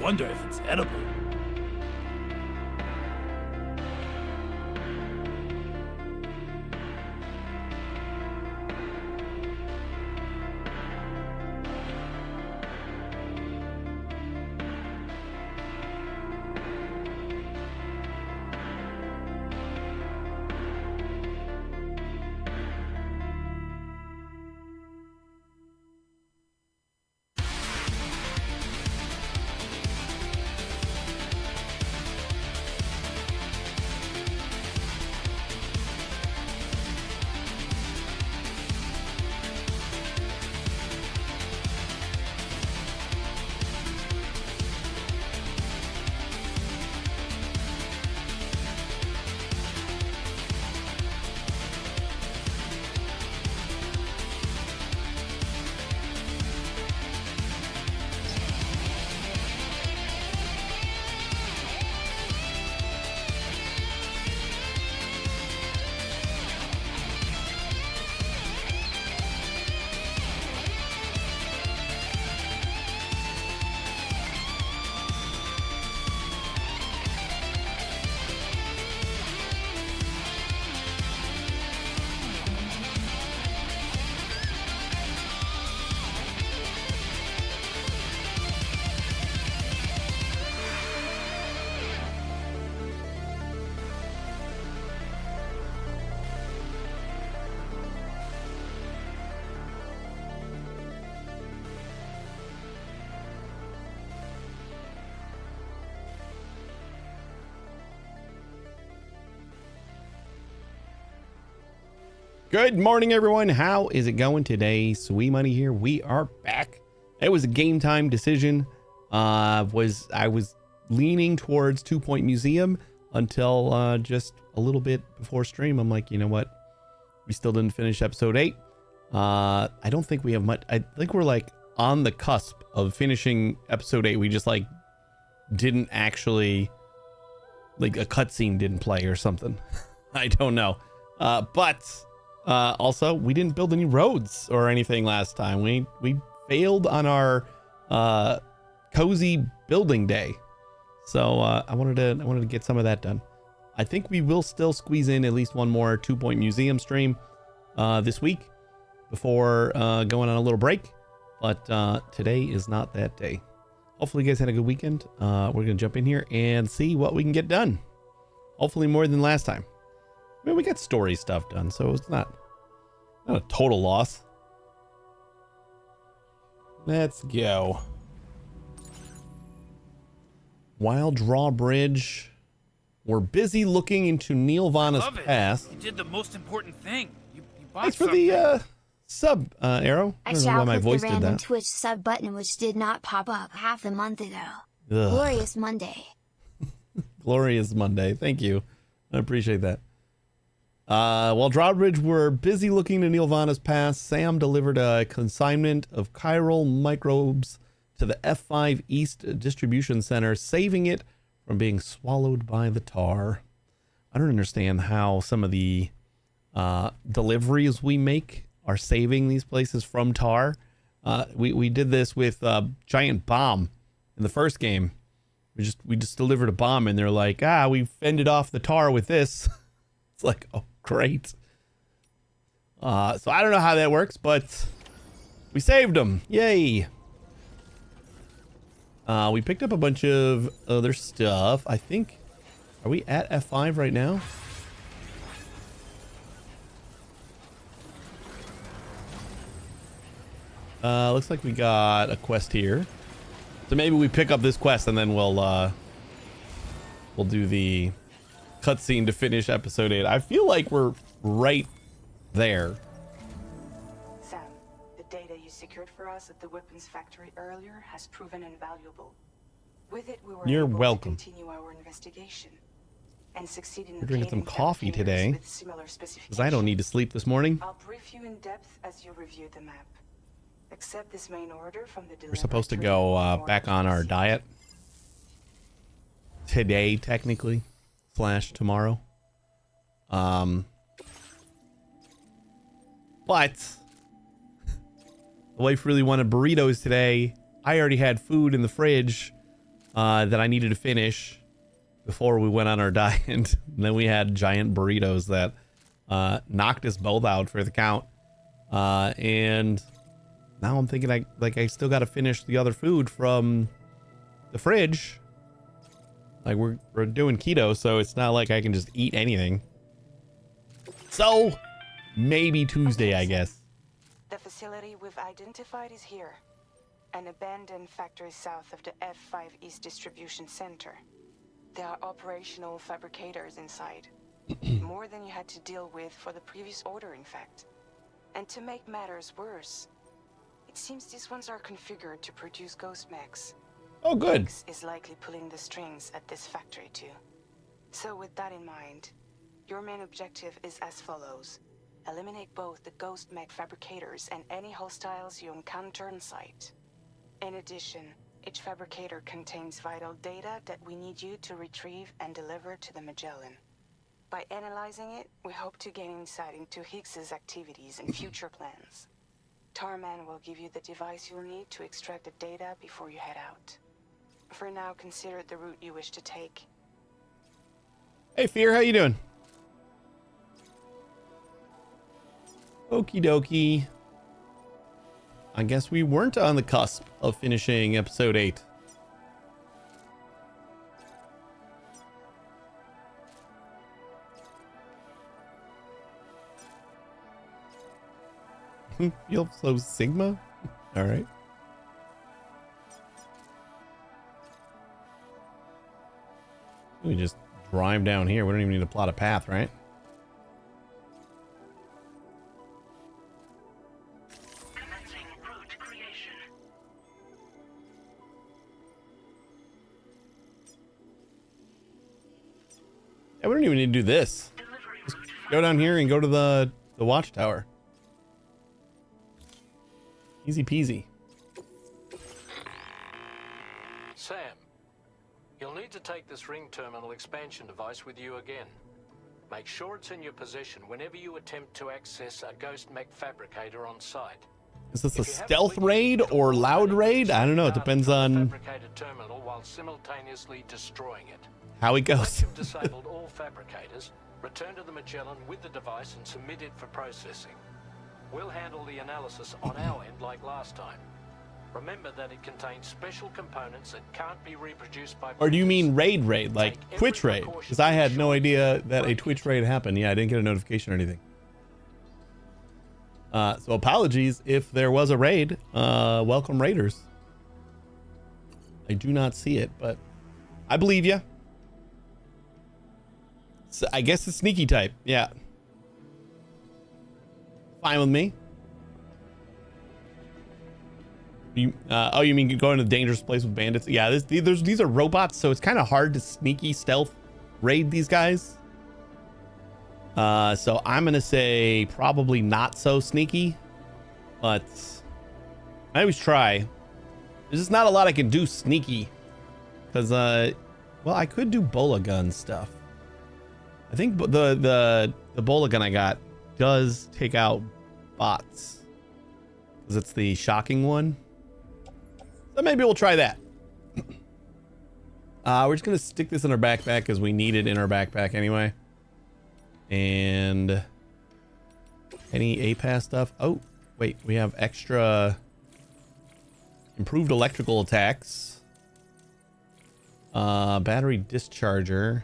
wonder if it's edible. Good morning, everyone. How is it going today? Sweet Money here. We are back. It was a game time decision. I was leaning towards 2 Point Museum until just a little bit before stream. I'm like, you know what? We still didn't finish episode 8. I don't think we have much. I think we're like on the cusp of finishing episode 8. We just like didn't actually, like a cutscene didn't play or something. I don't know. Also, we didn't build any roads or anything last time. We failed on our cozy building day. So I wanted to get some of that done. I think we will still squeeze in at least one more 2 Point Museum stream this week before going on a little break. But today is not that day. Hopefully you guys had a good weekend. We're going to jump in here and see what we can get done. Hopefully more than last time. I mean, we got story stuff done, so it's not a total loss. Let's go. Wild Drawbridge. We're busy looking into Nirvana's past. You did the most important thing. You bought Thanks for something. the sub, Arrow. I don't know why my voice the did random that. Twitch sub button which did not pop up half a month ago. Ugh. Glorious Monday. Glorious Monday. Thank you. I appreciate that. While Drawbridge were busy looking to Nirvana's past, Sam delivered a consignment of chiral microbes to the F5 East Distribution Center, saving it from being swallowed by the tar. I don't understand how some of the deliveries we make are saving these places from tar. We did this with Giant Bomb in the first game. We just delivered a bomb and they're like, we fended off the tar with this. It's like, oh, great. So I don't know how that works, but we saved them. Yay. We picked up a bunch of other stuff. I think, are we at F5 right now? Looks like we got a quest here. So maybe we pick up this quest and then we'll do the cutscene to finish episode 8. I feel like we're right there. Sam, the data you secured for us at the weapons factory earlier has proven invaluable. With it, we were You're able welcome. to continue our investigation and succeed in We're drinking some locating coffee fabricators today, with similar because I don't need to sleep this morning. I'll brief you in depth as you review the map. Accept this main order from the We're supposed to go back on our diet today, technically, / tomorrow. But the wife really wanted burritos today. I already had food in the fridge. that I needed to finish before we went on our diet. And then we had giant burritos that knocked us both out for the count. And now I'm thinking I still got to finish the other food from the fridge. Like we're doing keto, so it's not like I can just eat anything. So maybe Tuesday, I guess. The facility we've identified is here. An abandoned factory south of the F5 East Distribution Center. There are operational fabricators inside. More than you had to deal with for the previous order, in fact. And to make matters worse, it seems these ones are configured to produce ghost mechs. Oh, good. X is likely pulling the strings at this factory too. So with that in mind, your main objective is as follows. Eliminate both the ghost mech fabricators and any hostiles you encounter on site. In addition, each fabricator contains vital data that we need you to retrieve and deliver to the Magellan. By analyzing it, we hope to gain insight into Higgs's activities and future plans. Tarman will give you the device you'll need to extract the data before you head out. For now, consider the route you wish to take. Hey, Fear, how you doing? Okie dokie. I guess we weren't on the cusp of finishing episode 8. Feel so Sigma? All right. We just drive down here. We don't even need to plot a path, right? Yeah, we don't even need to do this. Just go down here and go to the watchtower. Easy peasy. Sam, you'll need to take this ring terminal expansion device with you again. Make sure it's in your possession whenever you attempt to access a ghost mech fabricator on site. Is this a stealth raid or loud raid? I don't know. It depends on fabricated terminal while simultaneously destroying it. how it goes. Once you've disabled all fabricators, return to the Magellan with the device and submit it for processing. We'll handle the analysis on our end like last time. Remember that it contains special components that can't be reproduced by... Or do you mean raid, like Twitch raid? Because I had no idea that a Twitch raid happened. Yeah, I didn't get a notification or anything. So apologies if there was a raid. Welcome raiders. I do not see it, but I believe you. So I guess the sneaky type. Yeah. Fine with me. You, oh, you mean going to the dangerous place with bandits? Yeah, these are robots, so it's kind of hard to sneaky stealth raid these guys. So I'm gonna say probably not so sneaky, but I always try. There's just not a lot I can do sneaky, because well, I could do bola gun stuff. I think the bola gun I got does take out bots, because it's the shocking one. So maybe we'll try that. We're just gonna stick this in our backpack because we need it in our backpack anyway. And any APAS stuff. Oh, wait, we have extra improved electrical attacks. Battery discharger.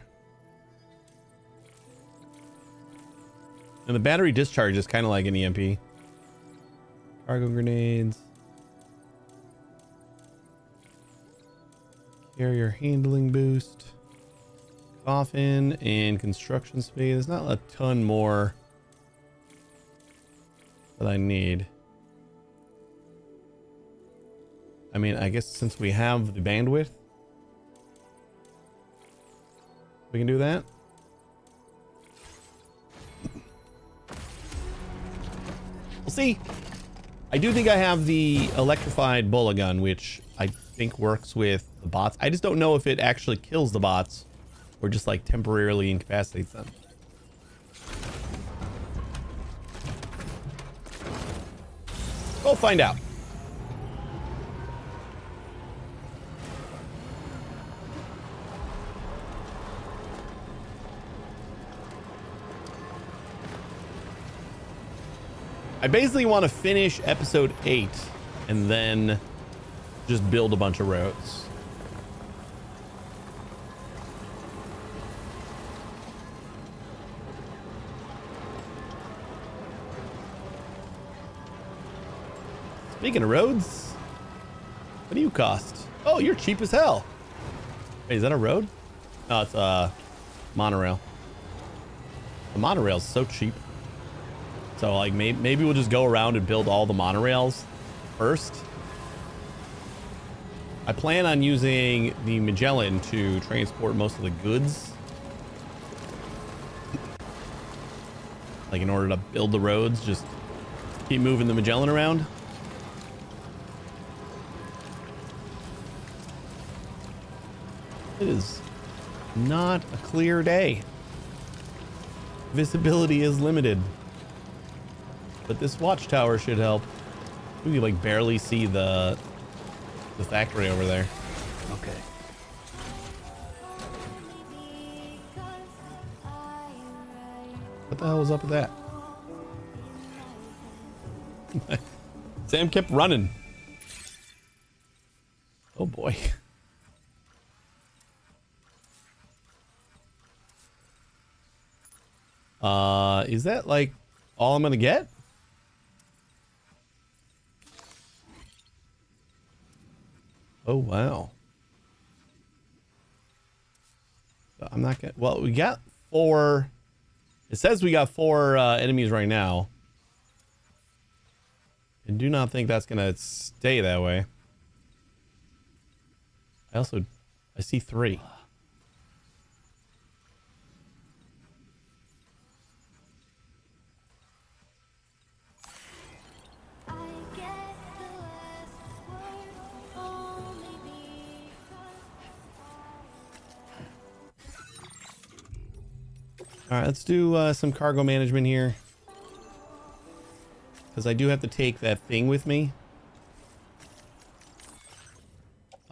And the battery discharge is kind of like an EMP. Cargo grenades. Carrier handling boost. Coffin and construction speed. There's not a ton more that I need. I mean, I guess since we have the bandwidth, we can do that. We'll see. I do think I have the electrified bola gun, which I think works with the bots. I just don't know if it actually kills the bots or just like temporarily incapacitates them. We'll find out. I basically want to finish episode 8 and then just build a bunch of roads. Speaking of roads, what do you cost? Oh, you're cheap as hell. Wait, is that a road? No, it's a monorail. The monorail's so cheap. So like maybe we'll just go around and build all the monorails first. I plan on using the Magellan to transport most of the goods. Like in order to build the roads, just keep moving the Magellan around. It is not a clear day. Visibility is limited. But this watchtower should help. We can like barely see the factory over there. Okay. What the hell was up with that? Sam kept running. Oh boy. Is that like all I'm gonna get? Oh wow. I'm not gonna, well, we got 4. It says we got 4 enemies right now. I do not think that's gonna stay that way. I see 3. All right, let's do some cargo management here. Because I do have to take that thing with me.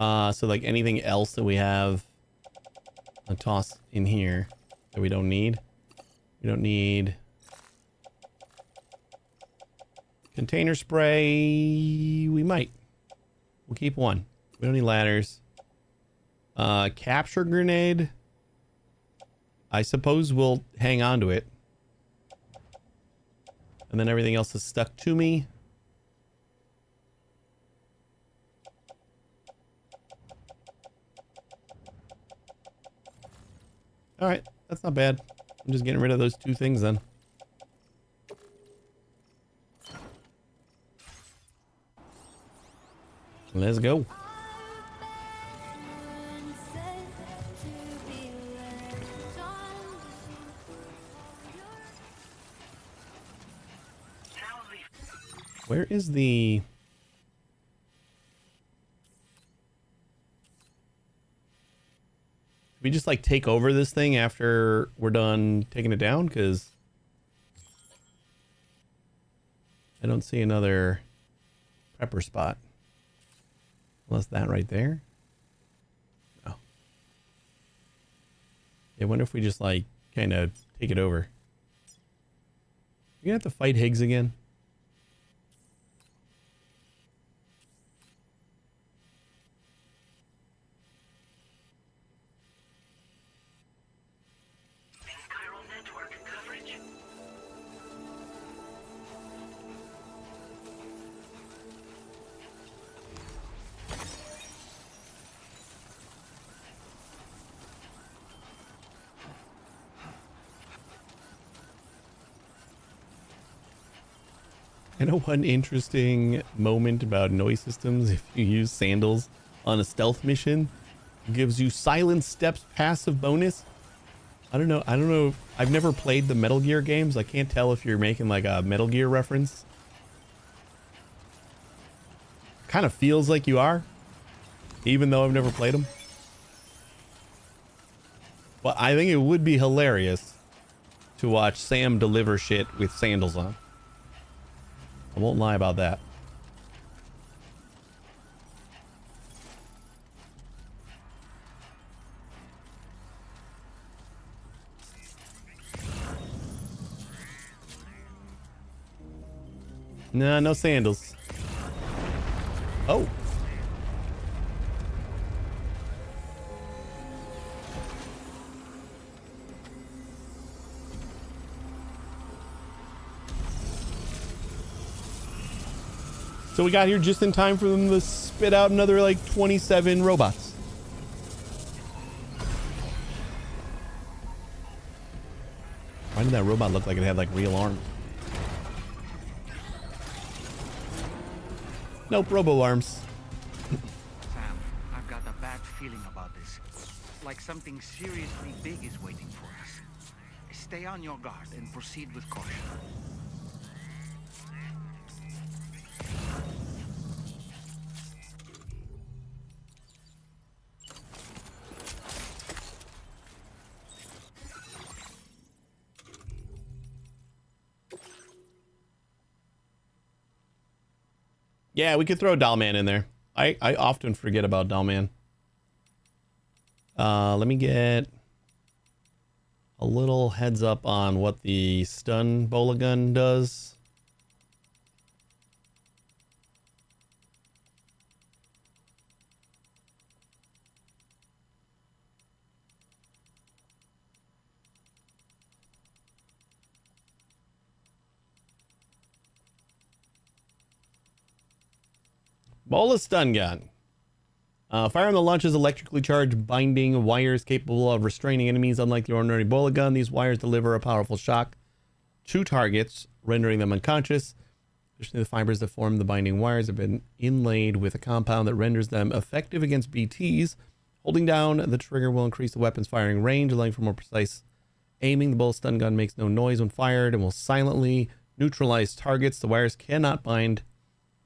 So like anything else that we have, I'll toss in here that we don't need. We don't need container spray. We might. We'll keep 1. We don't need ladders. Capture grenade. I suppose we'll hang on to it. And then everything else is stuck to me. All right, that's not bad. I'm just getting rid of those 2 things then. Let's go. Where is the... we just like take over this thing after we're done taking it down? Because I don't see another prepper spot. Unless that right there. Oh. I wonder if we just like kind of take it over. You're gonna have to fight Higgs again. I know one interesting moment about noise systems. If you use sandals on a stealth mission, it gives you silent steps passive bonus. I don't know. I've never played the Metal Gear games. I can't tell if you're making like a Metal Gear reference. Kind of feels like you are, even though I've never played them. But I think it would be hilarious to watch Sam deliver shit with sandals on. I won't lie about that. Nah, no sandals. Oh. So we got here just in time for them to spit out another like 27 robots. Why did that robot look like it had like real arms? Nope, robo arms. Sam, I've got a bad feeling about this. Like something seriously big is waiting for us. Stay on your guard and proceed with caution. Yeah, we could throw Dollman in there. I often forget about Dollman. Let me get a little heads up on what the stun bola gun does. Bola stun gun. Fire on the launches electrically charged binding wires capable of restraining enemies. Unlike the ordinary bola gun, these wires deliver a powerful shock to targets, rendering them unconscious. Additionally, the fibers that form the binding wires have been inlaid with a compound that renders them effective against BTs. Holding down the trigger will increase the weapon's firing range, allowing for more precise aiming. The bola stun gun makes no noise when fired and will silently neutralize targets. The wires cannot bind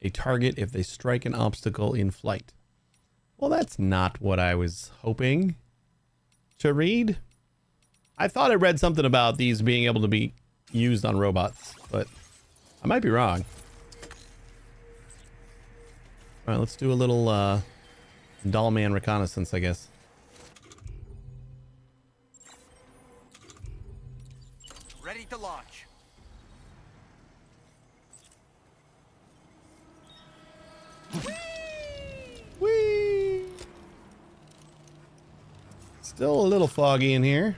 a target if they strike an obstacle in flight. Well, that's not what I was hoping to read. I thought I read something about these being able to be used on robots, but I might be wrong. All right, let's do a little Dollman reconnaissance, I guess. Ready to launch. Whee! Still a little foggy in here.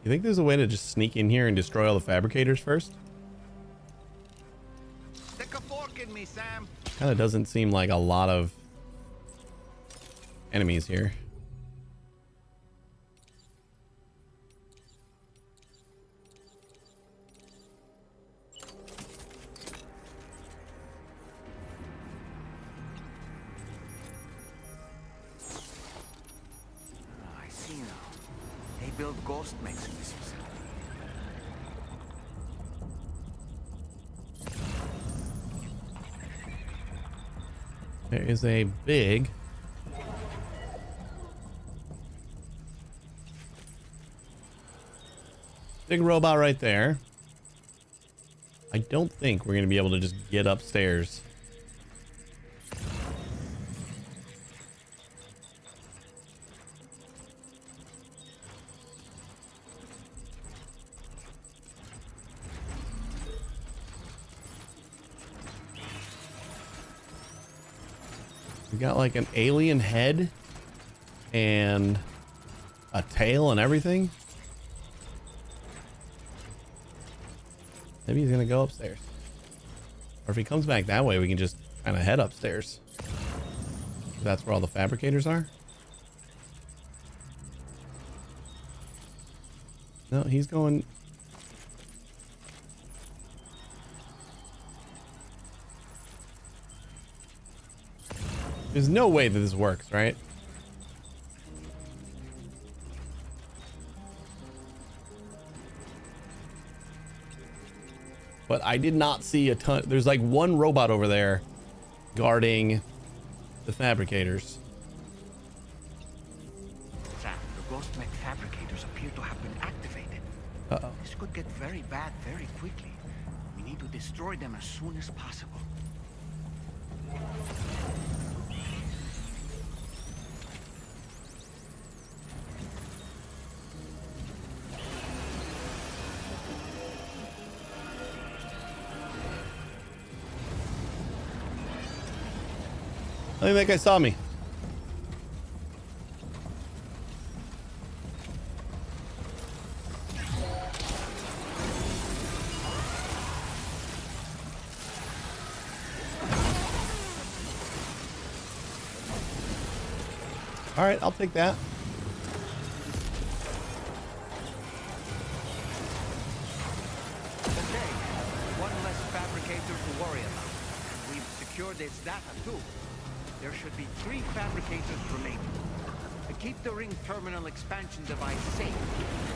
You think there's a way to just sneak in here and destroy all the fabricators first? Stick a fork in me, Sam. Kind of doesn't seem like a lot of enemies here. I see now. They build ghost mechs in this facility. There is a big robot right there. I don't think we're going to be able to just get upstairs. We got like an alien head and a tail and everything. Maybe he's gonna go upstairs. Or if he comes back that way, we can just kind of head upstairs. That's where all the fabricators are. No, he's going... There's no way that this works, right? But I did not see a ton. There's like one robot over there guarding the fabricators. Sam, the ghost mech fabricators appear to have been activated. Uh-oh. This could get very bad very quickly. We need to destroy them as soon as possible. I think that guy saw me. All right, I'll take that. Okay, one less fabricator to worry about. We've secured its data too. There should be 3 fabricators remaining. To keep the ring terminal expansion device safe,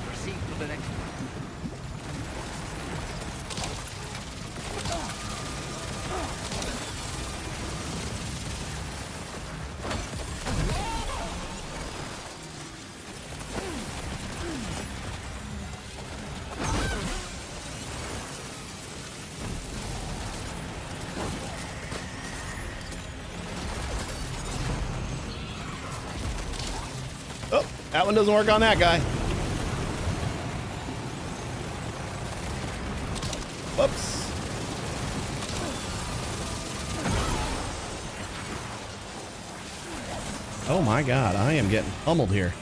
proceed to the next one. Oh, that one doesn't work on that guy. Whoops. Oh my God, I am getting pummeled here.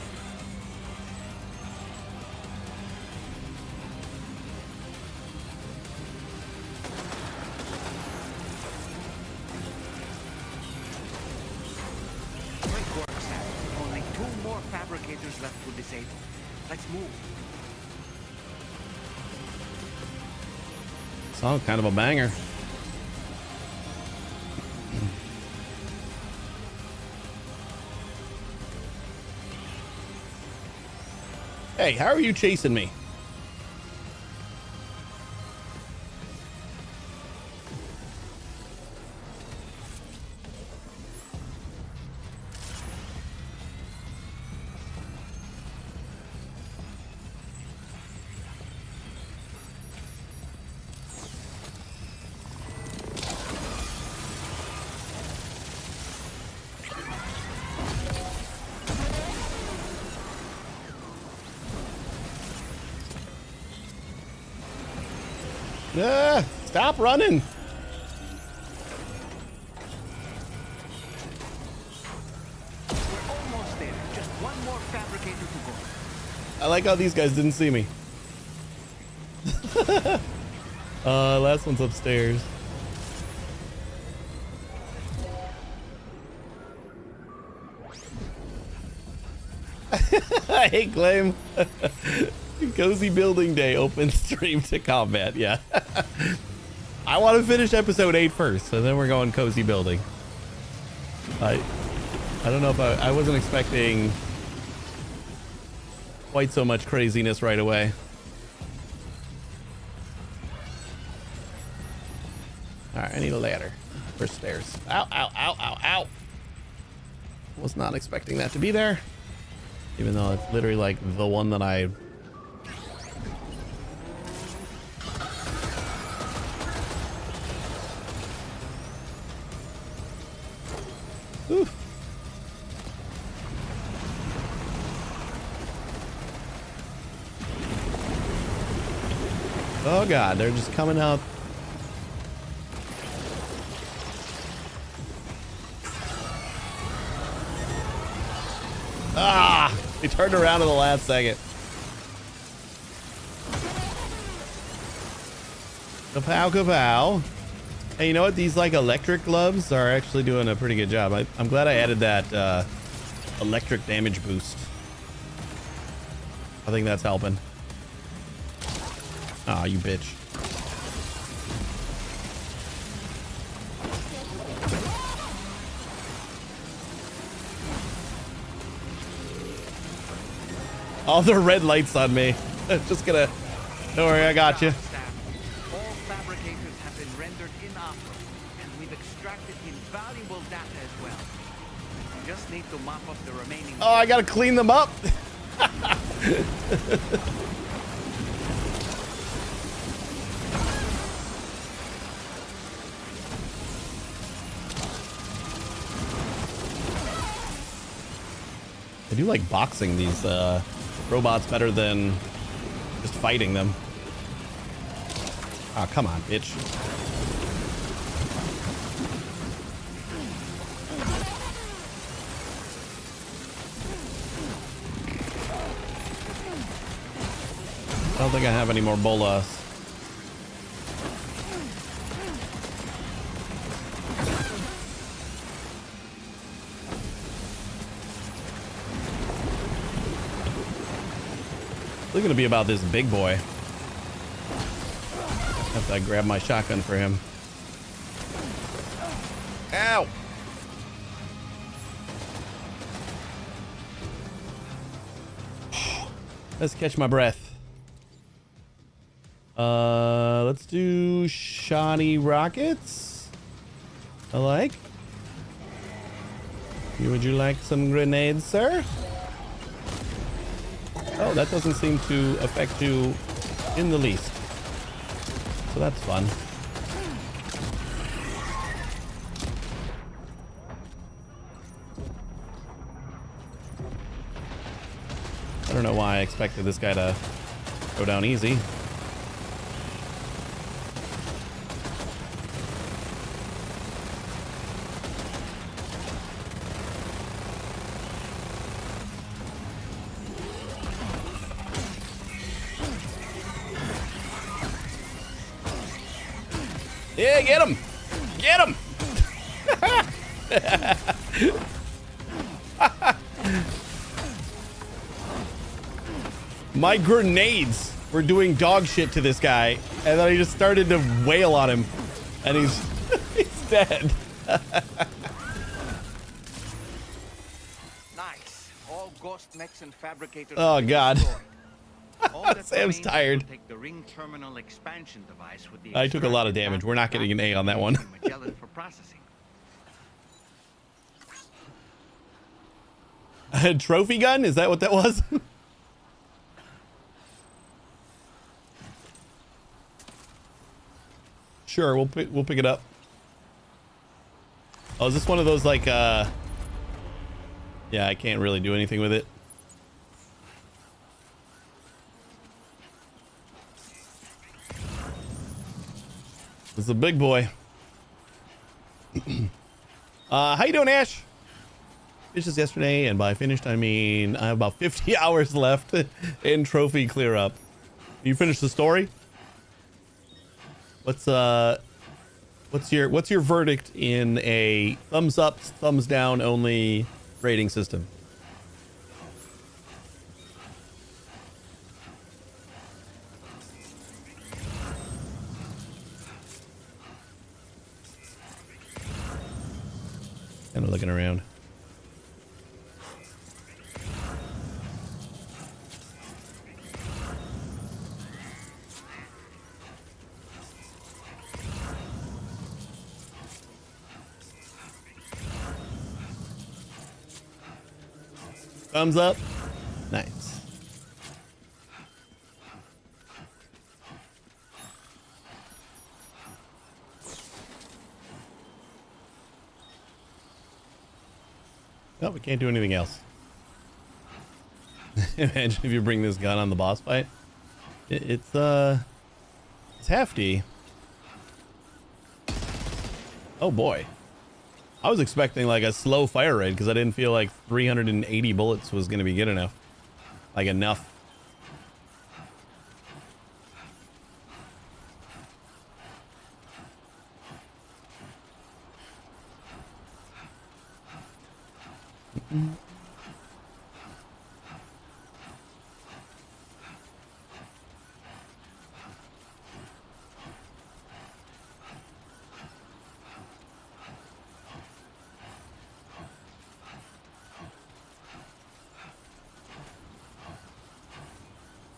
Great work, Sam. Only 2 more fabricators left to disable. Let's move. So kind of a banger. Hey, how are you chasing me? Stop running. We're almost there. Just one more fabricator to go. I like how these guys didn't see me. Last one's upstairs. I hate claim. Cozy building day open stream to combat. Yeah. I want to finish episode 8 first, so then we're going cozy building. I don't know if I wasn't expecting quite so much craziness right away. All right, I need a ladder for stairs. Ow, ow, ow, ow, ow. Was not expecting that to be there, even though it's literally like the one that I... Whew. Oh God, they're just coming out. Ah, they turned around in the last second. Kapow, kapow. Hey, you know what? These like electric gloves are actually doing a pretty good job. I'm glad I added that electric damage boost. I think that's helping. Ah, you bitch. All the red lights on me. Just gonna... Don't worry, I got you. All fabricators have been rendered inoperable, and we've extracted invaluable data as well. We just need to mop up the remaining... Oh, I gotta clean them up. I do like boxing these robots better than just fighting them. Oh, come on, bitch. I don't think I have any more bolas. It's gonna be about this big boy. After I grab my shotgun for him. Ow! Let's catch my breath. Let's do shoddy rockets. I like. Would you like some grenades, sir? Oh, that doesn't seem to affect you in the least. So that's fun. I don't know why I expected this guy to go down easy. Yeah, get him! Get him! My grenades were doing dog shit to this guy, and then I just started to wail on him, and he's he's dead. Nice. All ghost mechs and fabricators. Oh God. All that Sam's remains is tired. to take the ring terminal expansion device with the I took a lot of damage. We're not getting an A on that one. Magellan for processing. A trophy gun? Is that what that was? Sure, we'll pick it up. Oh, is this one of those like yeah, I can't really do anything with it. This is a big boy. How you doing, Ash? Finished this yesterday, and by finished I mean I have about 50 hours left in trophy clear up. You finished the story? What's your verdict in a thumbs up, thumbs down only rating system? Kind of looking around. Thumbs up. Nice. No, we can't do anything else. Imagine if you bring this gun on the boss fight. It's hefty. Oh boy. I was expecting like a slow fire rate because I didn't feel like 380 bullets was going to be good enough. Like enough.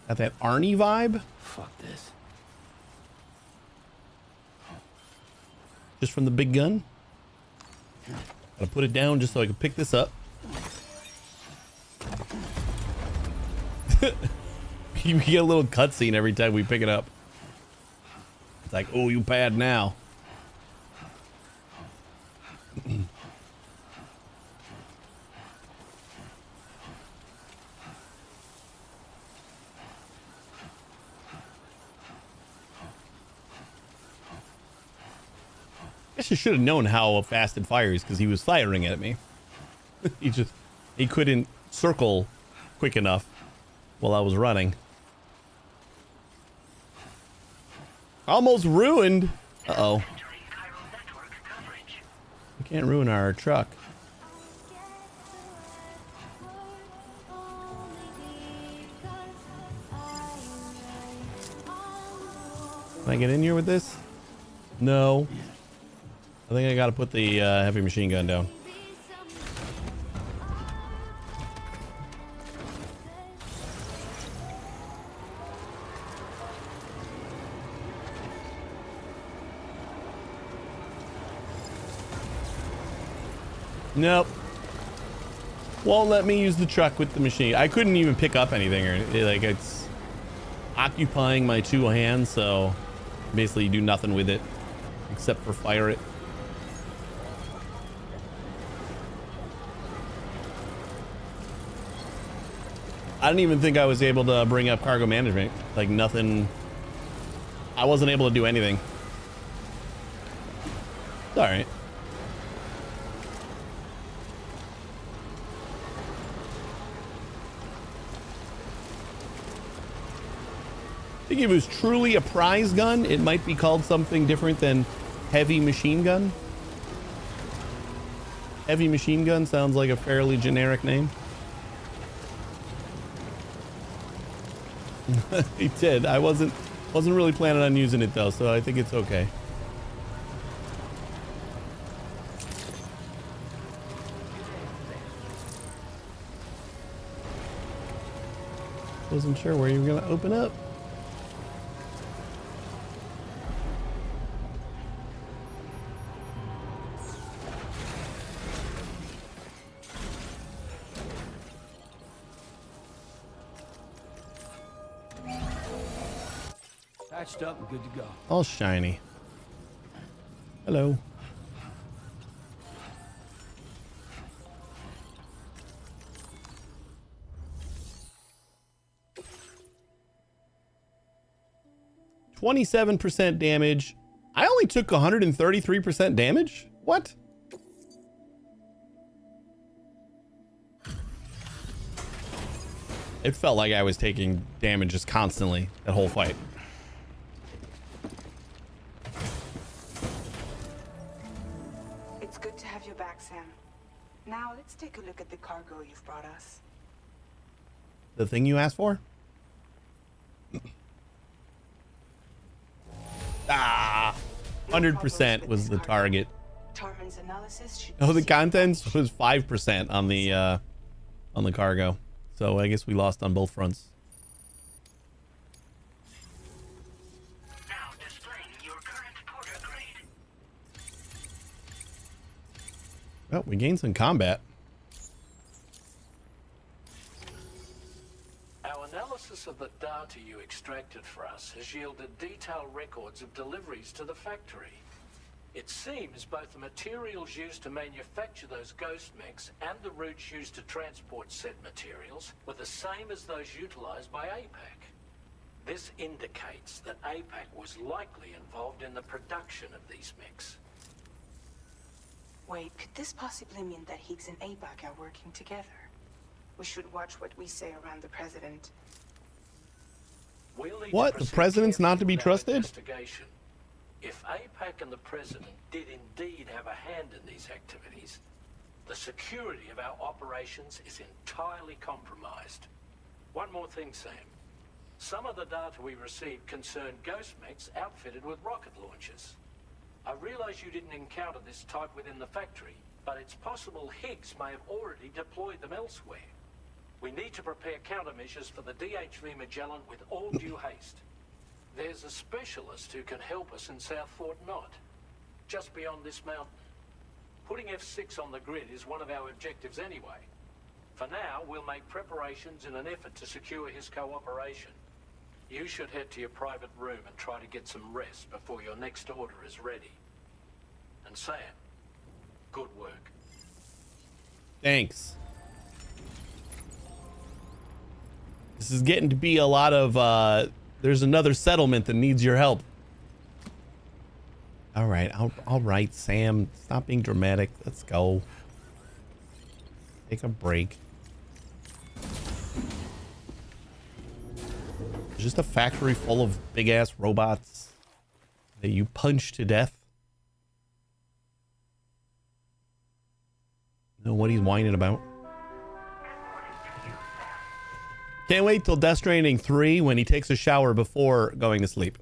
Got that Arnie vibe. Fuck this. Just from the big gun. Gotta put it down just so I can pick this up. We get a little cutscene every time we pick it up. It's like, oh, you bad now. Guess I should have known how fast it fires because he was firing at me. he couldn't circle quick enough while I was running. Almost ruined. Uh-oh. We can't ruin our truck. Can I get in here with this? No. I think I gotta put the heavy machine gun down. Nope. Won't let me use the truck with the machine. I couldn't even pick up anything, or like it's occupying my two hands, so basically you do nothing with it except for fire it. I didn't even think I was able to bring up cargo management. Like nothing. I wasn't able to do anything. It's all right. I think if it was truly a prize gun, it might be called something different than heavy machine gun. Heavy machine gun sounds like a fairly generic name. He did. I wasn't really planning on using it though, so I think it's okay. Wasn't sure where you were gonna open up. Patched up and good to go. All shiny. Hello. %27 damage. I only took 133% damage? What? It felt like I was taking damage just constantly that whole fight. It's good to have you back, Sam. Now let's take a look at the cargo you've brought us. The thing you asked for? Ah, 100% was the target. Tarman's analysis should Oh, the contents was 5% on the cargo. So I guess we lost on both fronts. Now displaying your current porter grade. Oh, we gained some combat. Our analysis of the data you extracted for us has yielded detailed records of deliveries to the factory. It seems both the materials used to manufacture those ghost mechs and the routes used to transport said materials were the same as those utilized by APAC. This indicates that APAC was likely involved in the production of these mechs. Wait, could this possibly mean that Higgs and APAC are working together? We should watch what we say around the president. We'll need What? to The proceed president's not to carefully be with our trusted? investigation. If APAC and the president did indeed have a hand in these activities, the security of our operations is entirely compromised. One more thing, Sam. Some of the data we received concerned ghost mechs outfitted with rocket launchers. I realize you didn't encounter this type within the factory, but it's possible Higgs may have already deployed them elsewhere. We need to prepare countermeasures for the DHV Magellan with all due haste. There's a specialist who can help us in South Fort Knott, just beyond this mountain. Putting F6 on the grid is one of our objectives anyway. For now, we'll make preparations in an effort to secure his cooperation. You should head to your private room and try to get some rest before your next order is ready. And Sam, good work. Thanks. This is getting to be a lot of, there's another settlement that needs your help. All right, all right, Sam. Stop being dramatic. Let's go. Take a break. It's just a factory full of big-ass robots. that you punch to death. Know what he's whining about. Can't wait till Death Stranding 3 when he takes a shower before going to sleep.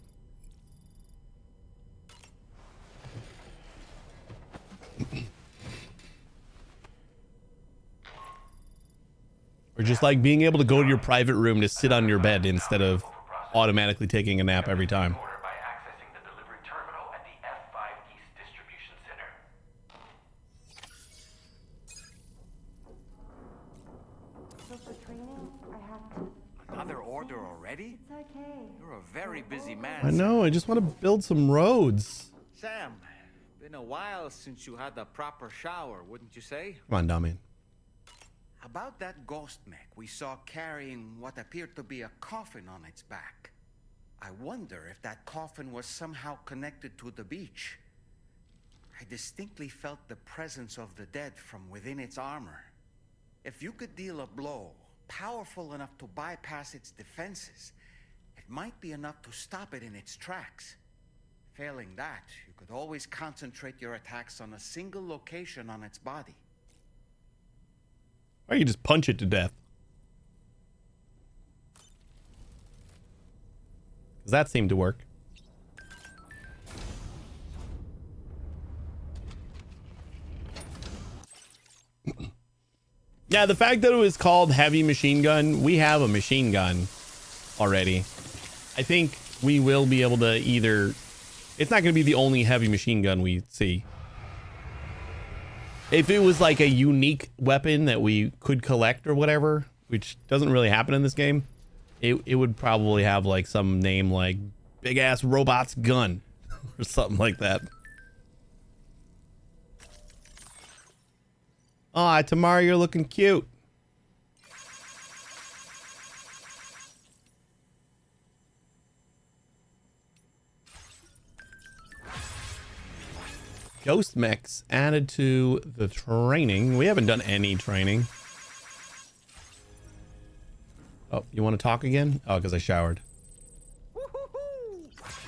Or just like being able to go to your private room to sit on your bed instead of automatically taking a nap every time. Order by accessing the delivery terminal at the F5 East Distribution Center. So for training, I have to... Another order already? It's okay. You're a very busy man. I know, I just want to build some roads. Sam, been a while since you had a proper shower, wouldn't you say? Come on, dummy. About that ghost mech we saw carrying what appeared to be a coffin on its back. I wonder if that coffin was somehow connected to the beach. I distinctly felt the presence of the dead from within its armor. If you could deal a blow powerful enough to bypass its defenses, it might be enough to stop it in its tracks. Failing that, you could always concentrate your attacks on a single location on its body. Or you just punch it to death. Because that seemed to work. Yeah, the fact that it was called heavy machine gun, we have a machine gun already. I think we will be able to either... It's not going to be the only heavy machine gun we see. If it was like a unique weapon that we could collect or whatever, which doesn't really happen in this game, it would probably have like some name like Big Ass Robot's Gun or something like that. Aw, Tamara, you're looking cute. Ghost mechs added to the training. We haven't done any training. Oh, you want to talk again? Oh, because I showered.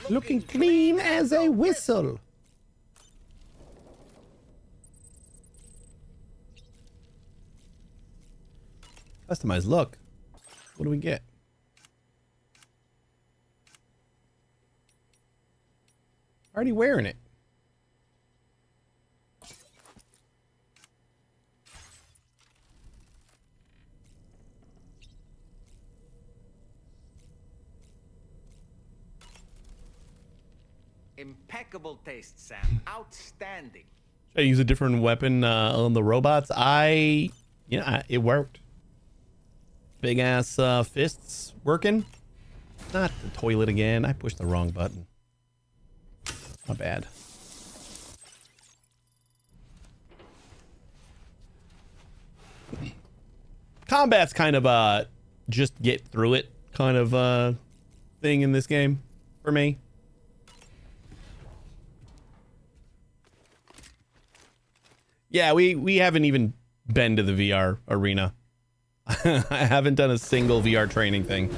Looking clean as a whistle. Customize look. What do we get? Already wearing it. Impeccable taste, Sam. Outstanding. Should I use a different weapon on the robots? Yeah, it worked. Big ass fists working. Not the toilet again. I pushed the wrong button. Not bad. Combat's kind of just get through it kind of thing in this game for me. Yeah, we haven't even been to the VR arena. I haven't done a single VR training thing.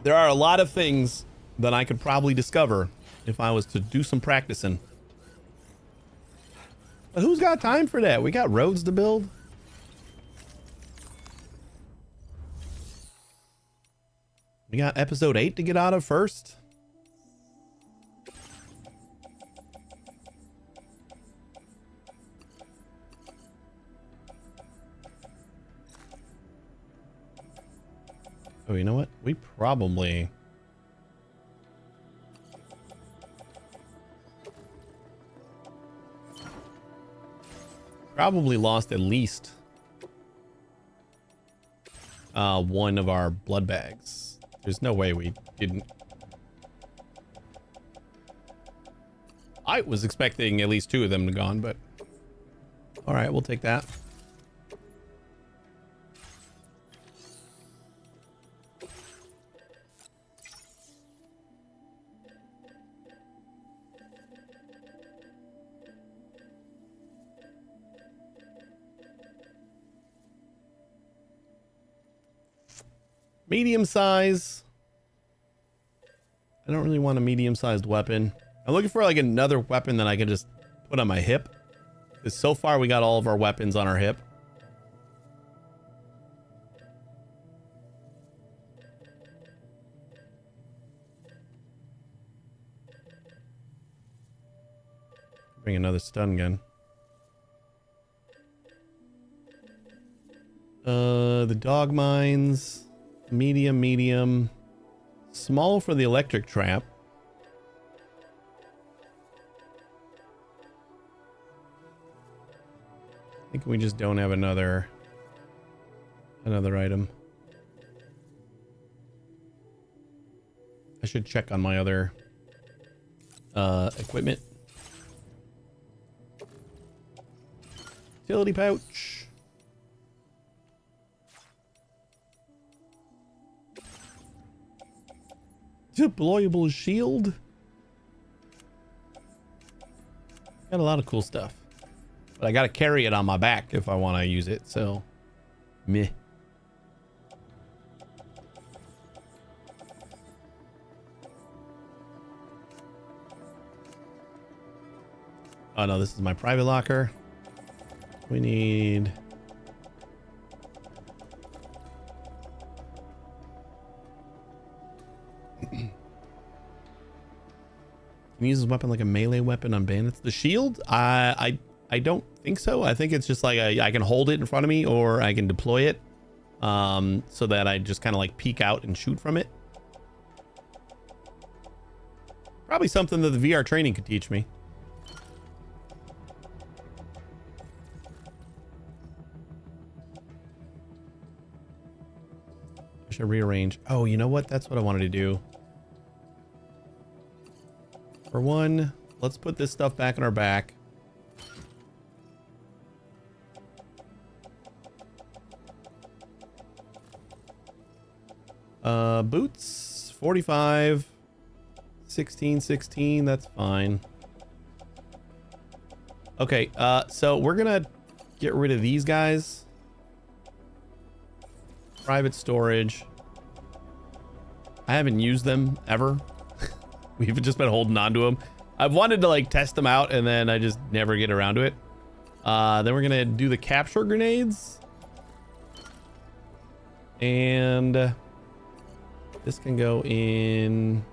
There are a lot of things that I could probably discover if I was to do some practicing. But who's got time for that? We got roads to build. We got episode 8 to get out of first. Oh, you know what? We probably... lost at least one of our blood bags. There's no way we didn't. I was expecting at least 2 of them to gone, but all right, we'll take that. Medium size. I don't really want a medium-sized weapon. I'm looking for like another weapon that I can just put on my hip. Because so far we got all of our weapons on our hip. Bring another stun gun. The dog mines. Medium. Small for the electric trap. I think we just don't have another item. I should check on my other equipment. Utility pouch. Deployable shield. Got a lot of cool stuff. But I gotta carry it on my back if I want to use it, so meh. Oh no, this is my private locker. We need... Can you use this weapon like a melee weapon on bandits? The shield? I don't think so. I think it's just like I can hold it in front of me or I can deploy it so that I just kind of like peek out and shoot from it. Probably something that the VR training could teach me. I should rearrange. Oh, you know what? That's what I wanted to do. For one, let's put this stuff back on our back. Boots 45, 16, that's fine. Okay, so we're gonna get rid of these guys. Private storage. I haven't used them ever. We've just been holding on to them. I've wanted to like test them out and then I just never get around to it. Then we're gonna do the capture grenades. And this can go in...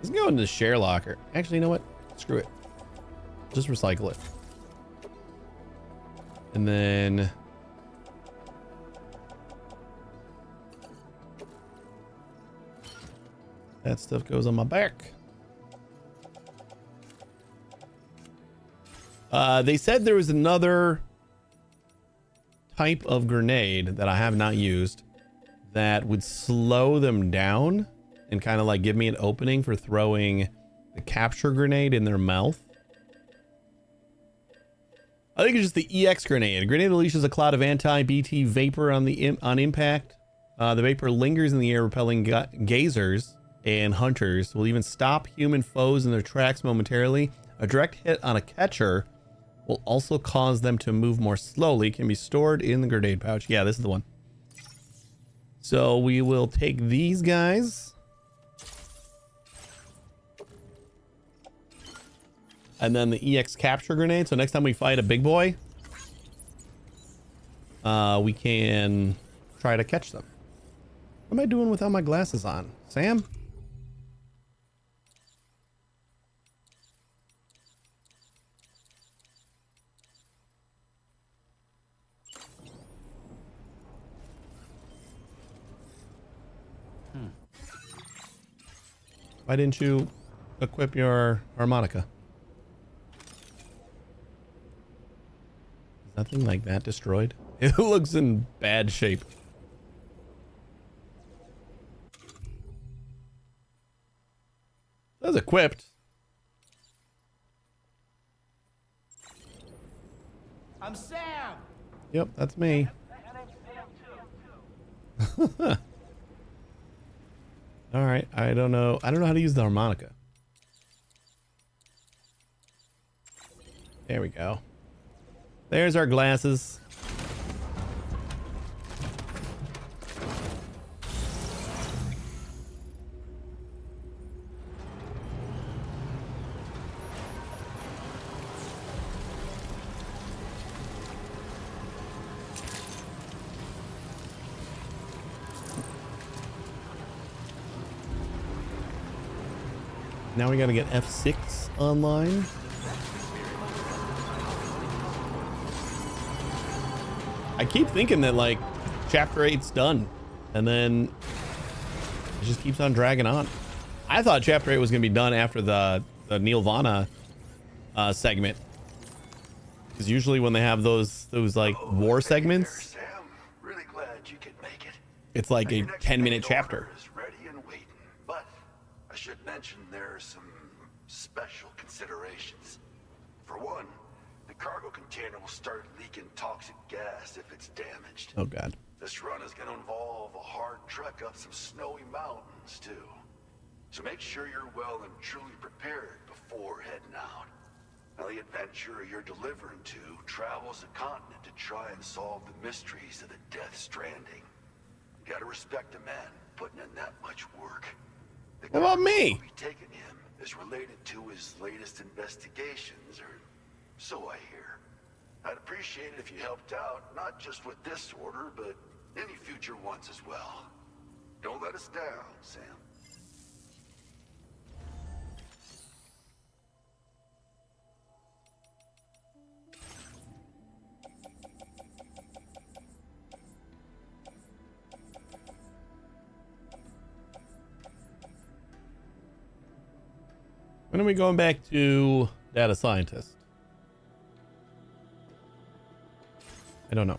This can go into the share locker. Actually, you know what? Screw it. Just recycle it. And then... that stuff goes on my back. They said there was another type of grenade that I have not used that would slow them down and kind of like give me an opening for throwing the capture grenade in their mouth. I think it's just the EX grenade. A grenade unleashes a cloud of anti-BT vapor on impact. The vapor lingers in the air, repelling gazers and hunters. Will even stop human foes in their tracks momentarily. A direct hit on a catcher will also cause them to move more slowly. Can be stored in the grenade pouch. Yeah, this is the one. So we will take these guys. And then the EX capture grenade. So next time we fight a big boy, we can try to catch them. What am I doing without my glasses on? Sam? Why didn't you equip your harmonica? Is nothing like that destroyed? It looks in bad shape. That's equipped. I'm Sam. Yep, that's me. All right, I don't know how to use the harmonica. There we go. There's our glasses. Now we got to get F6 online. I keep thinking that like chapter 8's done and then it just keeps on dragging on. I thought chapter 8 was going to be done after the Nirvana segment. Because usually when they have those like war segments, Sam. Really glad you could make it. it's like a 10-minute chapter. Is ready and waiting. But I should mention there are some special considerations. For one, the cargo container will start leaking toxic gas if it's damaged. Oh god. This run is going to involve a hard trek up some snowy mountains too. So make sure you're well and truly prepared before heading out. Now the adventurer you're delivering to travels a continent to try and solve the mysteries of the Death Stranding. You gotta respect a man putting in that much work. The What about me? cargo we'll be taking him is related to his latest investigations, or so I hear. I'd appreciate it if you helped out, not just with this order, but any future ones as well. Don't let us down, Sam. When are we going back to data scientist? I don't know.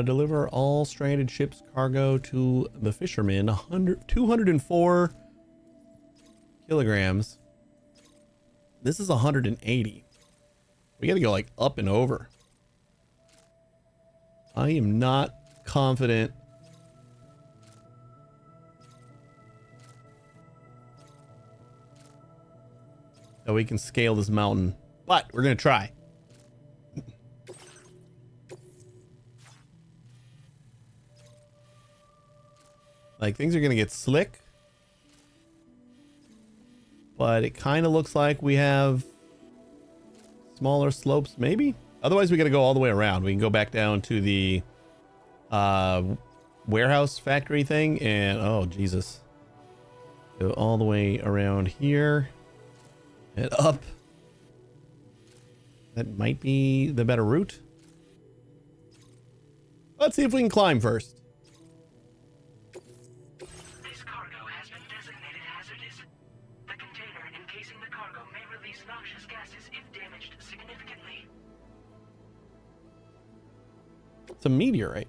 Deliver all stranded ships cargo to the fishermen. 204 kilograms. This is 180. We got to go like up and over. I am not confident that we can scale this mountain, but we're gonna try. Like, things are gonna get slick, but it kind of looks like we have smaller slopes, maybe. Otherwise we got to go all the way around. We can go back down to the warehouse factory thing, and oh Jesus, go all the way around here. Head up. That might be the better route. Let's see if we can climb first. This cargo has been designated hazardous. The container encasing the cargo may release noxious gases if damaged significantly. It's a meteorite.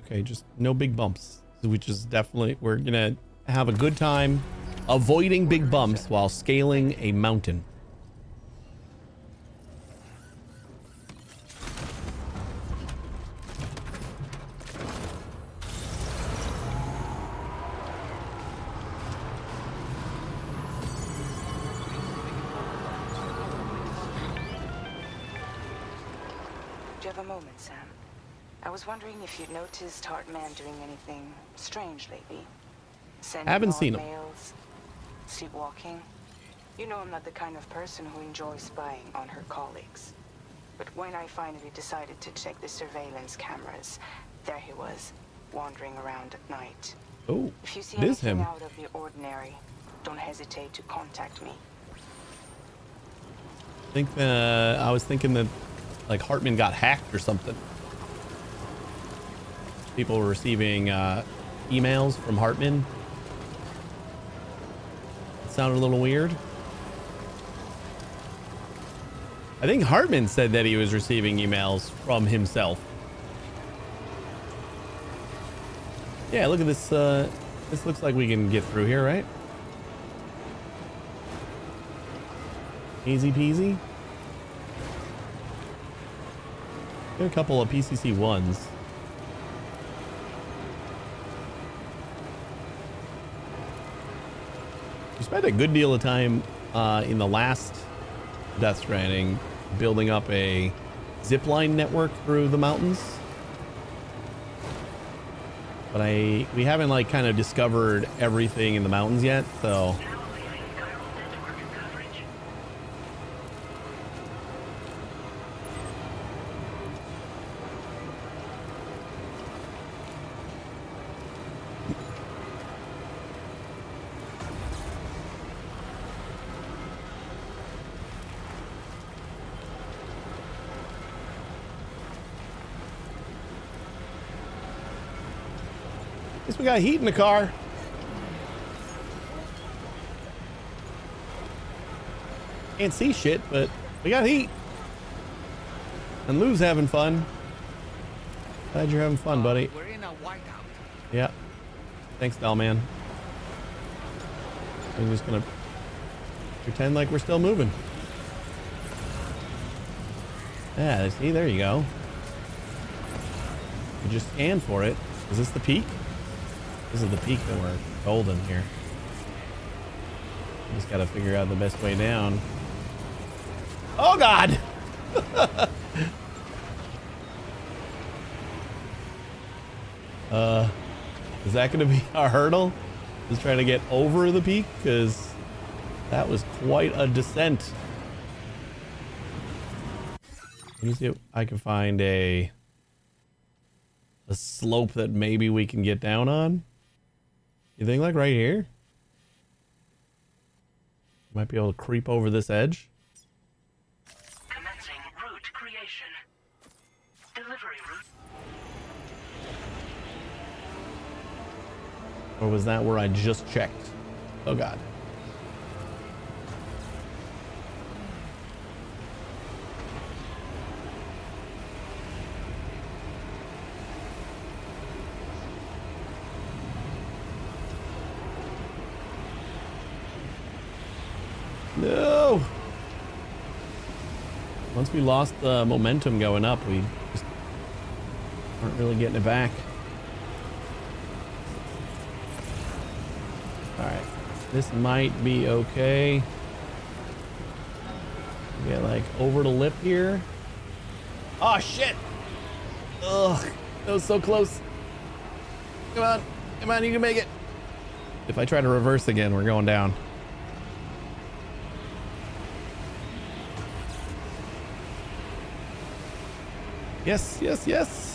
Okay, just no big bumps, which is definitely, we're gonna have a good time avoiding big bumps while scaling a mountain. Do you have a moment, Sam? I was wondering if you'd noticed Hartman doing anything strange lately. Sending Haven't odd seen him. mails, sleepwalking. You know I'm not the kind of person who enjoys spying on her colleagues. But when I finally decided to check the surveillance cameras, there he was, wandering around at night. Oh, If you see it is anything him. out of the ordinary, don't hesitate to contact me. I think I was thinking that like Hartman got hacked or something. People were receiving emails from Hartman. It sounded a little weird. I think Hartman said that he was receiving emails from himself. Yeah, look at this. This looks like we can get through here, right? Easy peasy. Got a couple of PCC ones. We spent a good deal of time in the last Death Stranding building up a zipline network through the mountains. But we haven't like kind of discovered everything in the mountains yet, so we got heat in the car. Can't see shit, but we got heat. And Lou's having fun. Glad you're having fun, buddy. We're in a whiteout. Yeah. Thanks, doll man. I'm just gonna pretend like we're still moving. Yeah, see, there you go. You just scan for it. Is this the peak? This is the peak that we're golden here. We just gotta figure out the best way down. Oh God! Is that gonna be our hurdle? Just trying to get over the peak? Because that was quite a descent. Let me see if I can find a slope that maybe we can get down on. You think like right here? Might be able to creep over this edge. Commencing route creation. Delivery route. Or was that where I just checked? Oh God. No! Once we lost the momentum going up, we just aren't really getting it back. Alright, this might be okay. Get like over the lip here. Oh shit! Ugh, that was so close. Come on, come on, you can make it. If I try to reverse again, we're going down. Yes, yes, yes.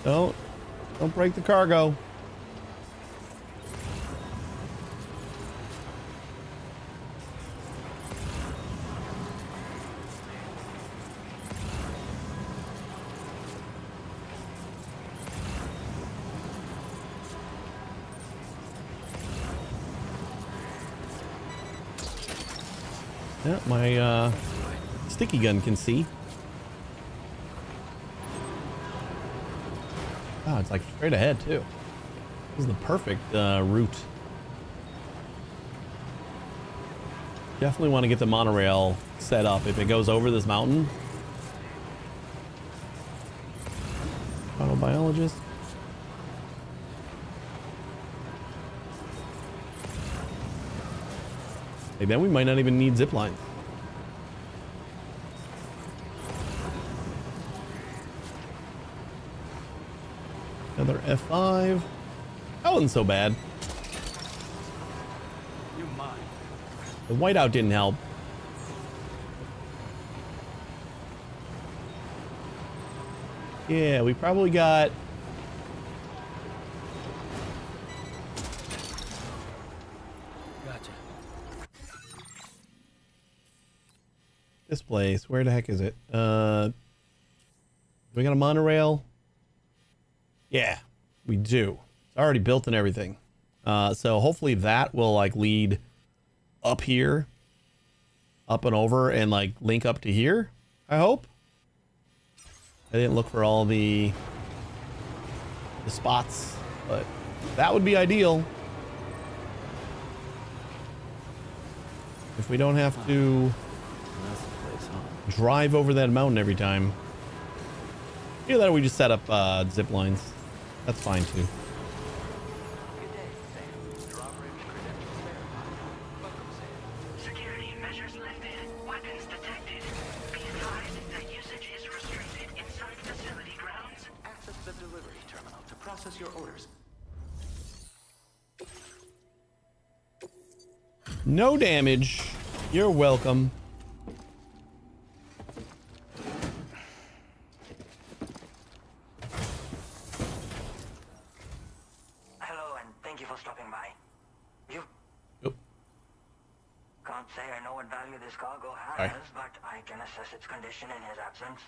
Don't break the cargo. Yeah, my sticky gun can see. Oh, it's like straight ahead too. This is the perfect route. Definitely want to get the monorail set up if it goes over this mountain. Autobiologist. Hey, then we might not even need zip lines. Another F5. That wasn't so bad. You mind? The whiteout didn't help. Yeah, we probably got... Gotcha. This place, where the heck is it? We got a monorail? Yeah, we do. It's already built and everything. So hopefully that will like lead up here, up and over, and like link up to here, I hope. I didn't look for all the spots, but that would be ideal. If we don't have to drive over that mountain every time. Either that or we just set up zip lines. That's fine too. Security measures lifted. Weapons detected. Be advised that usage is restricted inside facility grounds. Access the delivery terminal to process your orders. No damage. You're welcome. Hello, and thank You Oh, can't say I know what value this cargo has, sorry. but I can assess its condition in his absence.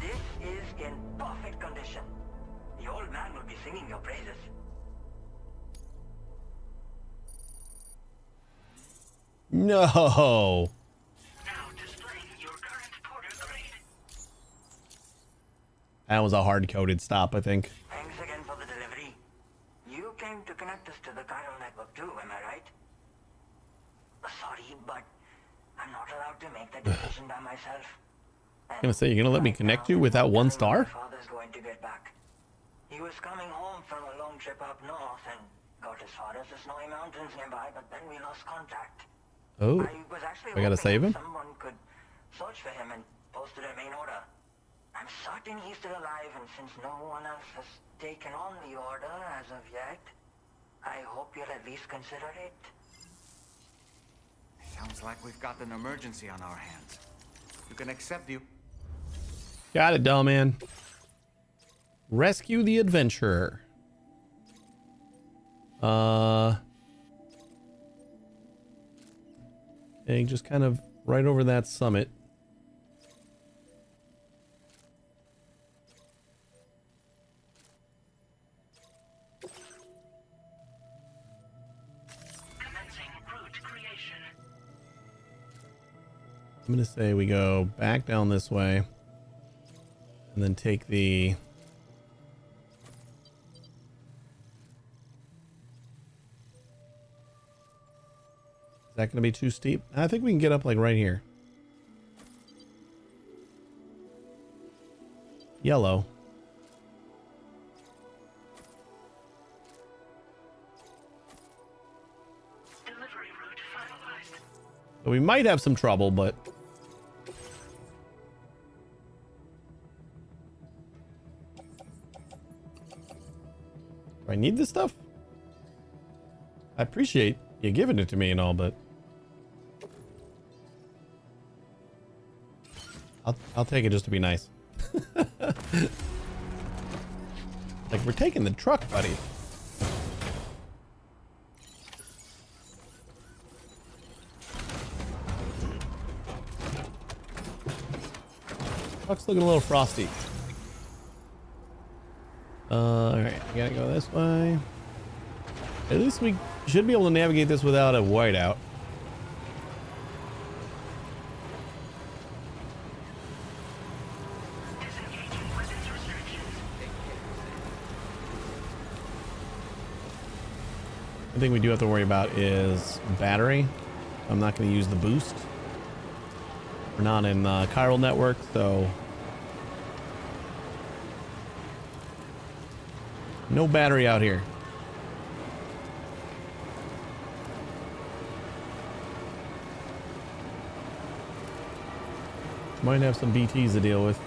This is in perfect condition. The old man will be singing your praises. No. Now displaying your current porter grade. That was a hard-coded stop, I think. Thanks again for the delivery. You came to connect us to the chiral network too, am I right? Sorry, but I'm not allowed to make that decision by myself. I'm gonna say, you're gonna let me connect you without 1 star? My father's going to get back. He was coming home from a long trip up north and got as far as the snowy mountains nearby, but then we lost contact. Oh, I was actually I gotta hoping save him? someone could search for him and posted a main order. I'm certain he's still alive, and since no one else has taken on the order as of yet, I hope you'll at least consider it. Sounds like we've got an emergency on our hands. You can accept you. Got it, dumb man. Rescue the adventurer. Okay, just kind of right over that summit. Commencing route creation. I'm gonna say we go back down this way and then take the Is that gonna be too steep? I think we can get up like right here. Yellow. Delivery route finalized. So we might have some trouble, but do I need this stuff? I appreciate you giving it to me and all, but I'll take it just to be nice. Like, we're taking the truck, buddy. Truck's looking a little frosty. Alright, we gotta go this way. At least we should be able to navigate this without a whiteout. Disengaging weapons restrictions. The thing we do have to worry about is battery. I'm not going to use the boost. We're not in chiral network, so no battery out here. Might have some BTs to deal with.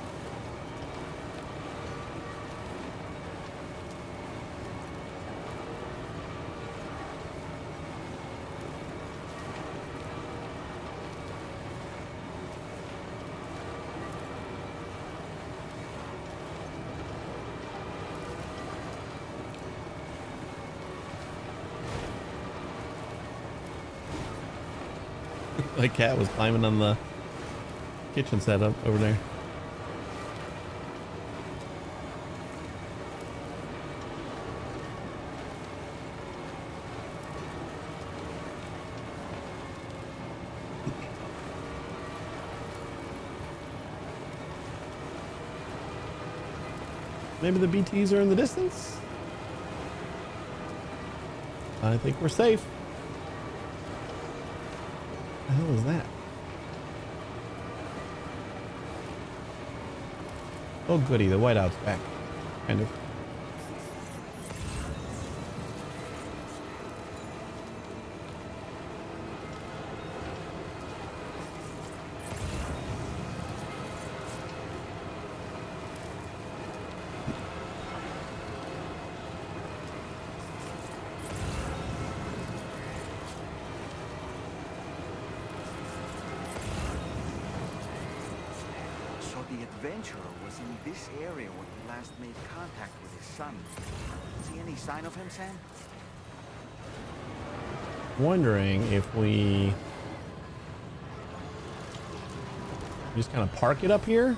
That cat was climbing on the kitchen setup over there. Maybe the BTs are in the distance. I think we're safe. What the hell is that? Oh goody, the whiteout's back. Kind of. So the adventurer was in this area when he last made contact with his son. See any sign of him, Sam? Wondering if we just kind of park it up here.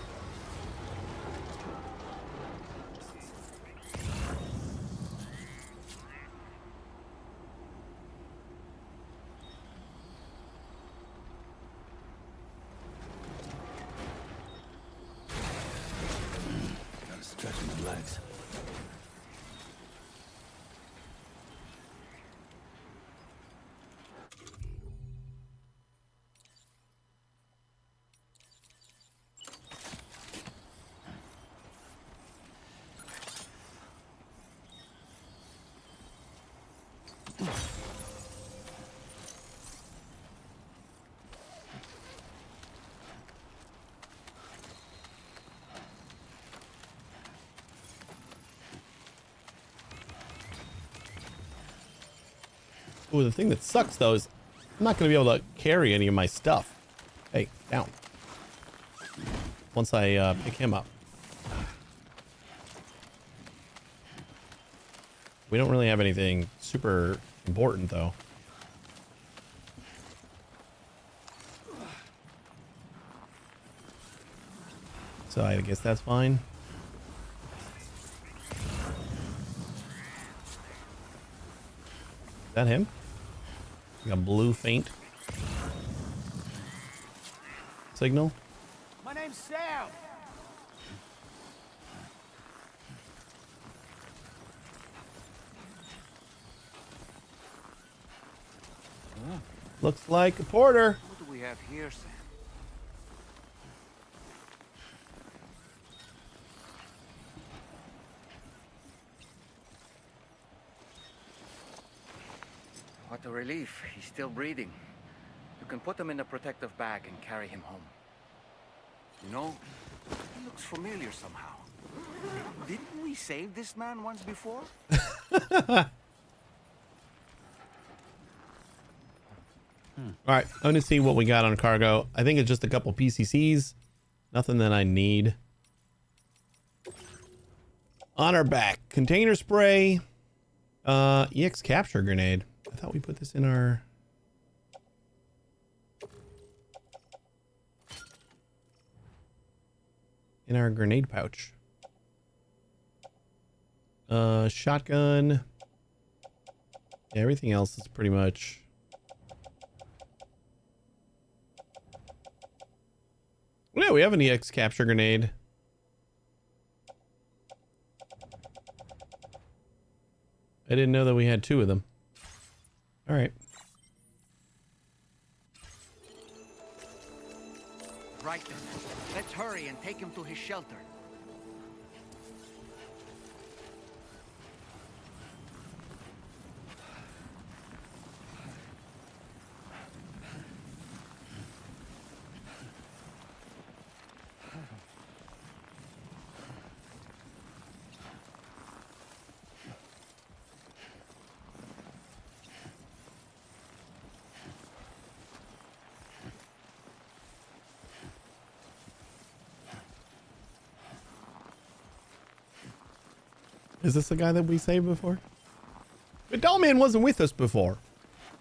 Gotta stretch my legs. Ooh, the thing that sucks though is I'm not going to be able to carry any of my stuff. Hey, down. Once I pick him up. We don't really have anything super important though. So I guess that's fine. Is that him? Like a blue faint signal. My name's Sam. Looks like a porter. What do we have here, Sam? What a relief. He's still breathing. You can put him in a protective bag and carry him home. You know, he looks familiar somehow. Didn't we save this man once before? All right, I'm gonna see what we got on cargo. I think it's just a couple PCCs. Nothing that I need. On our back, container spray, EX capture grenade. I thought we put this in our... grenade pouch. Shotgun. Yeah, everything else is pretty much... Yeah, we have an EX capture grenade. I didn't know that we had two of them. All right. Right then. Let's hurry and take him to his shelter. Is this the guy that we saved before? But Dollman wasn't with us before.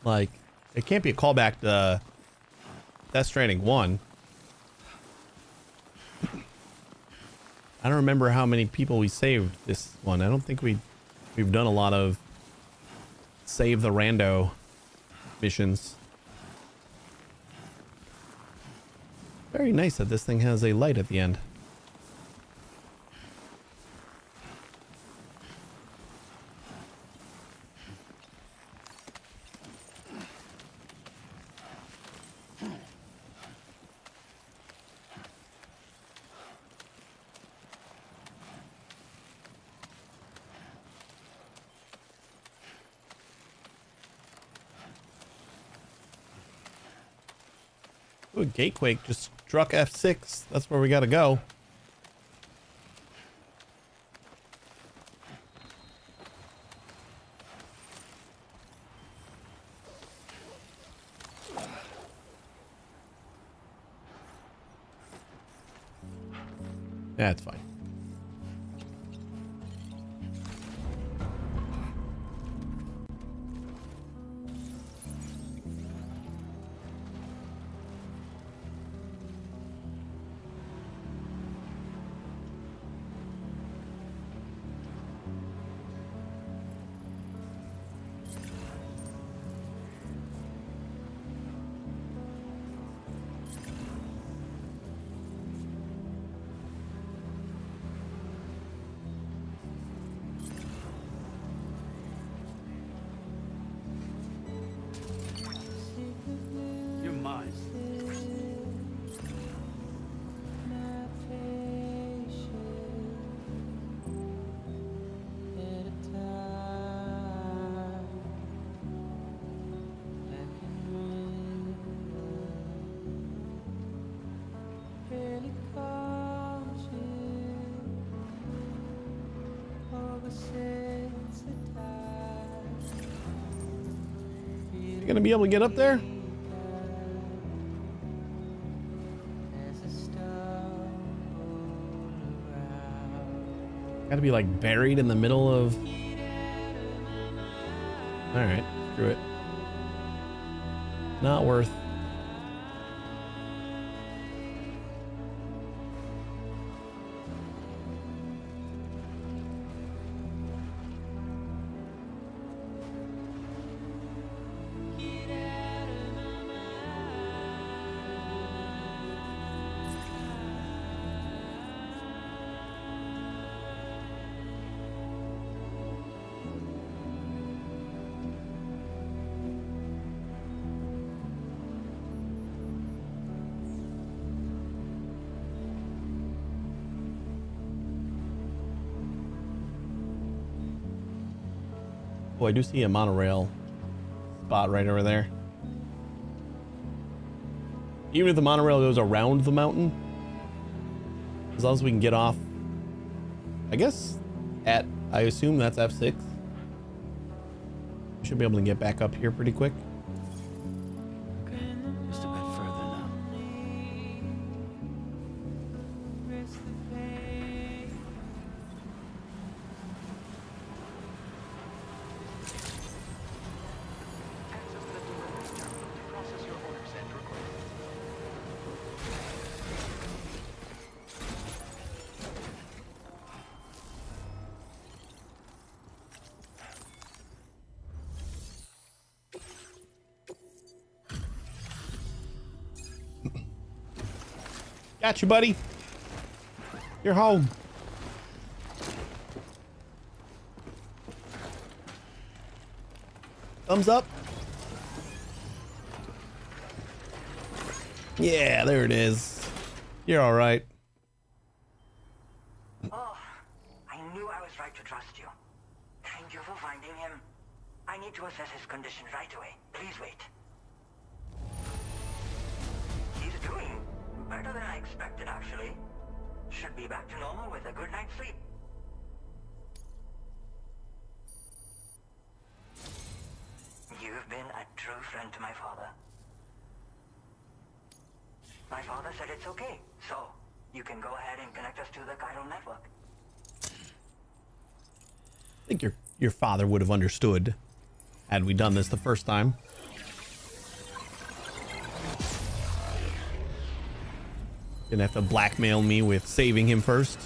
Like, it can't be a callback to Death Stranding 1. I don't remember how many people we saved this one. I don't think we've done a lot of save the rando missions. Very nice that this thing has a light at the end. Ooh, Gatequake just struck F6. That's where we gotta go. That's fine. You're mine. You gonna be able to get up there? Gotta be like buried in the middle of... Alright, screw it. Not worth. Oh, I do see a monorail spot right over there. Even if the monorail goes around the mountain, as long as we can get off, I guess, I assume that's F6. We should be able to get back up here pretty quick. Okay, just a bit further now. Access the delivery terminal to process your orders and requests. Got you, buddy. You're home. Thumbs up. Yeah, there it is. You're all right. Oh, I knew I was right to trust you. Thank you for finding him. I need to assess his condition right away. Please wait. He's doing better than I expected, actually. Should be back to normal with a good night's sleep. You've been a true friend to my father. My father said it's okay, so you can go ahead and connect us to the chiral network. I think your father would have understood had we done this the first time. Gonna have to blackmail me with saving him first.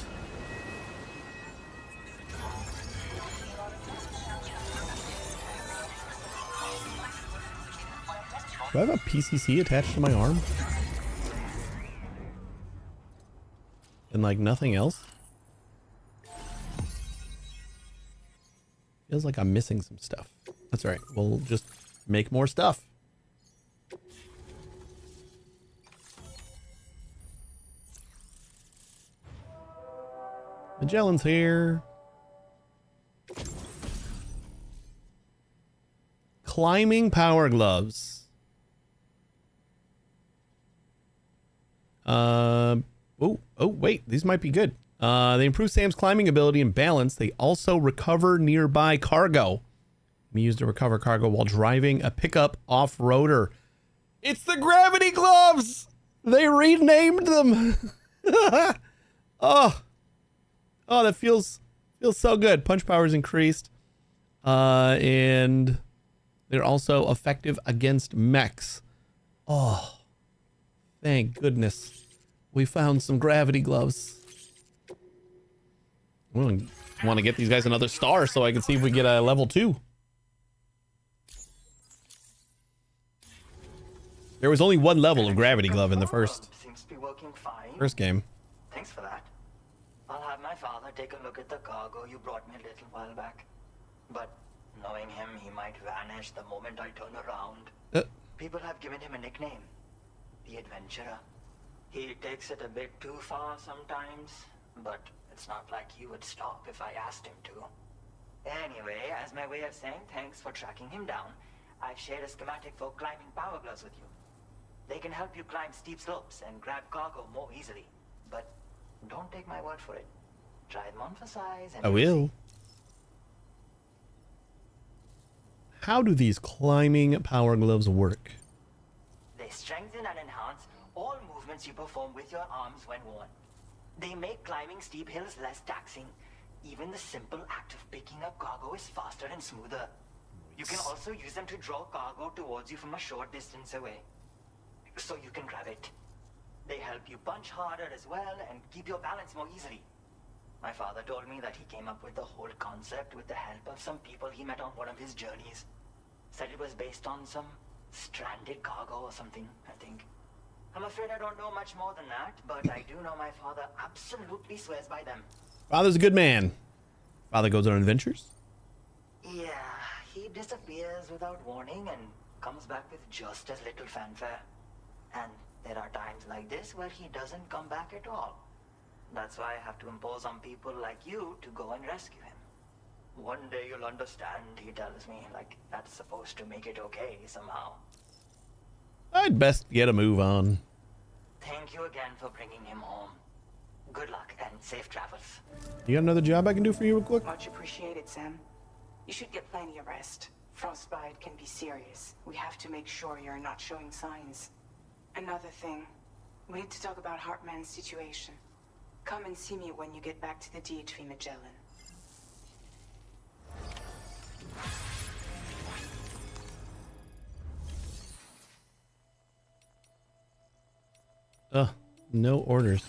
Do I have a PCC attached to my arm? And like nothing else? Feels like I'm missing some stuff. That's all right. We'll just make more stuff. Magellan's here. Climbing power gloves. Oh, wait. These might be good. They improve Sam's climbing ability and balance. They also recover nearby cargo. Be used to recover cargo while driving a pickup off-roader. It's the gravity gloves! They renamed them! Oh, that feels so good. Punch power is increased, and they're also effective against mechs. Oh, thank goodness, we found some gravity gloves. I want to get these guys another star so I can see if we get a level 2. There was only one level of gravity glove in the first Seems to be working fine. game. Thanks for that. I'll have my father take a look at the cargo you brought me a little while back. But knowing him, he might vanish the moment I turn around. People have given him a nickname, the Adventurer. He takes it a bit too far sometimes, but it's not like he would stop if I asked him to. Anyway, as my way of saying thanks for tracking him down, I've shared a schematic for climbing power gloves with you. They can help you climb steep slopes and grab cargo more easily. But don't take my word for it. Try them on for size and I will. How do these climbing power gloves work? They strengthen and enhance all movements you perform with your arms when worn. They make climbing steep hills less taxing. Even the simple act of picking up cargo is faster and smoother. You can also use them to draw cargo towards you from a short distance away, so you can grab it. They help you punch harder as well and keep your balance more easily. My father told me that he came up with the whole concept with the help of some people he met on one of his journeys. Said it was based on some stranded cargo or something, I think. I'm afraid I don't know much more than that, but I do know my father absolutely swears by them. Father's a good man. Father goes on adventures. Yeah, he disappears without warning and comes back with just as little fanfare. And there are times like this where he doesn't come back at all. That's why I have to impose on people like you to go and rescue him. One day you'll understand, he tells me, like that's supposed to make it okay somehow. I'd best get a move on. Thank you again for bringing him home. Good luck and safe travels. You got another job I can do for you real quick? Much appreciated, Sam. You should get plenty of rest. Frostbite can be serious. We have to make sure you're not showing signs. Another thing, we need to talk about Hartman's situation. Come and see me when you get back to the DHV Magellan. No orders.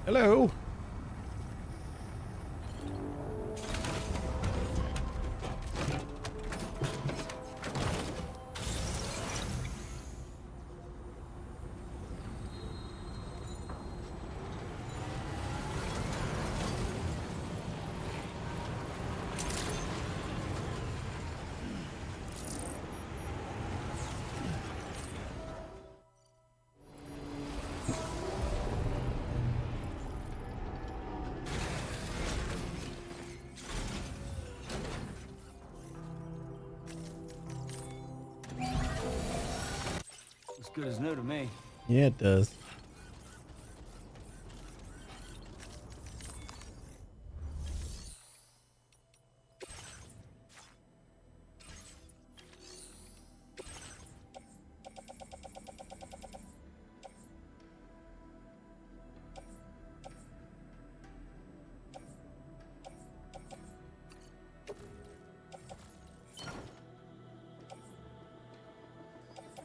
Hello. As good as new to me. Yeah, it does.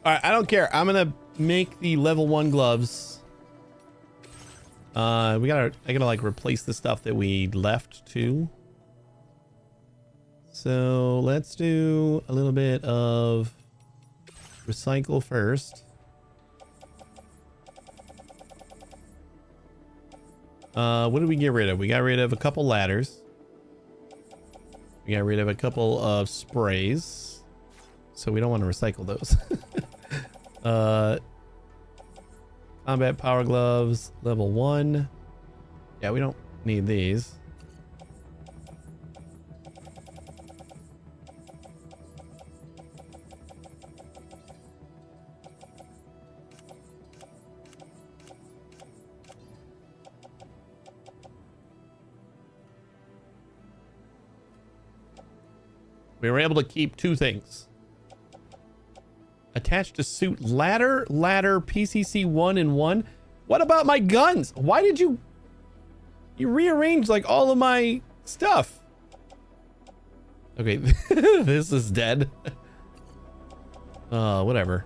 All right, I don't care. I'm gonna make the level 1 gloves. I gotta like replace the stuff that we left too. So let's do a little bit of recycle first. What did we get rid of? We got rid of a couple ladders. We got rid of a couple of sprays. So we don't want to recycle those. Combat power gloves, level 1. Yeah, we don't need these. We were able to keep 2 things. Attached to suit ladder, PCC 1 and 1. What about my guns? Why did you rearrange like all of my stuff? Okay, this is dead. Whatever.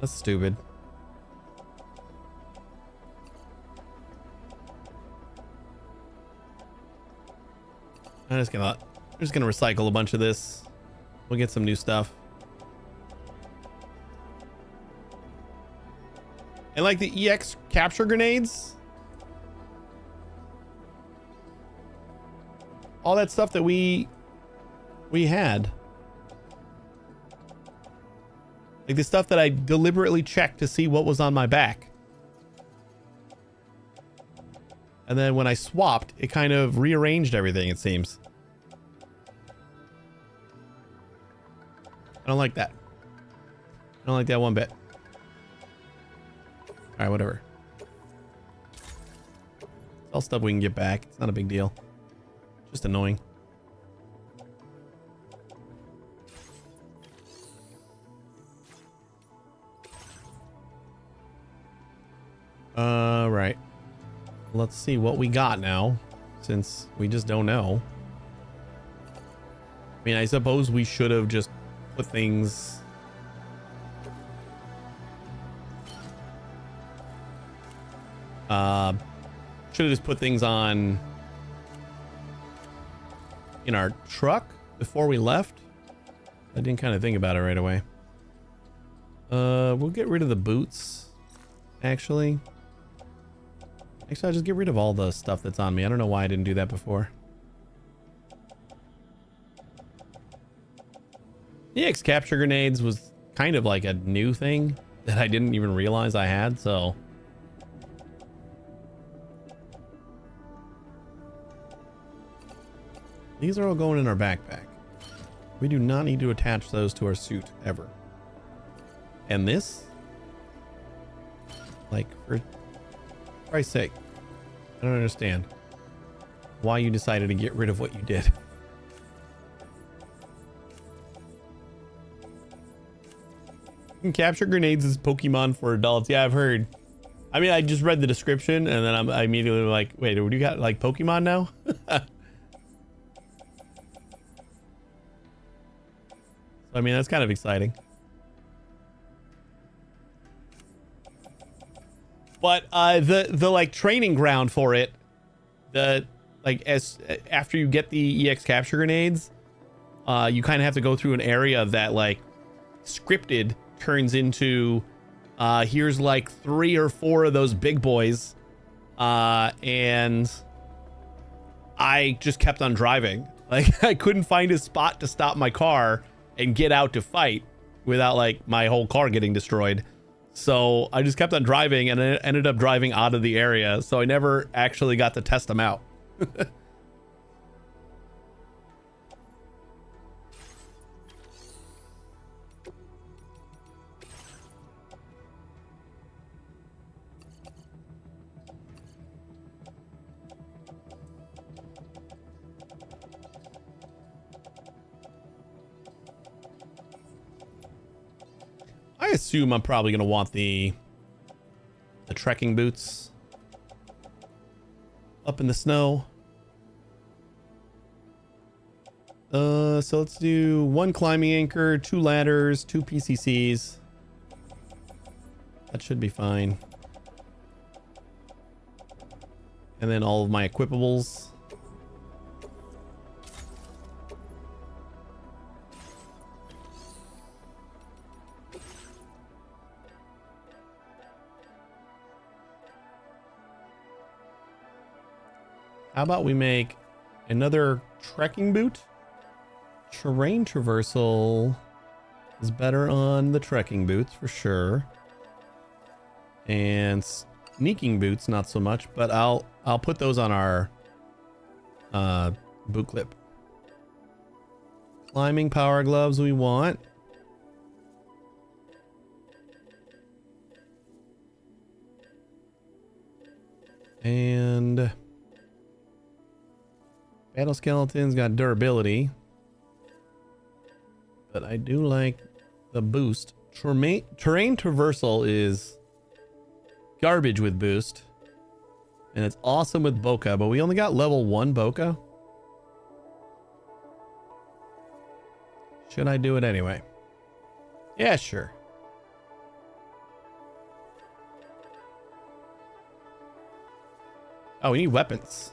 That's stupid. I'm just gonna recycle a bunch of this. We'll get some new stuff. And like the EX capture grenades, all that stuff that we had, like the stuff that I deliberately checked to see what was on my back, and then when I swapped, it kind of rearranged everything, it seems. I don't like that. I don't like that one bit. All right, whatever. It's all stuff we can get back. It's not a big deal. Just annoying. Right. Let's see what we got now, since we just don't know. I mean, I suppose we should have just put things... should have just put things on in our truck before we left. I didn't kind of think about it right away. We'll get rid of the boots, actually. I'll just get rid of all the stuff that's on me. I don't know why I didn't do that before. EX capture grenades was kind of like a new thing that I didn't even realize I had, so... These are all going in our backpack. We do not need to attach those to our suit, ever. And this? Like, for Christ's sake. I don't understand why you decided to get rid of what you did. Capture grenades is Pokemon for adults. Yeah, I've heard. I mean, I just read the description and then I immediately like, wait, do you got like Pokemon now? I mean, that's kind of exciting. But the like training ground for it, after you get the EX capture grenades, you kind of have to go through an area that like scripted turns into here's like 3 or 4 of those big boys, and I just kept on driving. Like I couldn't find a spot to stop my car and get out to fight without like my whole car getting destroyed. So I just kept on driving and I ended up driving out of the area. So I never actually got to test them out. I assume I'm probably going to want the trekking boots up in the snow. So let's do 1 climbing anchor, 2 ladders, 2 PCCs. That should be fine. And then all of my equipables. How about we make another trekking boot? Terrain traversal is better on the trekking boots for sure. And sneaking boots, not so much, but I'll put those on our boot clip. Climbing power gloves we want. And battle skeletons got durability. but I do like the boost. Terrain traversal is garbage with boost, and it's awesome with bokeh, but we only got level 1 bokeh. Should I do it anyway? Yeah, sure. Oh, we need weapons.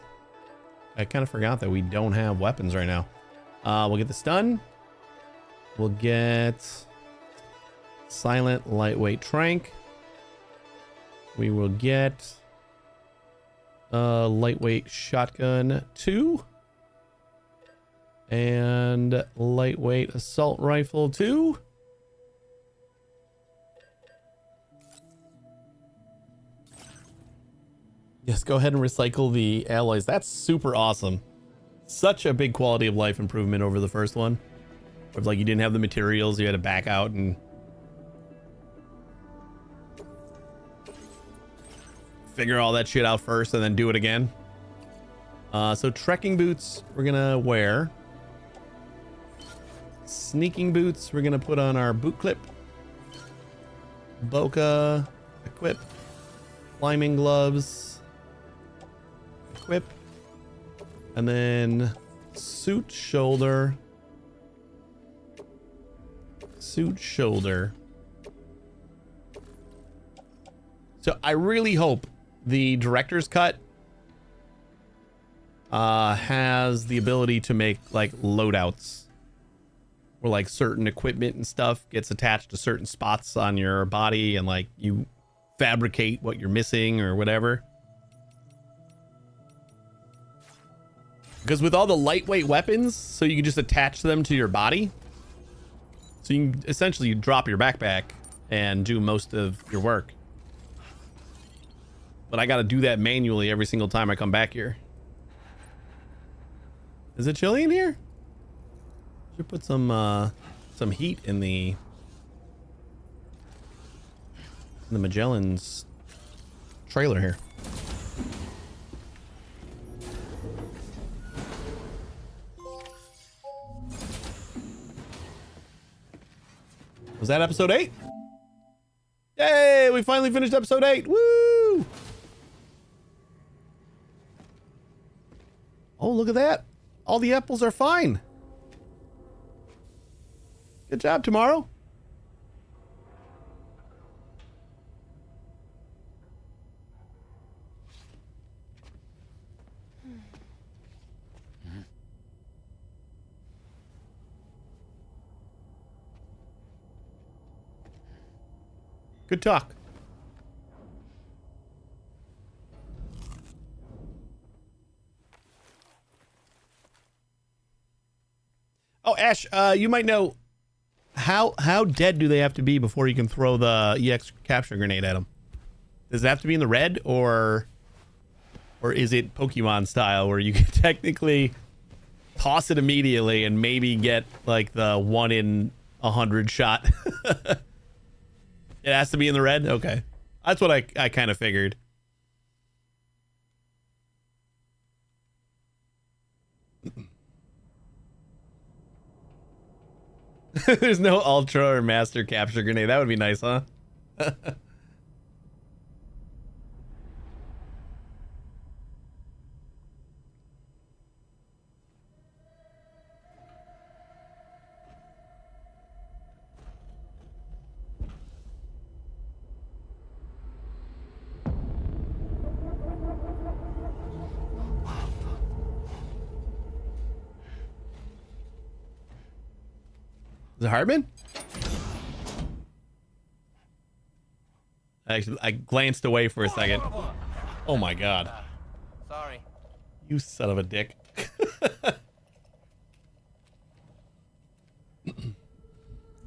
I kind of forgot that we don't have weapons right now. We'll get the stun. We'll get silent lightweight trank. We will get lightweight shotgun 2 and lightweight assault rifle 2. Yes, go ahead and recycle the alloys. That's super awesome. Such a big quality of life improvement over the first one. If like you didn't have the materials, you had to back out and figure all that shit out first and then do it again. So trekking boots we're gonna wear. Sneaking boots we're gonna put on our boot clip. Bokeh equip. Climbing gloves equip. And then suit shoulder. Suit shoulder. So I really hope the director's cut has the ability to make like loadouts where like certain equipment and stuff gets attached to certain spots on your body and like you fabricate what you're missing or whatever. Because with all the lightweight weapons, so you can just attach them to your body. So you can essentially drop your backpack and do most of your work. But I got to do that manually every single time I come back here. Is it chilly in here? Should put some heat in the Magellan's trailer here. Was that episode 8? Yay, we finally finished episode 8. Woo! Oh, look at that. All the apples are fine. Good job, Tomorrow. Good talk. Oh, Ash, you might know how dead do they have to be before you can throw the EX capture grenade at them? Does it have to be in the red, or is it Pokemon style where you can technically toss it immediately and maybe get like the 1 in 100 shot? It has to be in the red? Okay. That's what I kind of figured. There's no Ultra or Master capture grenade. That would be nice, huh? Is it Hartman? I glanced away for a second. Oh my god. Sorry. You son of a dick.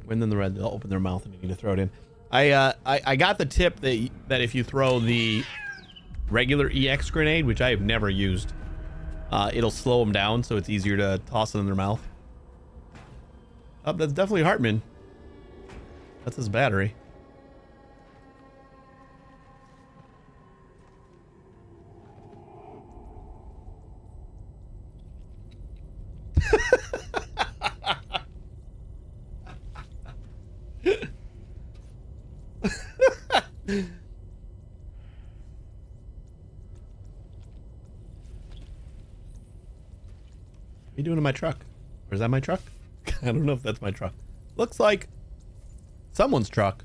When in the red, they'll open their mouth and you need to throw it in. I got the tip that if you throw the regular EX grenade, which I have never used, it'll slow them down, so it's easier to toss it in their mouth. Oh, that's definitely Hartman. That's his battery. are you doing in my truck? Or is that my truck? I don't know if that's my truck. Looks like someone's truck.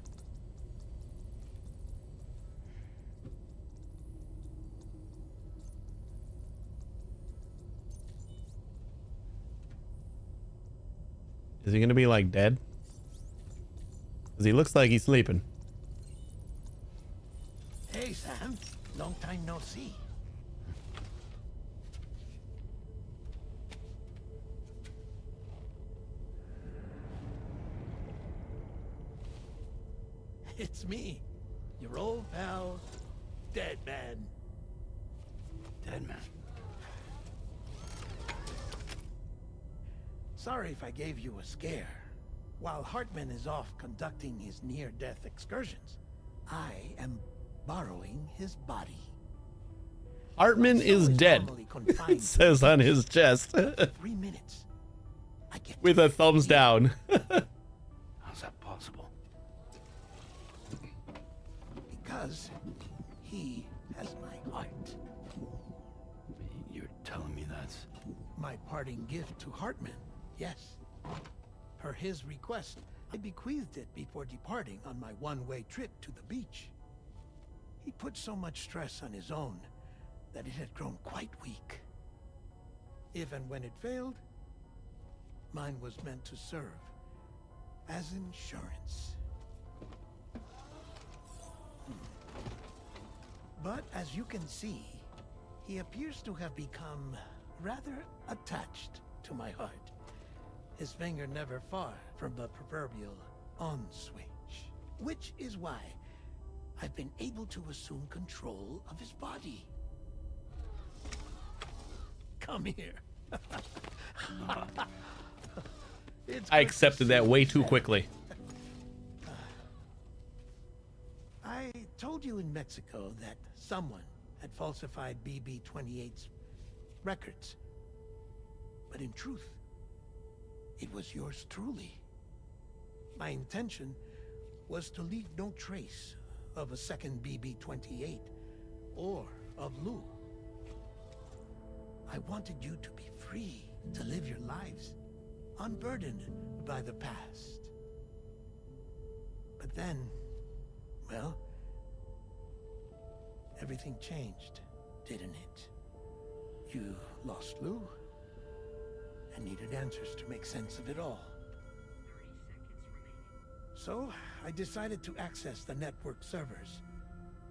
Is he gonna be like dead? Because he looks like he's sleeping. Hey, Sam. Long time no see. It's me, your old pal, Dead Man. Dead Man. Sorry if I gave you a scare. While Hartman is off conducting his near-death excursions, I am borrowing his body. Hartman is dead. It says on his chest. 3 minutes. I get With a thumbs down. How's that possible? Because he has my heart. You're telling me that's my parting gift to Hartman. Yes. Per his request, I bequeathed it before departing on my one-way trip to the beach. He put so much stress on his own that it had grown quite weak. If and when it failed, mine was meant to serve as insurance. But as you can see, he appears to have become rather attached to my heart. His finger never far from the proverbial on switch, which is why I've been able to assume control of his body. Come here. I accepted that way too quickly. I told you in Mexico that someone had falsified BB-28's records. But in truth, it was yours truly. My intention was to leave no trace of a second BB-28 or of Lou. I wanted you to be free to live your lives, unburdened by the past. But then, well, everything changed, didn't it? You lost Lou and needed answers to make sense of it all. So, I decided to access the network servers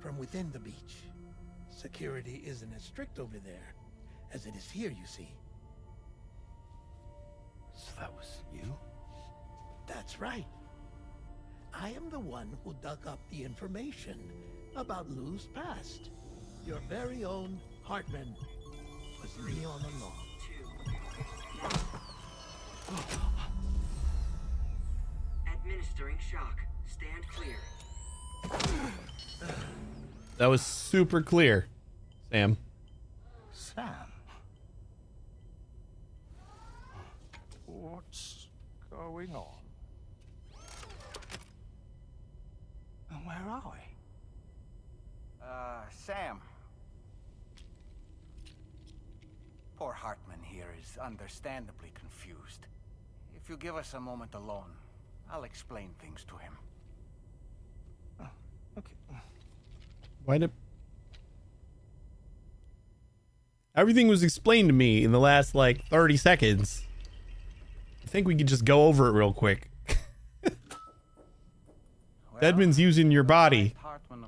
from within the beach. Security isn't as strict over there as it is here, you see. So that was you? That's right. I am the one who dug up the information about Lou's past. Your very own Hartman was me all along. Administering shock. Stand clear. That was super clear, Sam. Sam? What's going on? And where are we? Sam. Poor Hartman here is understandably confused. If you give us a moment alone, I'll explain things to him. Okay. Why did... Everything was explained to me in the last, like, 30 seconds. I think we could just go over it real quick. Deadman's using your body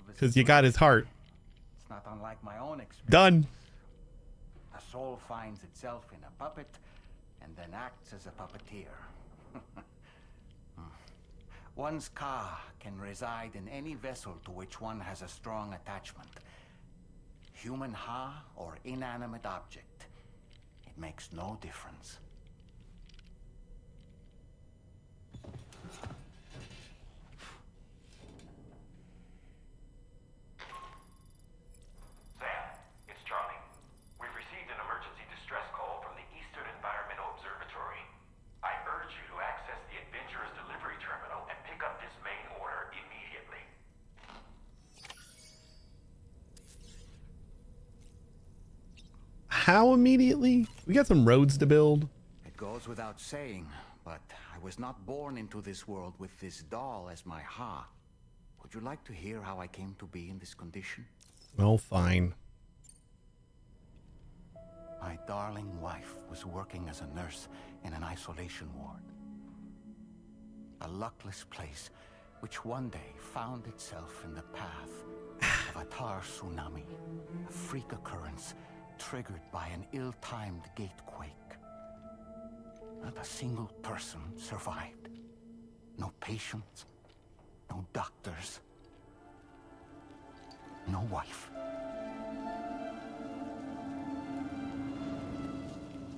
because you got his heart. It's not unlike my own experience. Done. A soul finds itself in a puppet and then acts as a puppeteer. One's ka can reside in any vessel to which one has a strong attachment. Human ha or inanimate object. It makes no difference. Sam, it's Charlie. We've received an emergency distress call from the Eastern Environmental Observatory. I urge you to access the Adventurer's delivery terminal and pick up this main order immediately. How immediately? We got some roads to build. goes without saying, but I was not born into this world with this doll as my heart. Would you like to hear how I came to be in this condition? Oh, fine. My darling wife was working as a nurse in an isolation ward. A luckless place which one day found itself in the path of a tar tsunami, a freak occurrence triggered by an ill-timed gatequake. Not a single person survived. No patients, no doctors, no wife.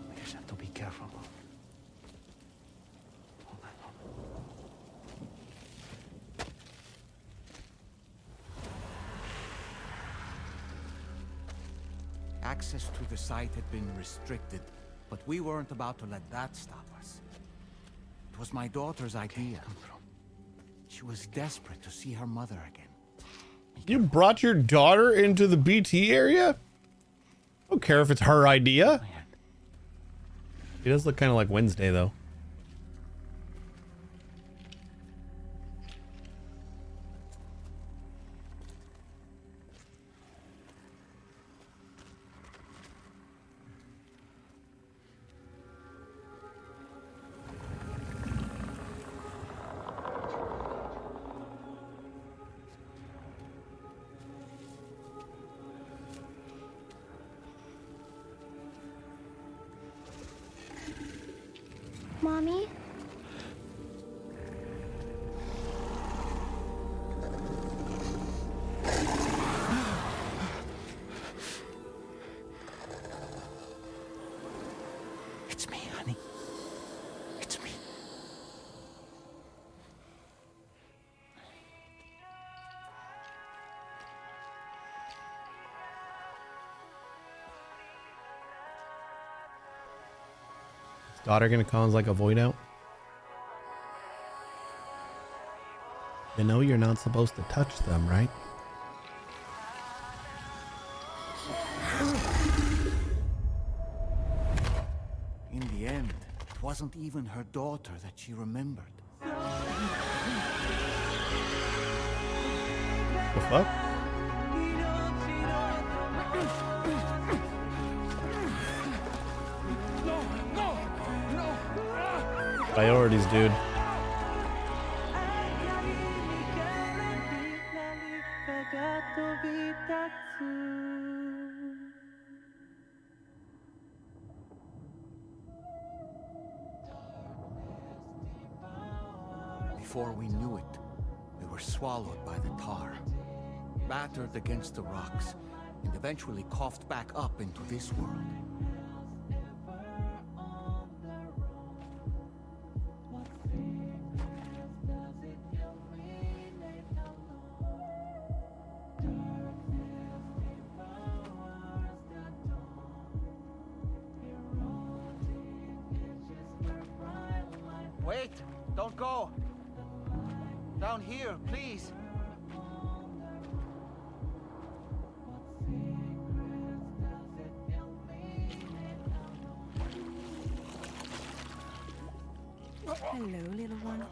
We just have to be careful. Hold on. Access to the site had been restricted, but we weren't about to let that stop us. It was my daughter's idea. She was desperate to see her mother again. You brought your daughter into the BT area? I don't care if it's her idea. He does look kind of like Wednesday, though. Mommy? It's me, honey. It's me. Daughter gonna cause like a void out? You know you're not supposed to touch them, right? In the end, it wasn't even her daughter that she remembered. The fuck? Priorities, dude. Before we knew it, we were swallowed by the tar, battered against the rocks, and eventually coughed back up into this world. Wait! Don't go! Down here, please! Hello, little one.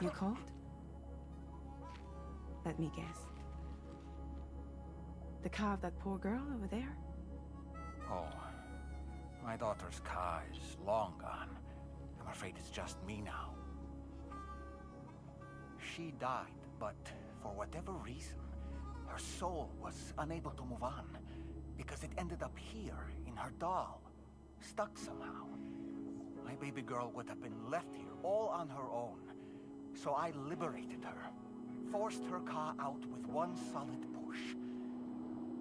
You cold? Let me guess. The car of that poor girl over there? Oh, my daughter's car is long gone. I'm afraid it's just me now. She died, but for whatever reason, her soul was unable to move on, because it ended up here, in her doll, stuck somehow. My baby girl would have been left here all on her own, so I liberated her, forced her car out with one solid push,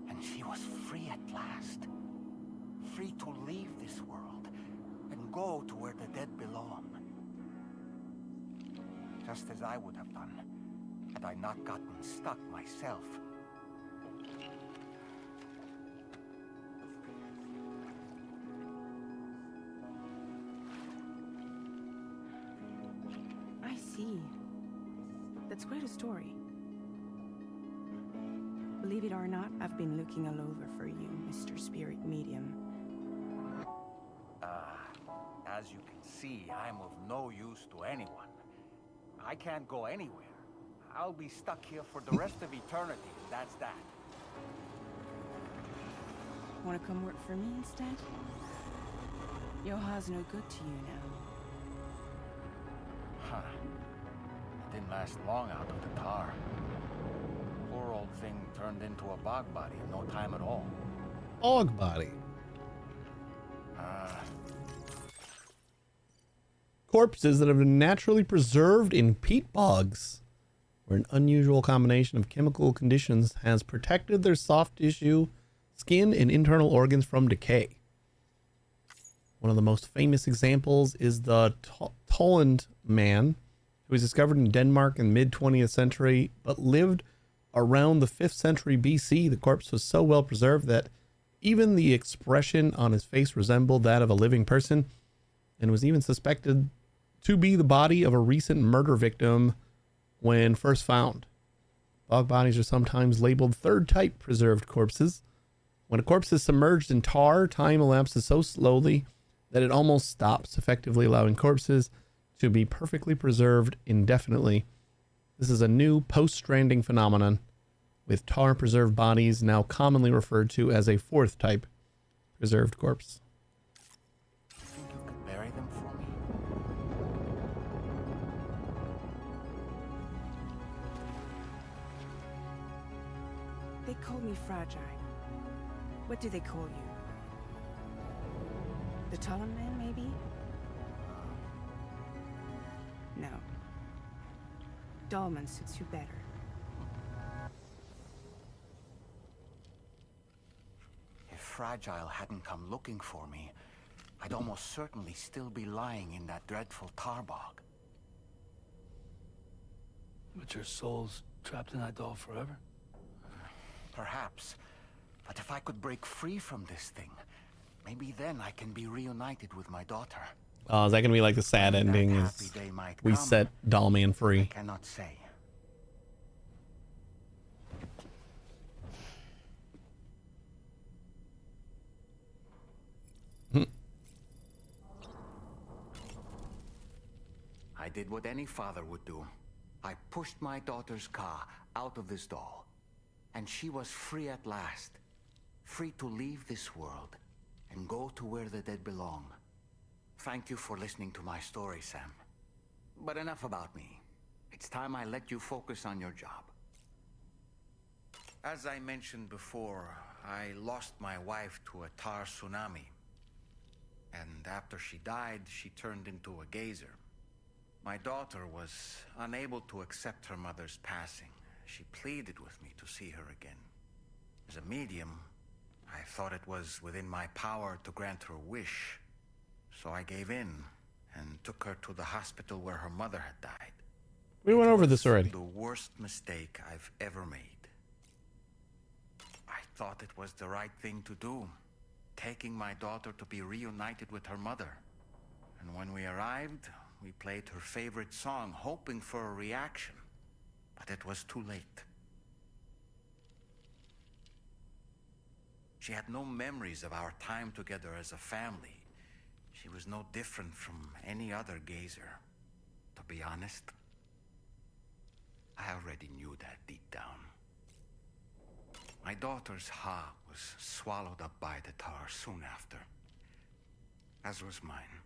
and she was free at last. Free to leave this world and go to where the dead belong. Just as I would have done, had I not gotten stuck myself. I see. That's quite a story. Believe it or not, I've been looking all over for you, Mr. Spirit Medium. As you can see, I'm of no use to anyone. I can't go anywhere. I'll be stuck here for the rest of eternity, and that's that. Want to come work for me instead? Yoha's no good to you now. Huh. It didn't last long out of the tar. Poor old thing turned into a bog body in no time at all. Bog body. Corpses that have been naturally preserved in peat bogs, where an unusual combination of chemical conditions has protected their soft tissue, skin, and internal organs from decay. One of the most famous examples is the Tolland man, who was discovered in Denmark in the mid-20th century, but lived around the 5th century BC. The corpse was so well preserved that even the expression on his face resembled that of a living person, and was even suspected to be the body of a recent murder victim when first found. Bog bodies are sometimes labeled third type preserved corpses. When a corpse is submerged in tar, time elapses so slowly that it almost stops, effectively allowing corpses to be perfectly preserved indefinitely. This is a new post-stranding phenomenon, with tar preserved bodies now commonly referred to as a fourth type preserved corpse. You think you could bury them for me? They call me fragile. What do they call you? The Talon Man, maybe? No. Dahlman suits you better. If Fragile hadn't come looking for me, I'd almost certainly still be lying in that dreadful tar bog. But your soul's trapped in that doll forever? Perhaps. But if I could break free from this thing, maybe then I can be reunited with my daughter. Oh, is that going to be like the sad ending? Is we set Dollman free? I cannot say. I did what any father would do. I pushed my daughter's car out of this doll, and she was free at last. Free to leave this world and go to where the dead belong. Thank you for listening to my story, Sam. But enough about me. It's time I let you focus on your job. As I mentioned before, I lost my wife to a tar tsunami. And after she died, she turned into a geyser. My daughter was unable to accept her mother's passing. She pleaded with me to see her again. As a medium, I thought it was within my power to grant her wish. So I gave in and took her to the hospital where her mother had died. We went over this already. The worst mistake I've ever made. I thought it was the right thing to do, taking my daughter to be reunited with her mother. And when we arrived, we played her favorite song, hoping for a reaction. But it was too late. She had no memories of our time together as a family. She was no different from any other gazer. To be honest, I already knew that deep down. My daughter's heart was swallowed up by the tar soon after, as was mine.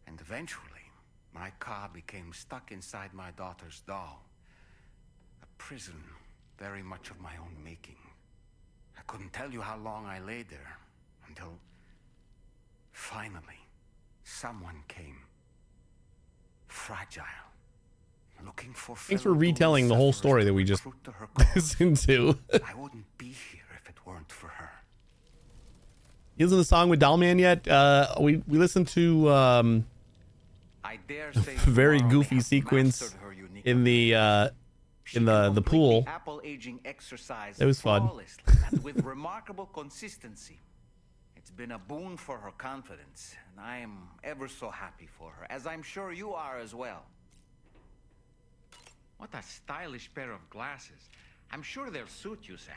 And eventually, my car became stuck inside my daughter's doll. A prison very much of my own making. I couldn't tell you how long I lay there, until finally, someone came. Fragile. Looking for Thanks for retelling the whole story that we just listened to. I wouldn't be here if it weren't for her. You listen to the song with Dollman yet? We listened to I dare say very goofy sequence in the pool. Apple aging exercise It was fun. and with remarkable consistency. It's been a boon for her confidence, and I am ever so happy for her, as I'm sure you are as well. What a stylish pair of glasses. I'm sure they'll suit you, Sam.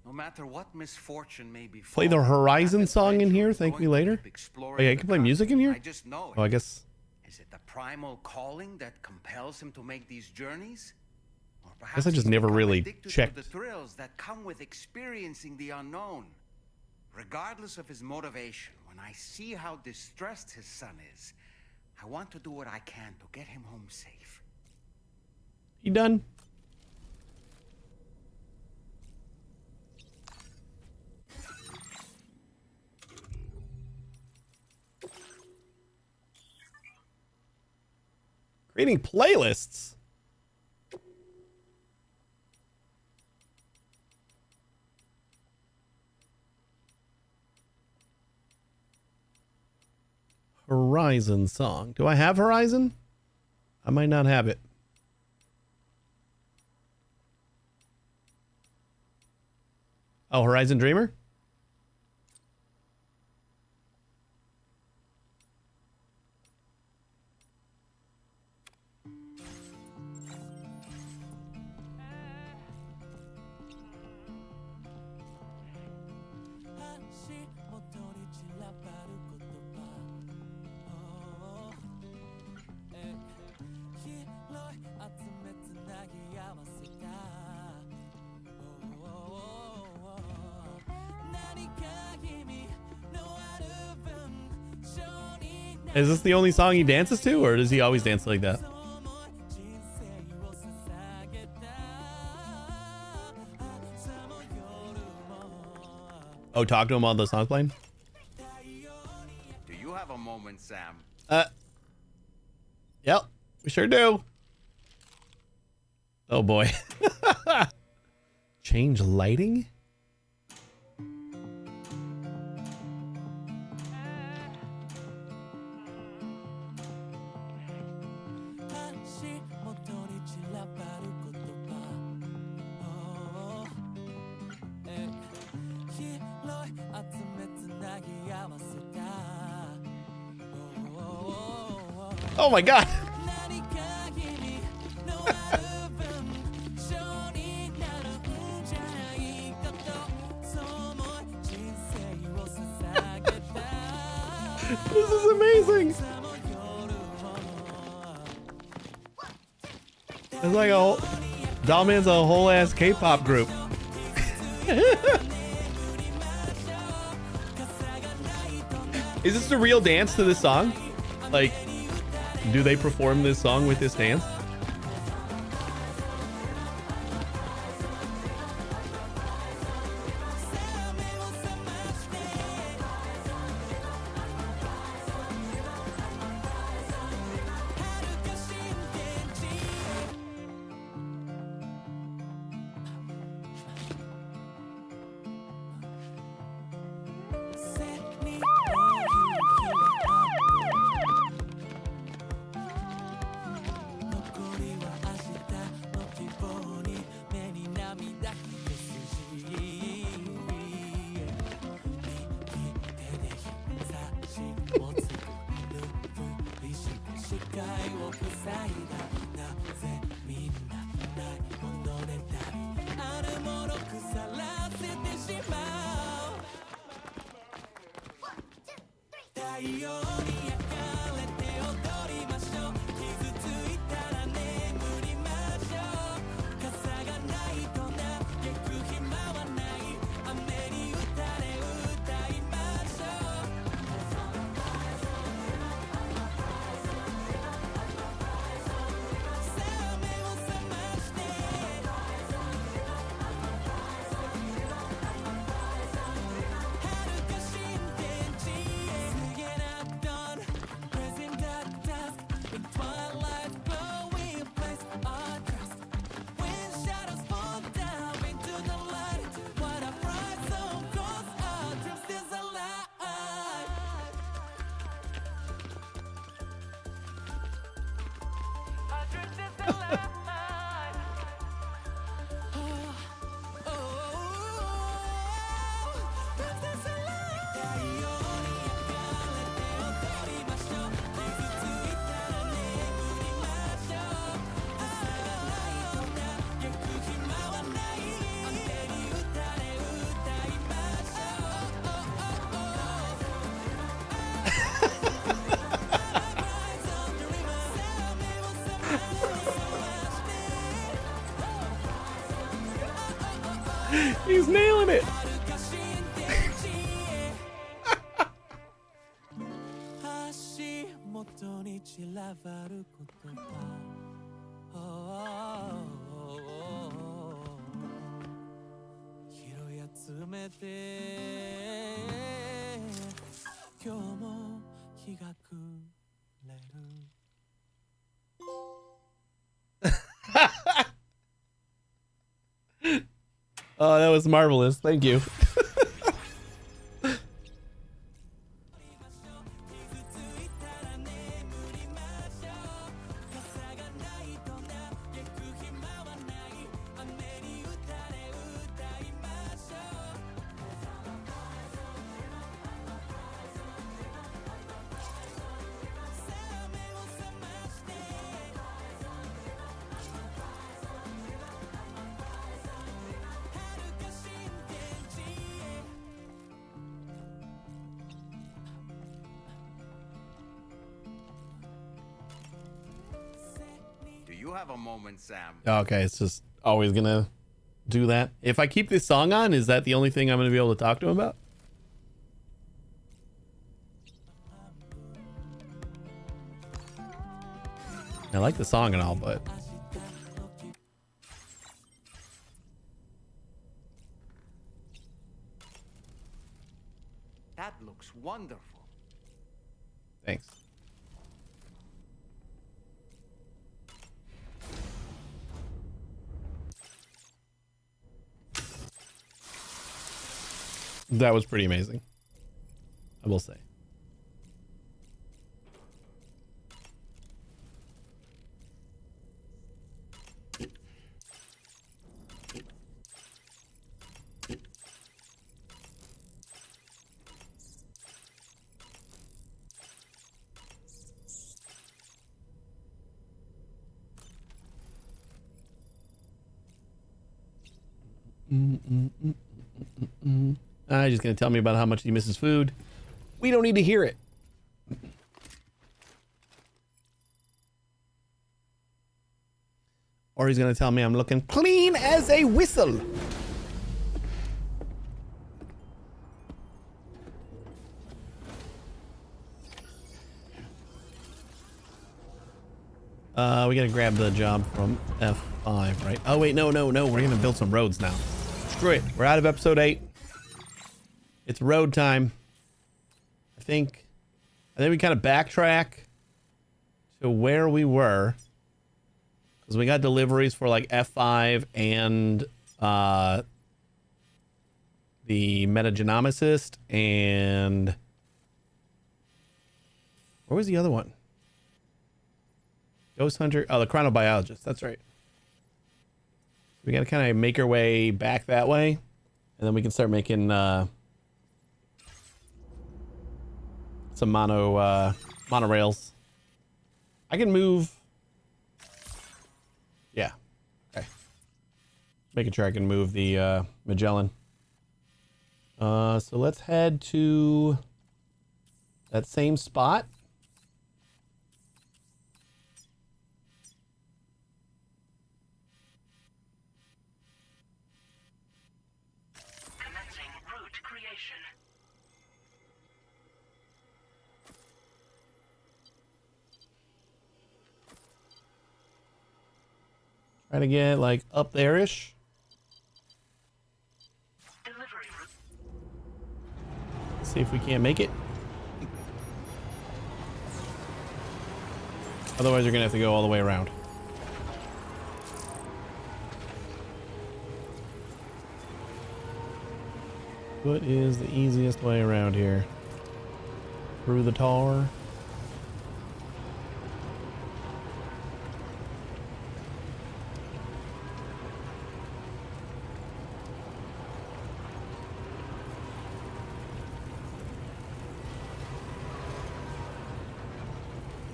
No matter what misfortune may be. Play the Horizon song in here. Thank me later. Oh yeah, I can play music in here. I just know it. Oh, I guess. Is it the primal calling that compels him to make these journeys? Or I guess I just never really checked. The thrills that come with experiencing the unknown. Regardless of his motivation, when I see how distressed his son is, I want to do what I can to get him home safe. You done? Creating playlists. Horizon song. Do I have Horizon? I might not have it. Oh, Horizon Dreamer? Is this the only song he dances to, or does he always dance like that? Oh, talk to him while the song's playing? Do you have a moment, Sam? Yep, we sure do. Oh boy. Change lighting? Oh my god. This is amazing. It's like a whole, Dollman's a whole ass K-pop group. Is this the real dance to this song? Like, do they perform this song with this dance? He's nailing it. Oh, that was marvelous. Thank you. You have a moment, Sam. Okay, it's just always gonna do that. If I keep this song on, is that the only thing I'm gonna be able to talk to him about? I like the song and all, but That looks wonderful. thanks. That was pretty amazing, I will say. He's just gonna tell me about how much he misses food. We don't need to hear it. Or he's gonna tell me I'm looking clean as a whistle. We gotta grab the job from F5, right? Oh wait, no. We're gonna build some roads now. Screw it. We're out of episode 8. It's road time. I think we kind of backtrack to where we were, because we got deliveries for like F5 and the metagenomicist, and where was the other one? Ghost Hunter. Oh, the chronobiologist. That's right. We got to kind of make our way back that way, and then we can start making some monorails. I can move. Yeah. Okay. Making sure I can move the Magellan. So let's head to that same spot. Try to get like up there-ish. See if we can't make it. Otherwise, you're gonna have to go all the way around. What is the easiest way around here? Through the tar?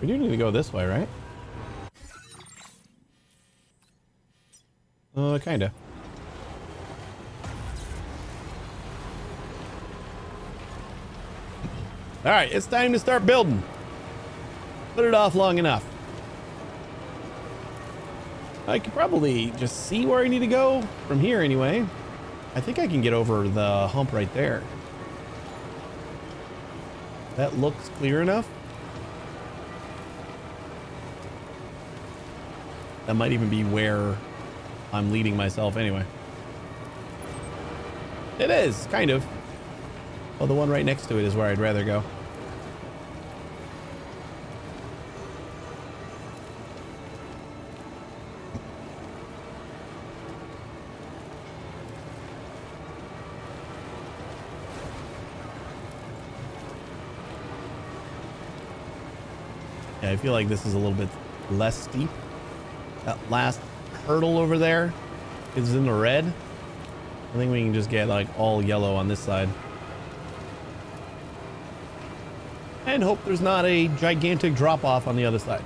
We do need to go this way, right? Kinda. All right, it's time to start building. Put it off long enough. I could probably just see where I need to go from here anyway. I think I can get over the hump right there. That looks clear enough. That might even be where I'm leading myself anyway. It is, kind of. Well, the one right next to it is where I'd rather go. Yeah, I feel like this is a little bit less steep. That last hurdle over there is in the red. I think we can just get like all yellow on this side. And hope there's not a gigantic drop off on the other side.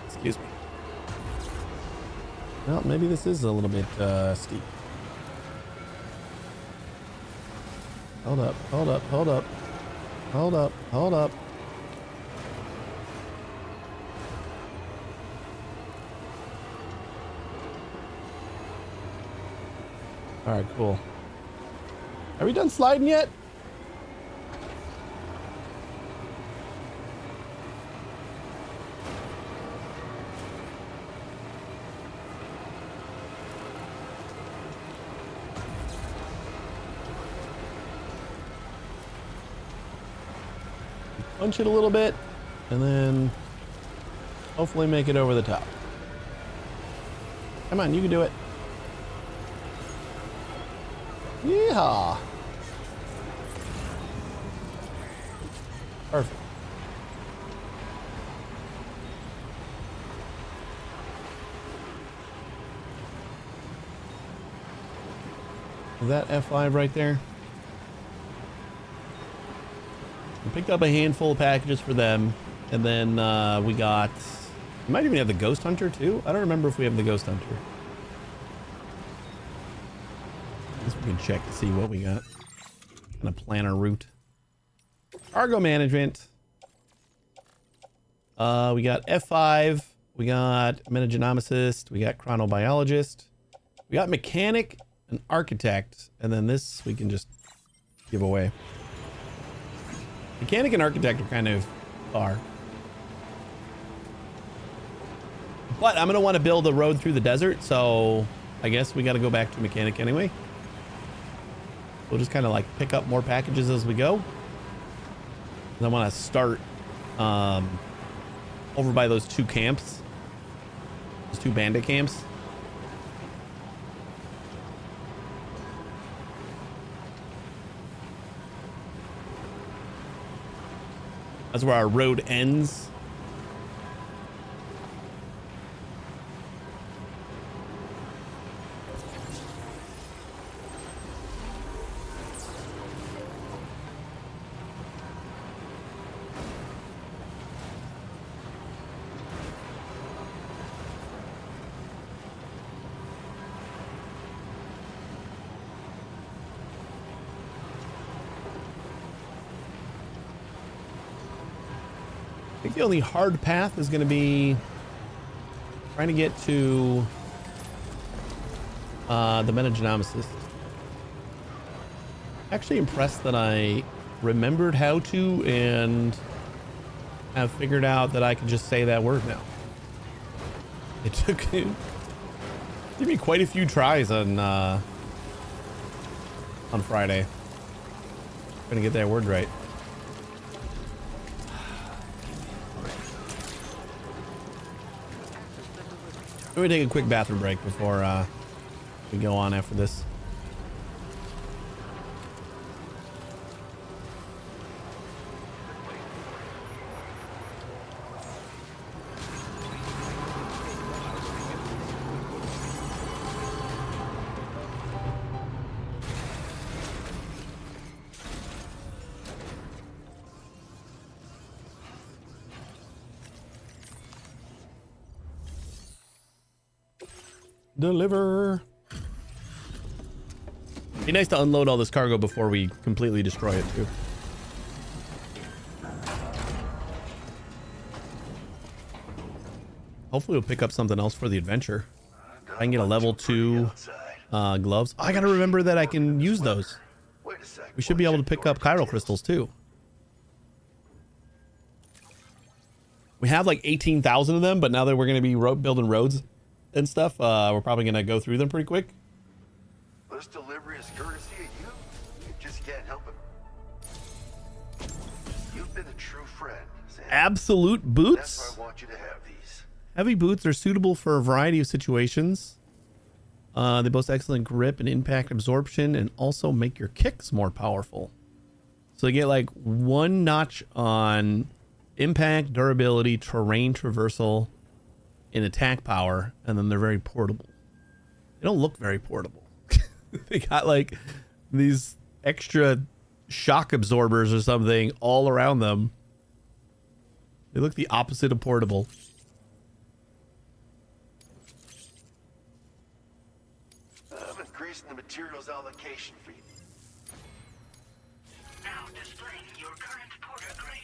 Excuse me. Well, maybe this is a little bit steep. Hold up, hold up, hold up. Hold up, hold up. All right, cool. Are we done sliding yet? Punch it a little bit, and then hopefully make it over the top. Come on, you can do it. Yeehaw. Perfect. Is that F5 right there? We picked up a handful of packages for them, and then we got... We might even have the Ghost Hunter too. I don't remember if we have the Ghost Hunter. I guess we can check to see what we got. Kind of plan our route. Cargo management. We got F5. We got metagenomicist. We got chronobiologist. We got mechanic and architect. And then this we can just give away. Mechanic and architect are kind of far. But I'm going to want to build a road through the desert, so I guess we got to go back to mechanic anyway. We'll just kind of like pick up more packages as we go. And I want to start over by those two camps. Those two bandit camps. That's where our road ends. I think the only hard path is going to be trying to get to the metagenomicist. Actually impressed that I remembered how to and have figured out that I can just say that word now. It took me quite a few tries on Friday. Trying to get that word right. Let me take a quick bathroom break before we go on after this. Deliver. Be nice to unload all this cargo before we completely destroy it too. Hopefully we'll pick up something else for the adventure. I can get a level 2 gloves. Oh, I gotta remember that I can use those. We should be able to pick up chiral crystals too. We have like 18,000 of them, but now that we're going to be building roads and stuff, we're probably going to go through them pretty quick. This delivery is courtesy of you. You just can't help it. You've been a true friend, Sam. Absolute boots? That's why I want you to have these. Heavy boots are suitable for a variety of situations. They boast excellent grip and impact absorption and also make your kicks more powerful. So you get like 1 notch on impact, durability, terrain traversal, and attack power, and then they're very portable. They don't look very portable. They got like these extra shock absorbers or something all around them. They look the opposite of portable. I'm increasing the materials allocation for you. Now displaying your current porter grade.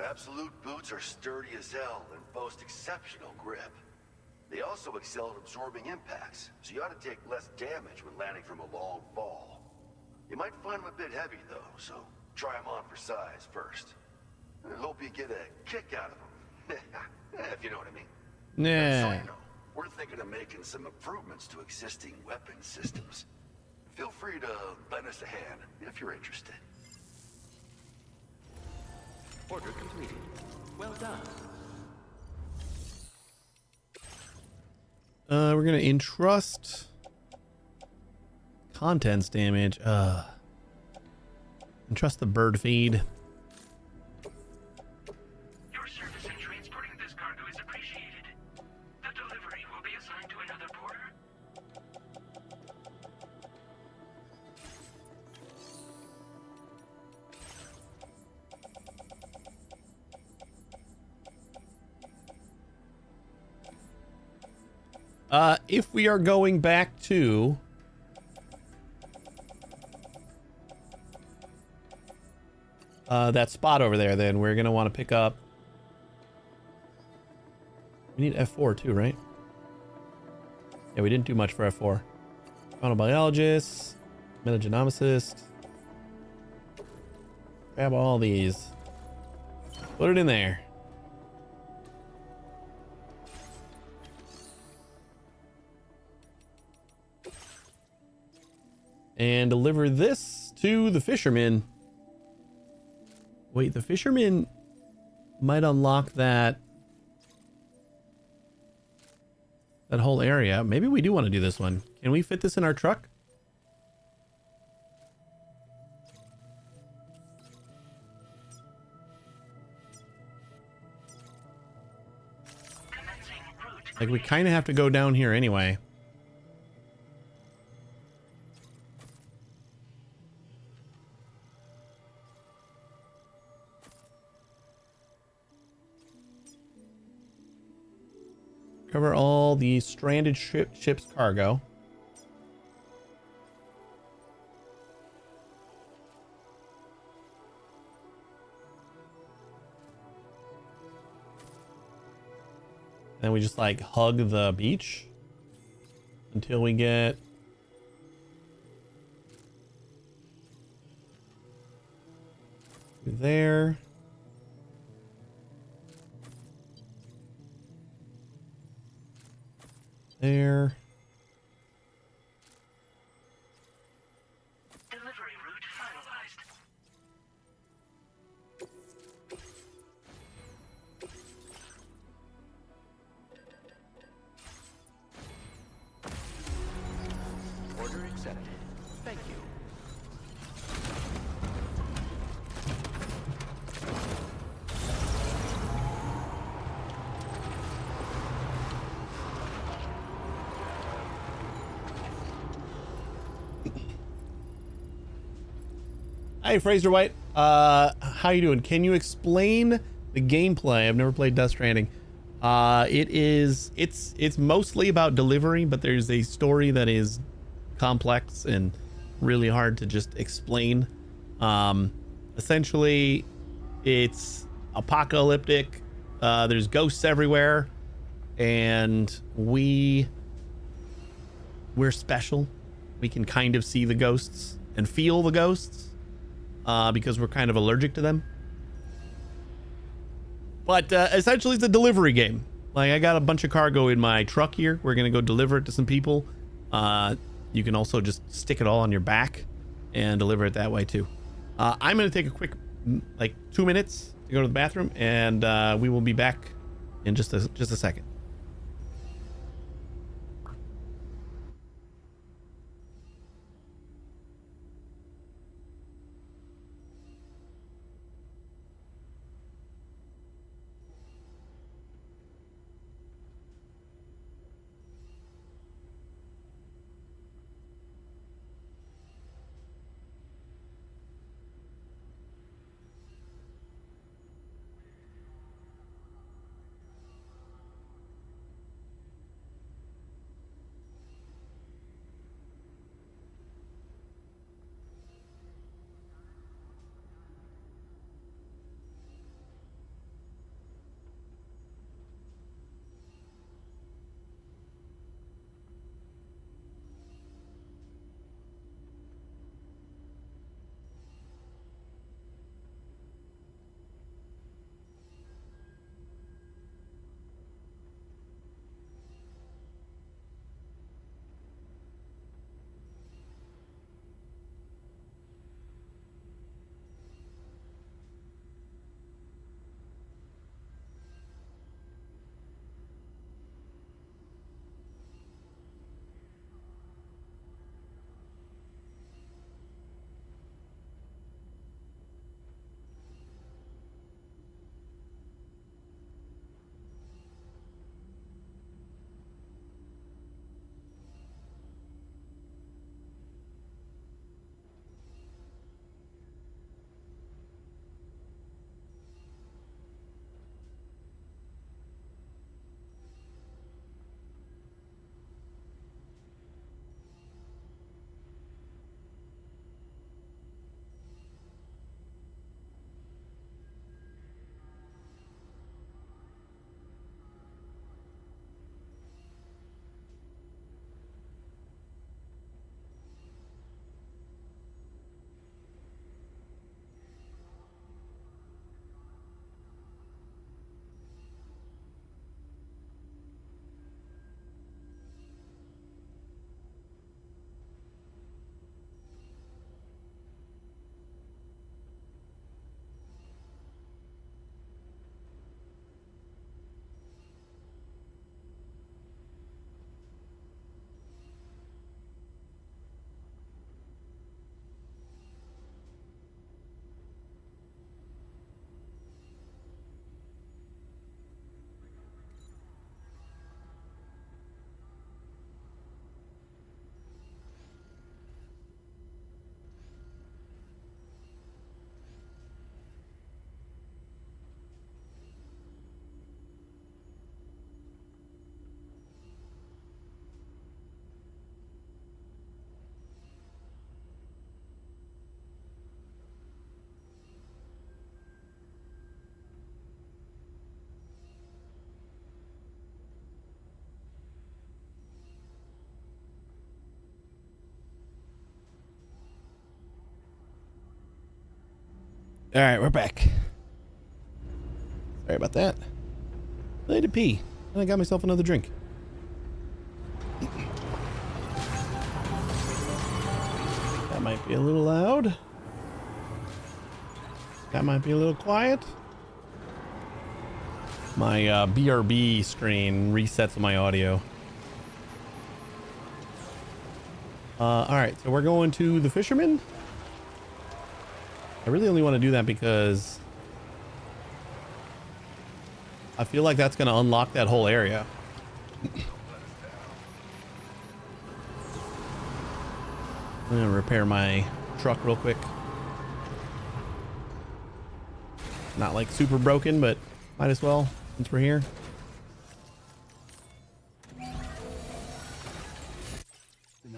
Absolute boots are sturdy as hell and boast exceptional grip. They also excel at absorbing impacts, so you ought to take less damage when landing from a long fall. You might find them a bit heavy though, so try them on for size first. And I hope you get a kick out of them. If you know what I mean. Yeah. So you know, we're thinking of making some improvements to existing weapon systems. Feel free to lend us a hand if you're interested. Order completed. Well done. We're gonna entrust contents damage. Entrust the bird feed. Your service in transporting this cargo is appreciated. The delivery will be assigned to another porter. If we are going back to that spot over there, then we're gonna want to pick up. We need F4 too, right? Yeah, we didn't do much for F4. Chronobiologist, metagenomicist. Grab all these. Put it in there. And deliver this to the fisherman. Wait, the fisherman might unlock that whole area. Maybe we do want to do this one. Can we fit this in our truck? Like, we kind of have to go down here anyway. Cover all the stranded ship's cargo. And we just like hug the beach until we get there. There. Delivery route finalized. Order accepted. Thank you. Hi, Fraser White. How you doing? Can you explain the gameplay? I've never played Death Stranding. It's mostly about delivery, but there's a story that is complex and really hard to just explain. Essentially, it's apocalyptic. There's ghosts everywhere, and we're special. We can kind of see the ghosts and feel the ghosts because we're kind of allergic to them. But essentially, it's a delivery game. Like, I got a bunch of cargo in my truck here. We're gonna go deliver it to some people. You can also just stick it all on your back and deliver it that way too. I'm gonna take a quick, like, 2 minutes to go to the bathroom, and we will be back in just a second. All right, we're back. Sorry about that. I need to pee, and I got myself another drink. That might be a little loud. That might be a little quiet. My BRB screen resets my audio. All right, so we're going to the Fisherman. I really only want to do that because I feel like that's going to unlock that whole area. I'm going to repair my truck real quick. Not like super broken, but might as well since we're here.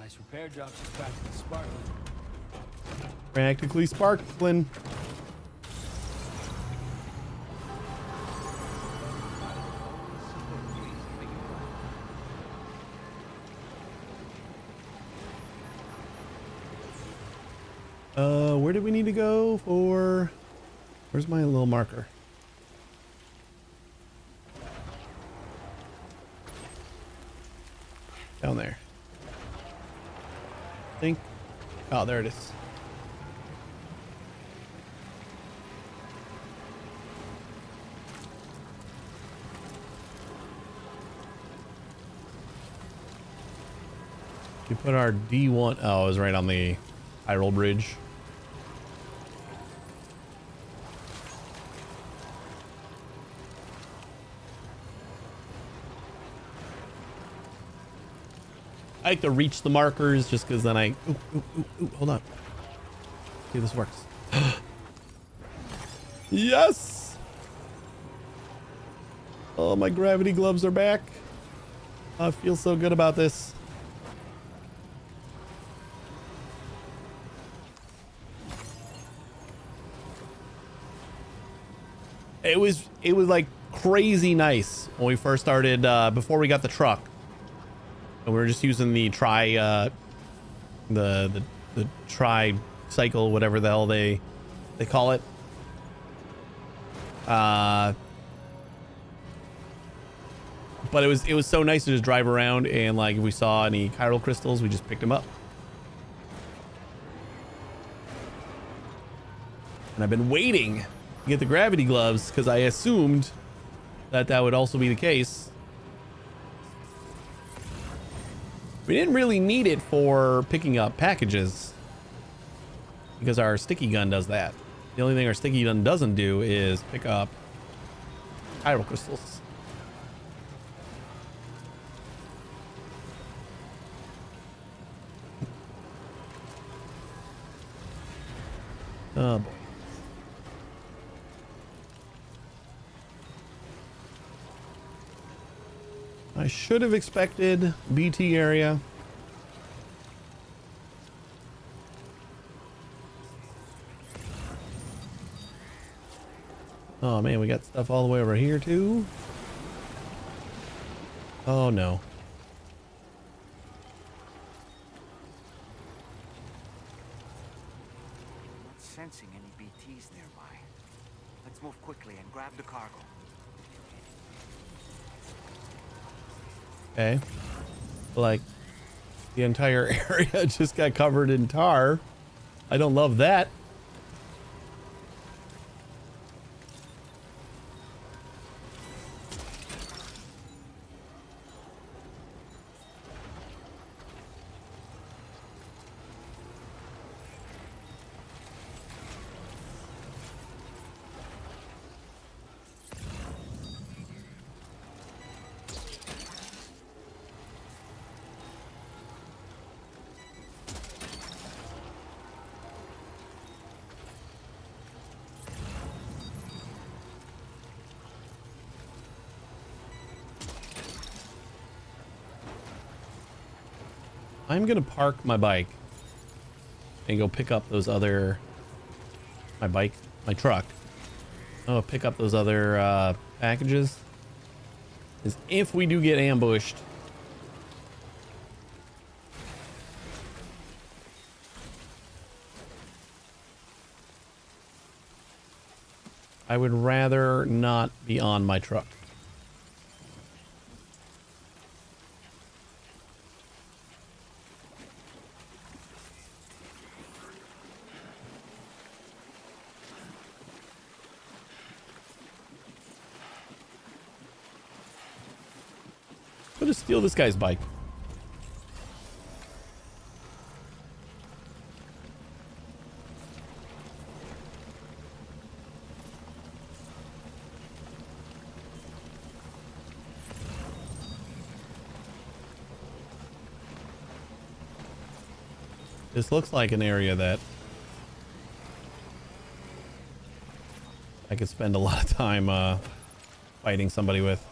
Nice repair job. She's practically sparkling. Practically sparkling. Where do we need to go for? Where's my little marker? Down there. I think. Oh, there it is. You put our D1. Oh, it was right on the high roll bridge. I like to reach the markers just because then I. Ooh, hold on. See if this works. Yes! Oh, my gravity gloves are back. I feel so good about this. It was like crazy nice when we first started, before we got the truck. And we were just using the the tri-cycle, whatever the hell they call it. But it was so nice to just drive around, and like if we saw any chiral crystals, we just picked them up. And I've been waiting to get the gravity gloves because I assumed that would also be the case. We didn't really need it for picking up packages because our sticky gun does that. The only thing our sticky gun doesn't do is pick up chiral crystals. Oh boy. I should have expected BT area. Oh man, we got stuff all the way over here too. Oh no. Not sensing any BTs nearby. Let's move quickly and grab the cargo. Okay. Like the entire area just got covered in tar. I don't love that. I'm gonna park my bike and go pick up those other my truck. Oh, pick up those other packages. Because if we do get ambushed, I would rather not be on my truck. I'll just steal this guy's bike. This looks like an area that I could spend a lot of time fighting somebody with.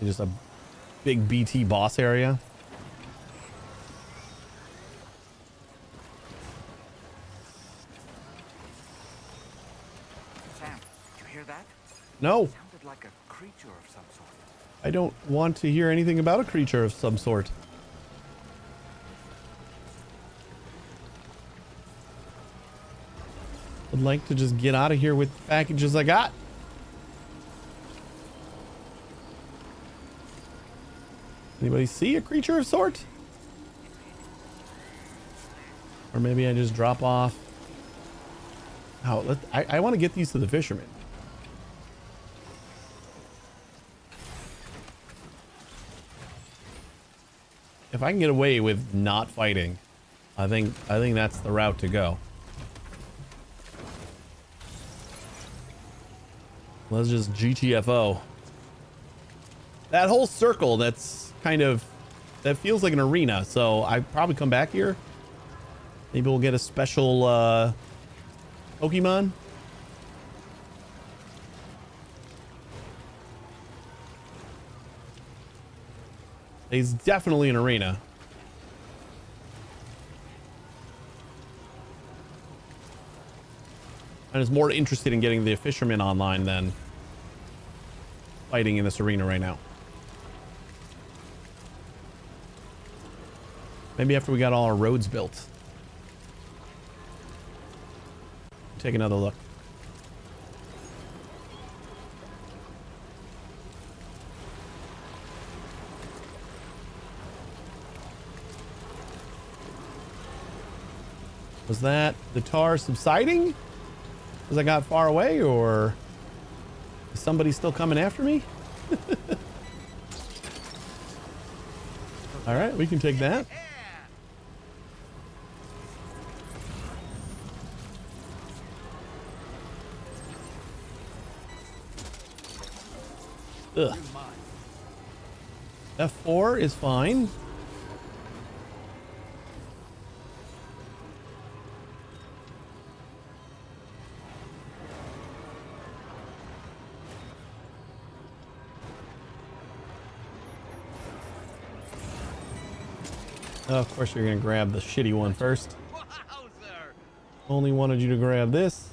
Just a big BT boss area. No. Sounded like a creature of some sort. I don't want to hear anything about a creature of some sort. I'd like to just get out of here with the packages I got. Anybody see a creature of sort? Or maybe I just drop off. Oh, I want to get these to the fisherman. If I can get away with not fighting, I think that's the route to go. Let's just GTFO. That whole circle, that's kind of, that feels like an arena. So I probably come back here. Maybe we'll get a special Pokemon. It's definitely an arena. I was more interested in getting the fisherman online than fighting in this arena right now. Maybe after we got all our roads built. Take another look. Was that the tar subsiding as I got far away, or is somebody still coming after me? All right, we can take that. Ugh. F4 is fine. Oh, of course you're gonna grab the shitty one first. Only wanted you to grab this.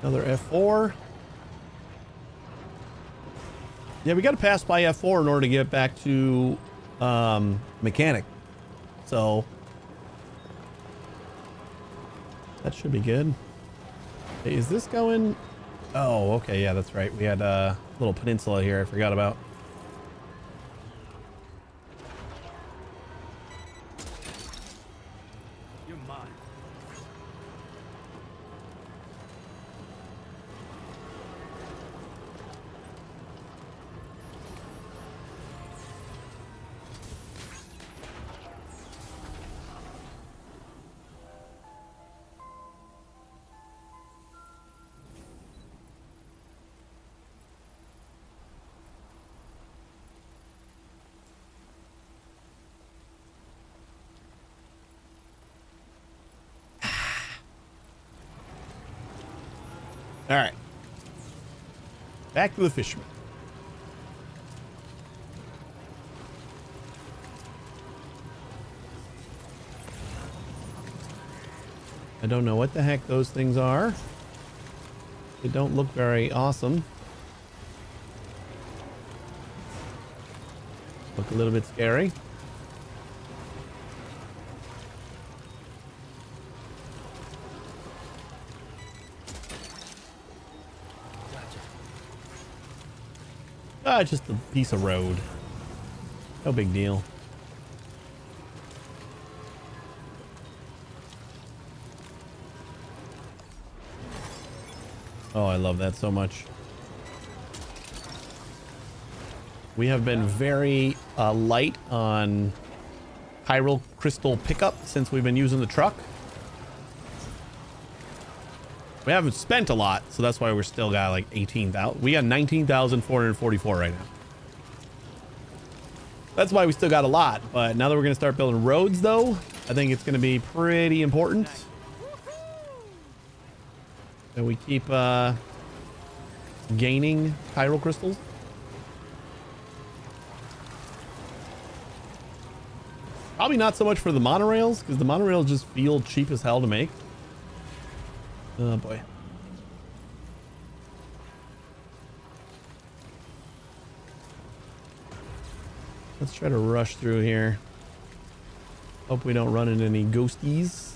Another F4. Yeah, we got to pass by F4 in order to get back to mechanic. So that should be good. Hey, is this going? Oh, okay. Yeah, that's right. We had a little peninsula here I forgot about. You're mine. All right. Back to the fisherman. I don't know what the heck those things are. They don't look very awesome. Look a little bit scary. Just a piece of road. No big deal. Oh, I love that so much. We have been very light on chiral crystal pickup since we've been using the truck. We haven't spent a lot, so that's why we're still got like 18,000. We got 19,444 right now. That's why we still got a lot. But now that we're going to start building roads, though, I think it's going to be pretty important that we keep gaining chiral crystals. Probably not so much for the monorails, because the monorails just feel cheap as hell to make. Oh boy. Let's try to rush through here. Hope we don't run into any ghosties.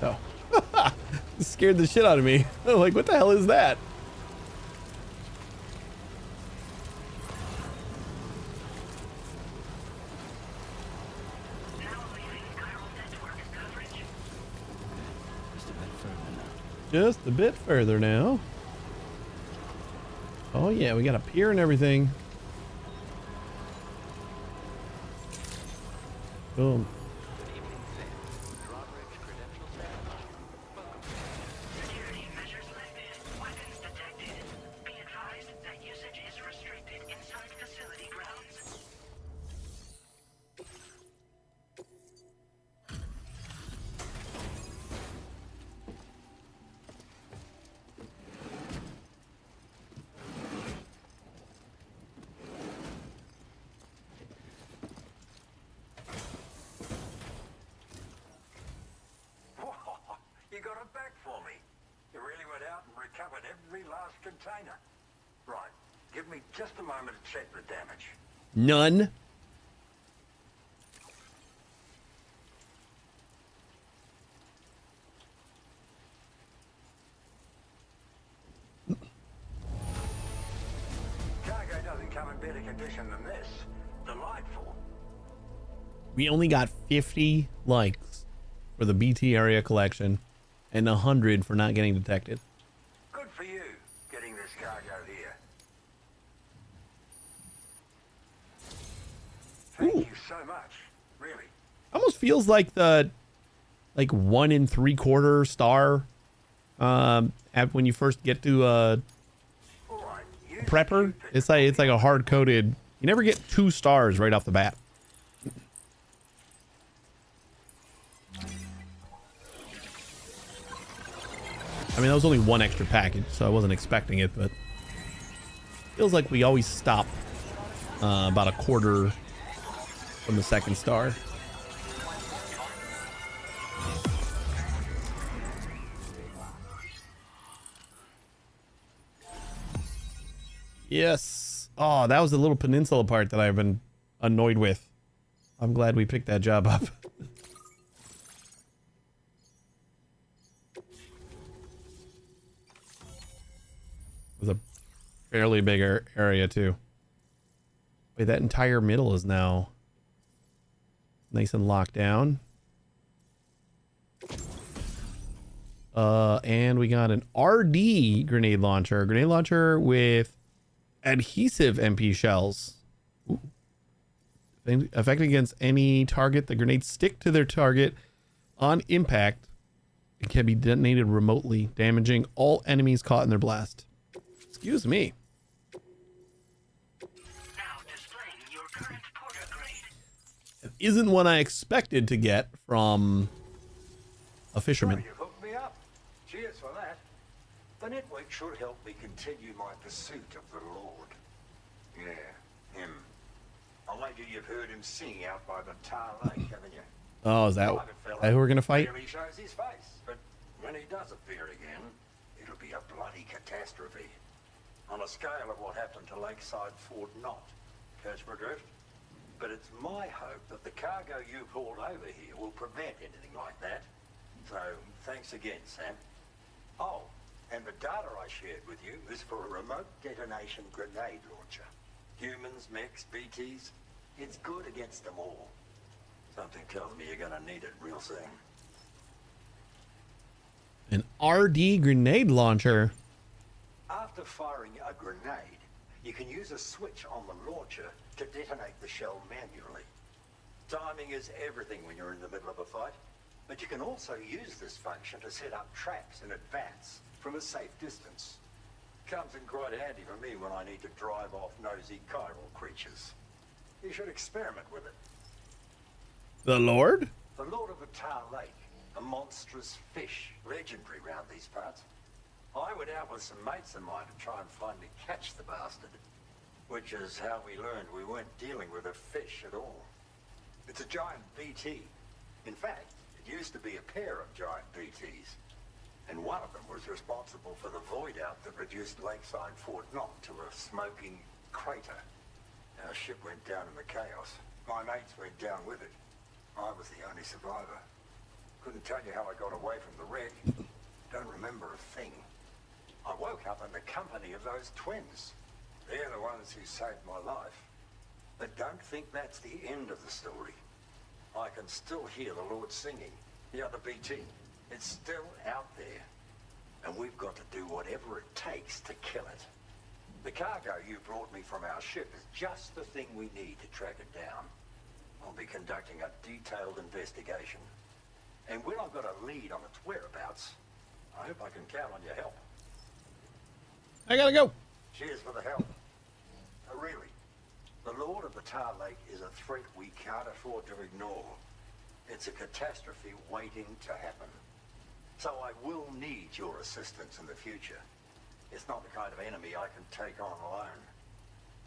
Oh. This scared the shit out of me. I'm like, what the hell is that? Just a bit further now. Oh yeah, we got a pier and everything. Boom. Container. Right. Give me just a moment to check the damage. None. Cargo doesn't come in better condition than this. Delightful. We only got 50 likes for the BT area collection and 100 for not getting detected. Good for you, getting this cargo here. Thank you so much, really. Almost feels like the 1 3/4 star when you first get to a prepper. It's like a hard coded. You never get 2 stars right off the bat. I mean, that was only 1 extra package, so I wasn't expecting it, but feels like we always stop about a quarter from the 2nd star. Yes. Oh, that was the little peninsula part that I've been annoyed with. I'm glad we picked that job up. It was a fairly big area too. Wait, that entire middle is now nice and locked down. And we got an RD grenade launcher. A grenade launcher with adhesive MP shells. Ooh. Effective against any target. The grenades stick to their target on impact. It can be detonated remotely, damaging all enemies caught in their blast. Excuse me. It isn't one I expected to get from a fisherman. You hooked me up. Cheers for that. The network should help me continue my pursuit of the Lord. Yeah, him. I wager you've heard him sing out by the Tar Lake, haven't you? Oh, is that who we're gonna fight? Rarely shows his face, but when he does appear again, it'll be a bloody catastrophe. On a scale of what happened to Lakeside Fort Knott. Catch my drift? But it's my hope that the cargo you've hauled over here will prevent anything like that. So, thanks again, Sam. Oh, and the data I shared with you is for a remote detonation grenade launcher. Humans, mechs, BTs, it's good against them all. Something tells me you're gonna need it real soon. An RD grenade launcher. After firing a grenade, you can use a switch on the launcher to detonate the shell manually. Timing is everything when you're in the middle of a fight, but you can also use this function to set up traps in advance from a safe distance. Comes in quite handy for me when I need to drive off nosy chiral creatures. You should experiment with it. The Lord? The Lord of the Tar Lake, a monstrous fish, legendary round these parts. I went out with some mates of mine to try and finally catch the bastard, which is how we learned we weren't dealing with a fish at all. It's a giant BT. In fact, it used to be a pair of giant BTs, and one of them was responsible for the void out that reduced Lakeside Fort Knott to a smoking crater. Our ship went down in the chaos. My mates went down with it. I was the only survivor. Couldn't tell you how I got away from the wreck. Don't remember a thing. I woke up in the company of those twins. They're the ones who saved my life. But don't think that's the end of the story. I can still hear the Lord singing. The other BT. It's still out there. And we've got to do whatever it takes to kill it. The cargo you brought me from our ship is just the thing we need to track it down. I'll be conducting a detailed investigation. And when I've got a lead on its whereabouts, I hope I can count on your help. I gotta go. Cheers for the help. Really, the Lord of the Tar Lake is a threat we can't afford to ignore. It's a catastrophe waiting to happen. So I will need your assistance in the future. It's not the kind of enemy I can take on alone.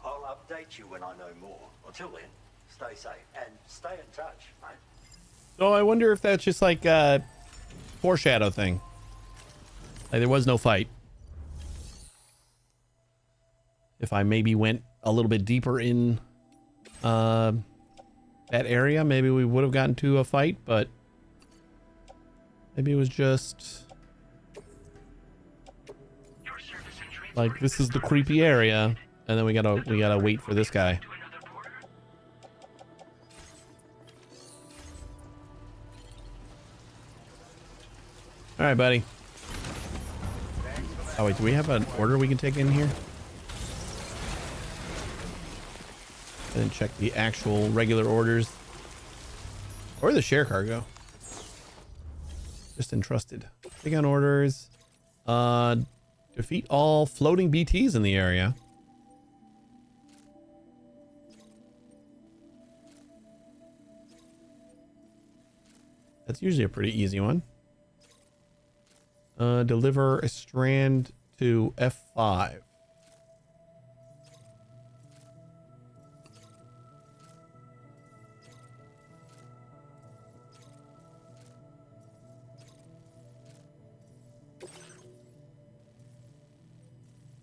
I'll update you when I know more. Until then, stay safe and stay in touch, mate. So I wonder if that's just like a foreshadow thing. Like there was no fight. If I maybe went a little bit deeper in that area, maybe we would have gotten to a fight, but maybe it was just like this is the creepy area, and then we gotta wait for this guy. All right, buddy. Oh wait, do we have an order we can take in here? And then check the actual regular orders or the share cargo. Just entrusted. Take on orders. Defeat all floating BTs in the area. That's usually a pretty easy one. Deliver a strand to F5.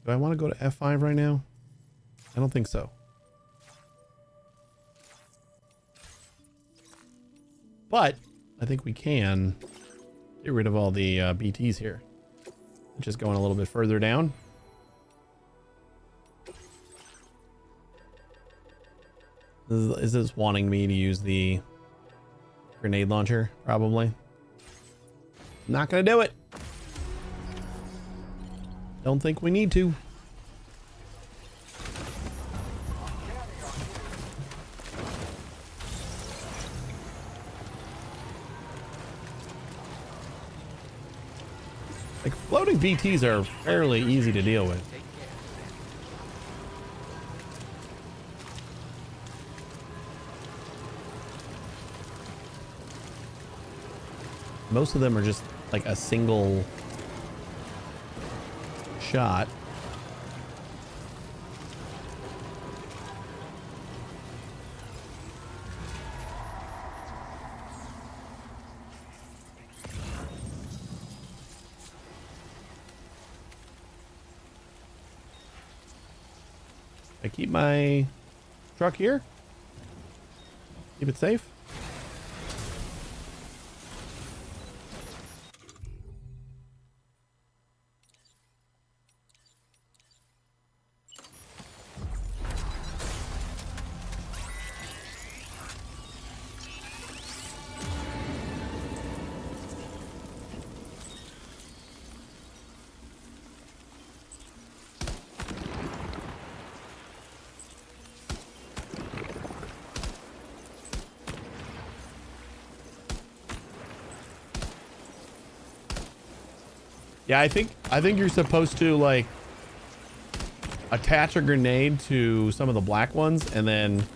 Do I want to go to F5 right now? I don't think so. But I think we can get rid of all the BTs here. Just going a little bit further down. Is this wanting me to use the grenade launcher? Probably. Not gonna do it. Don't think we need to. Like floating BTs are fairly easy to deal with. Most of them are just like a single shot. I keep my truck here. Keep it safe. Yeah, I think you're supposed to like attach a grenade to some of the black ones and then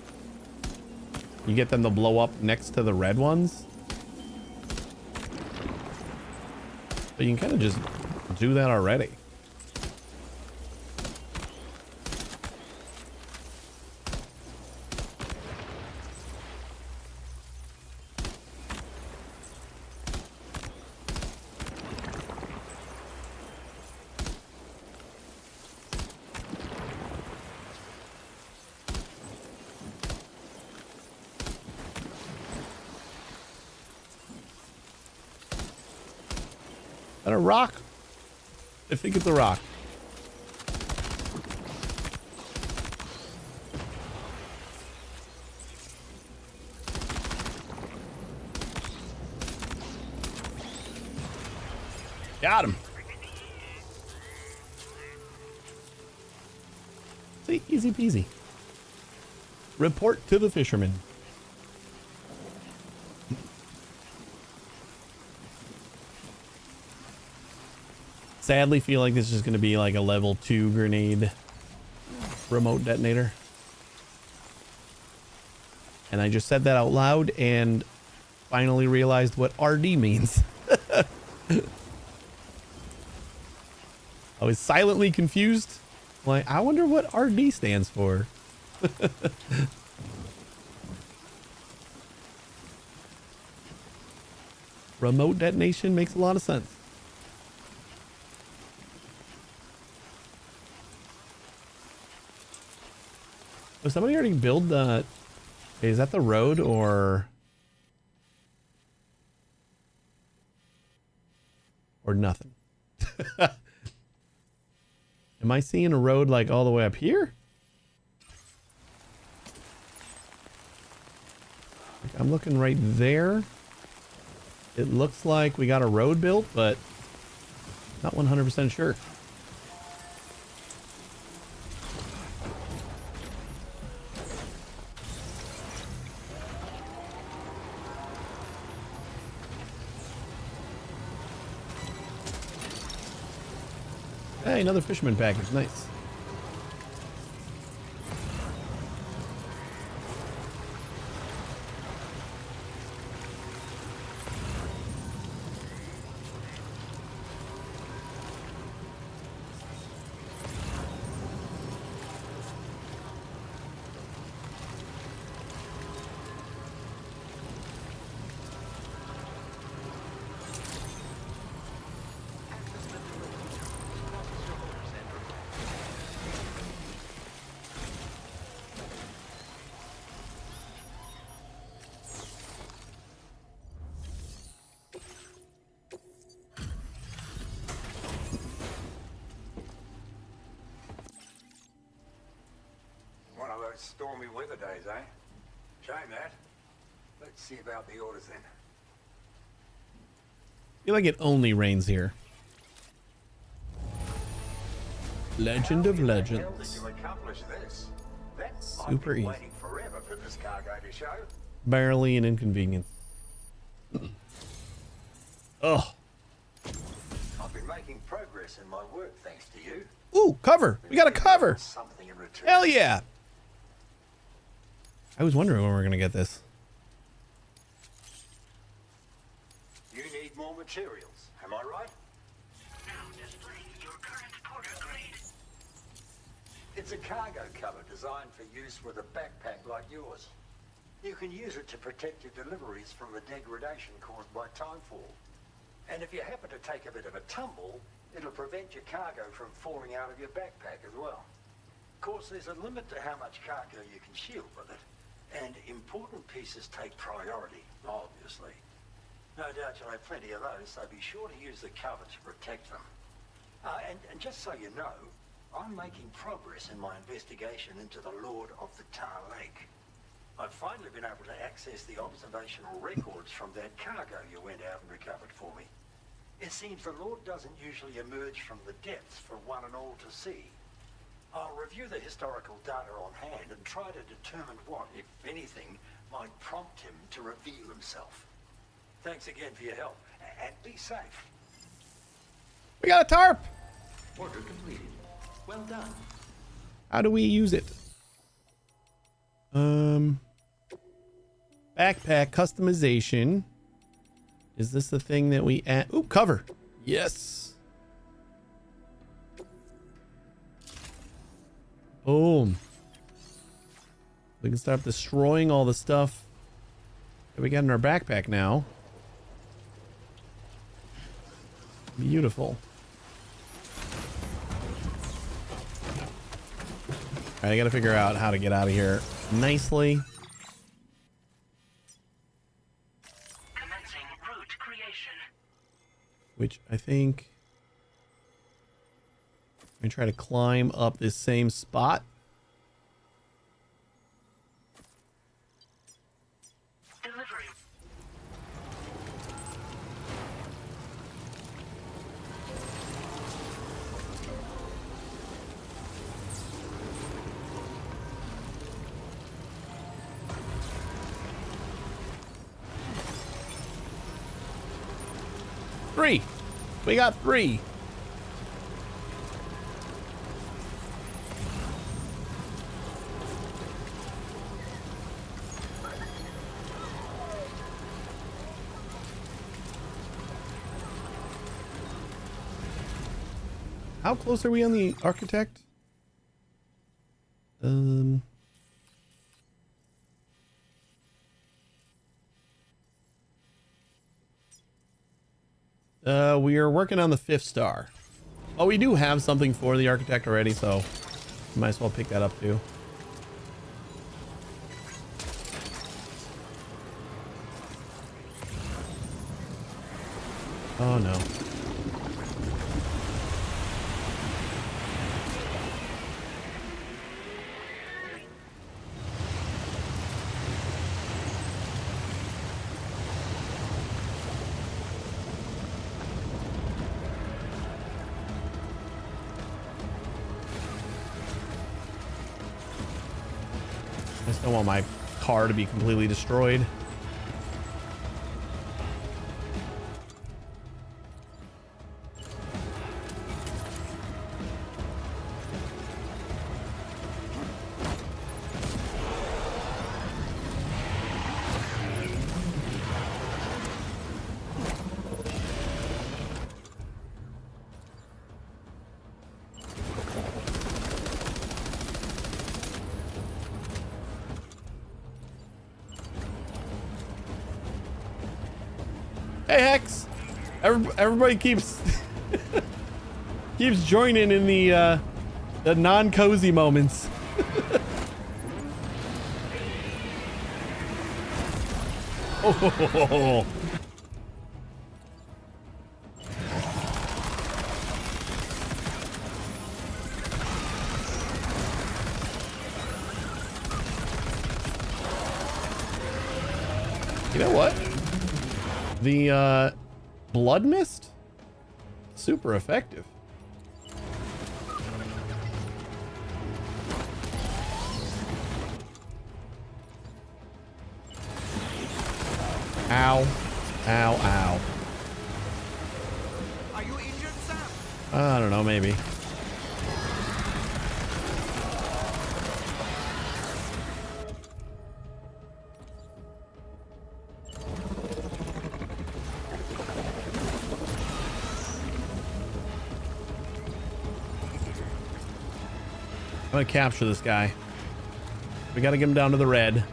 you get them to blow up next to the red ones. But you can kind of just do that already. that a rock? I think it's a rock. Got him. See, easy peasy. Report to the fisherman. Sadly, feel like this is going to be like a level 2 grenade remote detonator. And I just said that out loud and finally realized what RD means. I was silently confused. Like, I wonder what RD stands for. Remote detonation makes a lot of sense. Was somebody already build the... Is that the road or nothing? Am I seeing a road like all the way up here? Like, I'm looking right there. It looks like we got a road built, but not 100% sure. Hey, another fisherman package. Nice. Stormy weather days, eh? Shame that. Let's see about the orders then. I feel like it only rains here. Legend of Legends. How did you accomplish this? That's Super easy. waiting forever for this cargo to show. Barely an inconvenience. Oh. I've been making progress in my work thanks to you. Ooh, cover. We got a cover. Something in return. Hell yeah. I was wondering when we were going to get this. You need more materials, am I right? Now display your current porter grade. It's a cargo cover designed for use with a backpack like yours. You can use it to protect your deliveries from the degradation caused by timefall. And if you happen to take a bit of a tumble, it'll prevent your cargo from falling out of your backpack as well. Of course, there's a limit to how much cargo you can shield with it. And important pieces take priority, obviously. No doubt you'll have plenty of those, so be sure to use the cover to protect them. And just so you know, I'm making progress in my investigation into the Lord of the Tar Lake. I've finally been able to access the observational records from that cargo you went out and recovered for me. It seems the Lord doesn't usually emerge from the depths for one and all to see. I'll review the historical data on hand and try to determine what, if anything, might prompt him to reveal himself. Thanks again for your help, and be safe. We got a tarp. Order completed. Well done. How do we use it? Backpack customization. Is this the thing that we add? Ooh, cover. Yes. Boom. We can start destroying all the stuff that we got in our backpack now. Beautiful. All right, I gotta figure out how to get out of here nicely. Commencing route creation. which I think I'm gonna try to climb up this same spot. Delivery. Three. We got 3. How close are we on the architect? We are working on the 5th star. Oh, we do have something for the architect already, so might as well pick that up too. Oh no. I just don't want my car to be completely destroyed. Hey Hex, everybody keeps keeps joining in the non-cozy moments. Oh, you know what? The blood mist, super effective. Ow, ow, ow. Are you injured, Sam? I don't know, maybe. I'm gonna capture this guy. We gotta get him down to the red.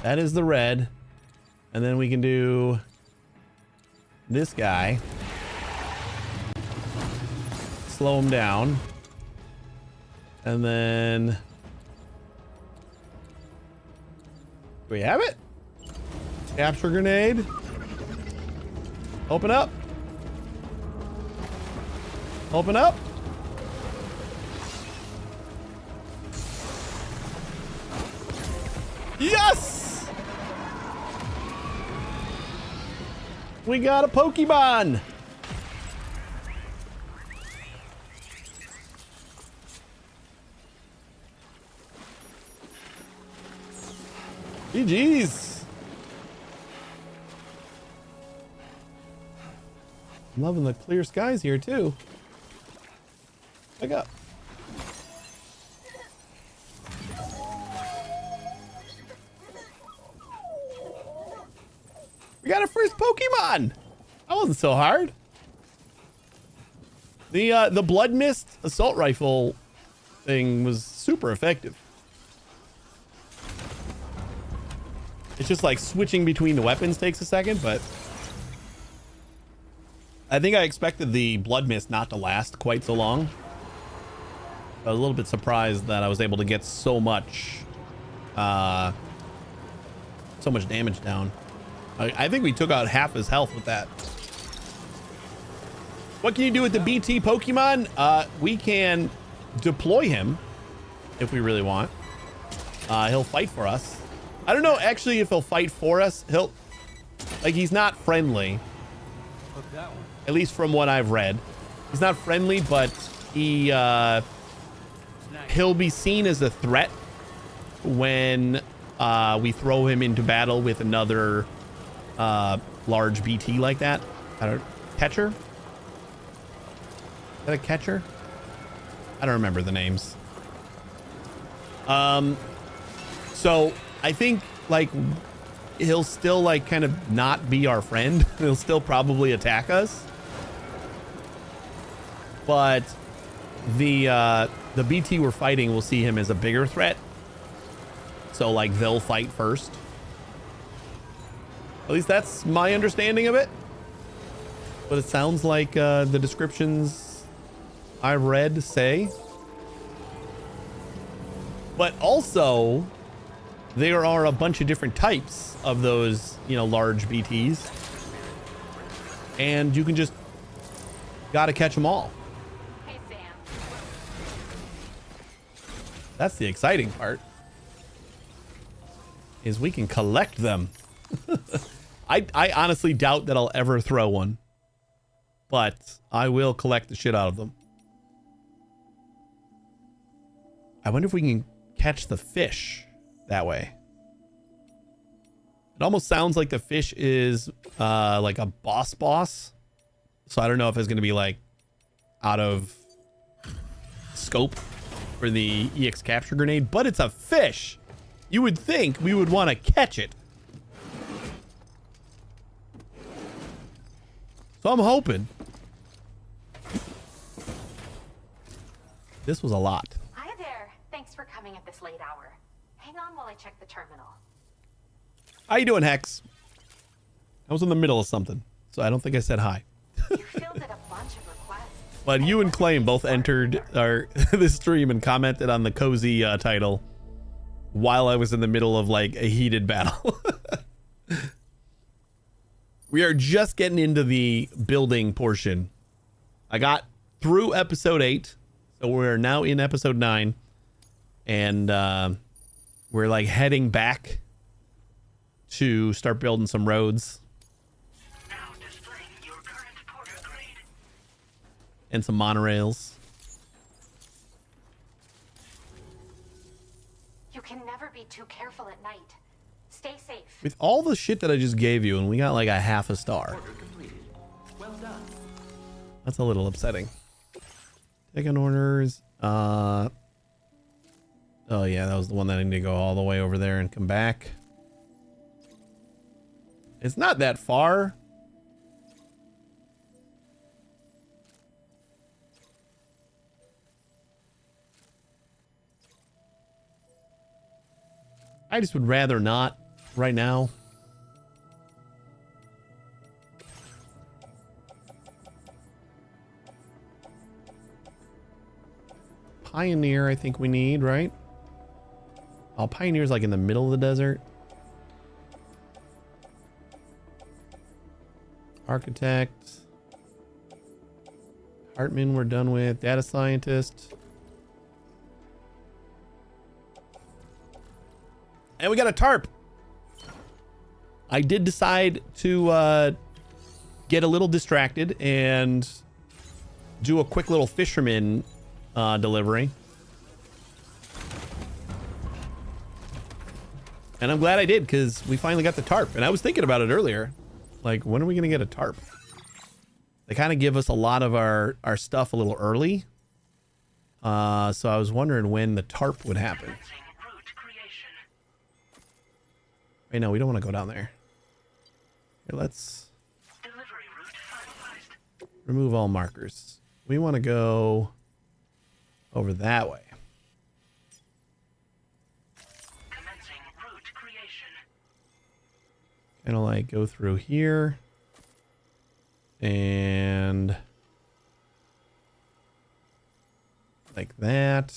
That is the red. And then we can do this guy. Slow him down. And then... do we have it? Capture grenade. Open up. Open up. Yes! We got a Pokemon. GG's. I'm loving the clear skies here too. Wake up. We got our first Pokemon. That wasn't so hard. The blood mist assault rifle thing was super effective. It's just like switching between the weapons takes a second, but I think I expected the blood mist not to last quite so long. I was a little bit surprised that I was able to get so much so much damage down. I think we took out half his health with that. What can you do with the BT Pokemon? We can deploy him if we really want. He'll fight for us. I don't know actually if he'll fight for us. He's not friendly. At least from what I've read. He's not friendly, but he'll be seen as a threat when we throw him into battle with another large BT like that. I don't catcher? Is that a catcher? I don't remember the names. So I think like he'll still like kind of not be our friend. He'll still probably attack us. But the BT we're fighting will see him as a bigger threat. So like they'll fight first. At least that's my understanding of it. But it sounds like the descriptions I've read say. But also, there are a bunch of different types of those, large BTs. And you can just gotta catch them all. Hey, Sam. That's the exciting part. Is we can collect them. I honestly doubt that I'll ever throw one. But I will collect the shit out of them. I wonder if we can catch the fish that way. It almost sounds like the fish is like a boss. So I don't know if it's going to be like out of scope for the EX capture grenade, but it's a fish. You would think we would want to catch it. So I'm hoping. This was a lot. Hi there. Thanks for coming at this late hour. Hang on while I check the terminal. How you doing, Hex? I was in the middle of something, so I don't think I said hi. You fielded a bunch of requests. But you and Claim both entered this stream and commented on the cozy title while I was in the middle of like a heated battle. We are just getting into the building portion. I got through episode 8, so we're now in episode 9, and we're like heading back to start building some roads. And some monorails. You can never be too careful at night. Stay safe. With all the shit that I just gave you, and we got like a half a star. Well done. That's a little upsetting. Taking orders. Oh yeah, that was the one that I need to go all the way over there and come back. It's not that far. I just would rather not right now. Pioneer, I think we need, right? Oh, Pioneer's like in the middle of the desert. Architect. Hartman, we're done with. Data scientist. And we got a tarp. I did decide to get a little distracted and do a quick little fisherman delivery. And I'm glad I did, because we finally got the tarp. And I was thinking about it earlier. Like, when are we going to get a tarp? They kind of give us a lot of our stuff a little early. So I was wondering when the tarp would happen. Wait, no, we don't want to go down there. Here, let's remove all markers. We want to go over that way. Kind of like go through here. And like that.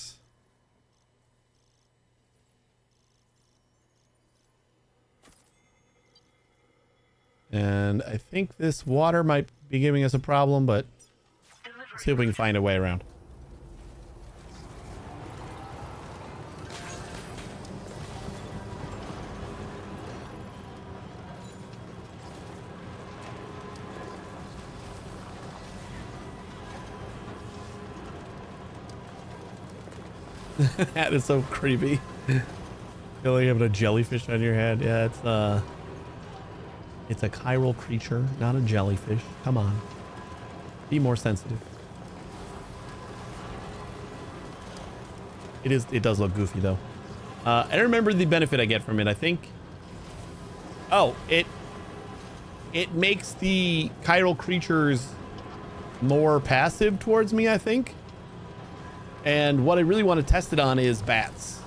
And I think this water might be giving us a problem, but let's see if we can find a way around. That is so creepy. Feel like having a jellyfish on your head. Yeah, it's a chiral creature, not a jellyfish. Come on. Be more sensitive. It does look goofy though. I don't remember the benefit I get from it. I think it makes the chiral creatures more passive towards me, I think. And what I really want to test it on is bats.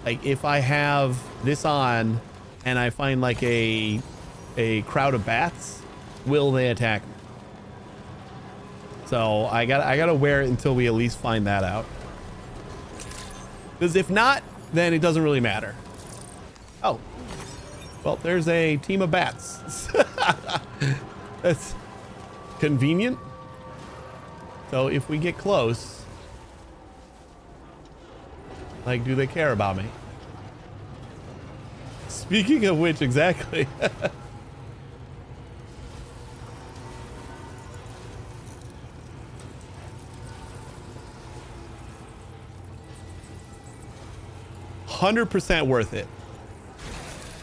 Like if I have this on and I find like a crowd of bats, will they attack me? So I gotta wear it until we at least find that out. Because if not, then it doesn't really matter. Oh, well, there's a team of bats. That's convenient. So if we get close, like, do they care about me? Speaking of which, exactly. $100% worth it.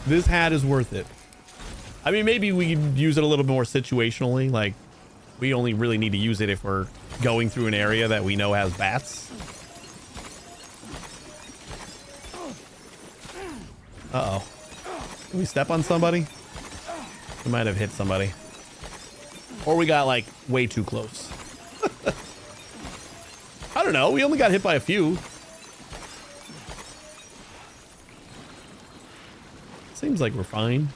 This hat is worth it. I mean, maybe we could use it a little more situationally. Like, we only really need to use it if we're going through an area that we know has bats. Uh-oh. Did we step on somebody? We might have hit somebody. Or we got, like, way too close. I don't know. We only got hit by a few. Seems like we're fine.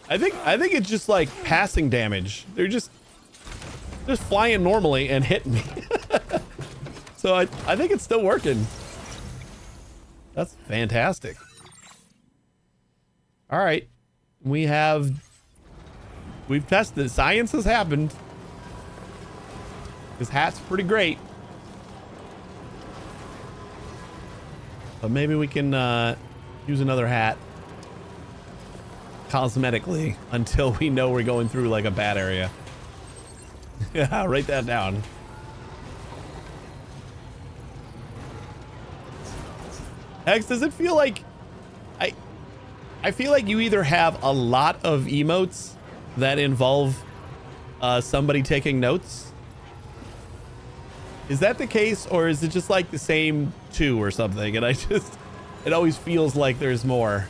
I think it's just like passing damage. They're just flying normally and hitting me. So I think it's still working. That's fantastic. All right. We've tested. Science has happened. This hat's pretty great. But maybe we can use another hat cosmetically until we know we're going through like a bad area. Yeah, write that down. Hex, does it feel like I feel like you either have a lot of emotes that involve somebody taking notes? Is that the case, or is it just like the same two or something? And it always feels like there's more.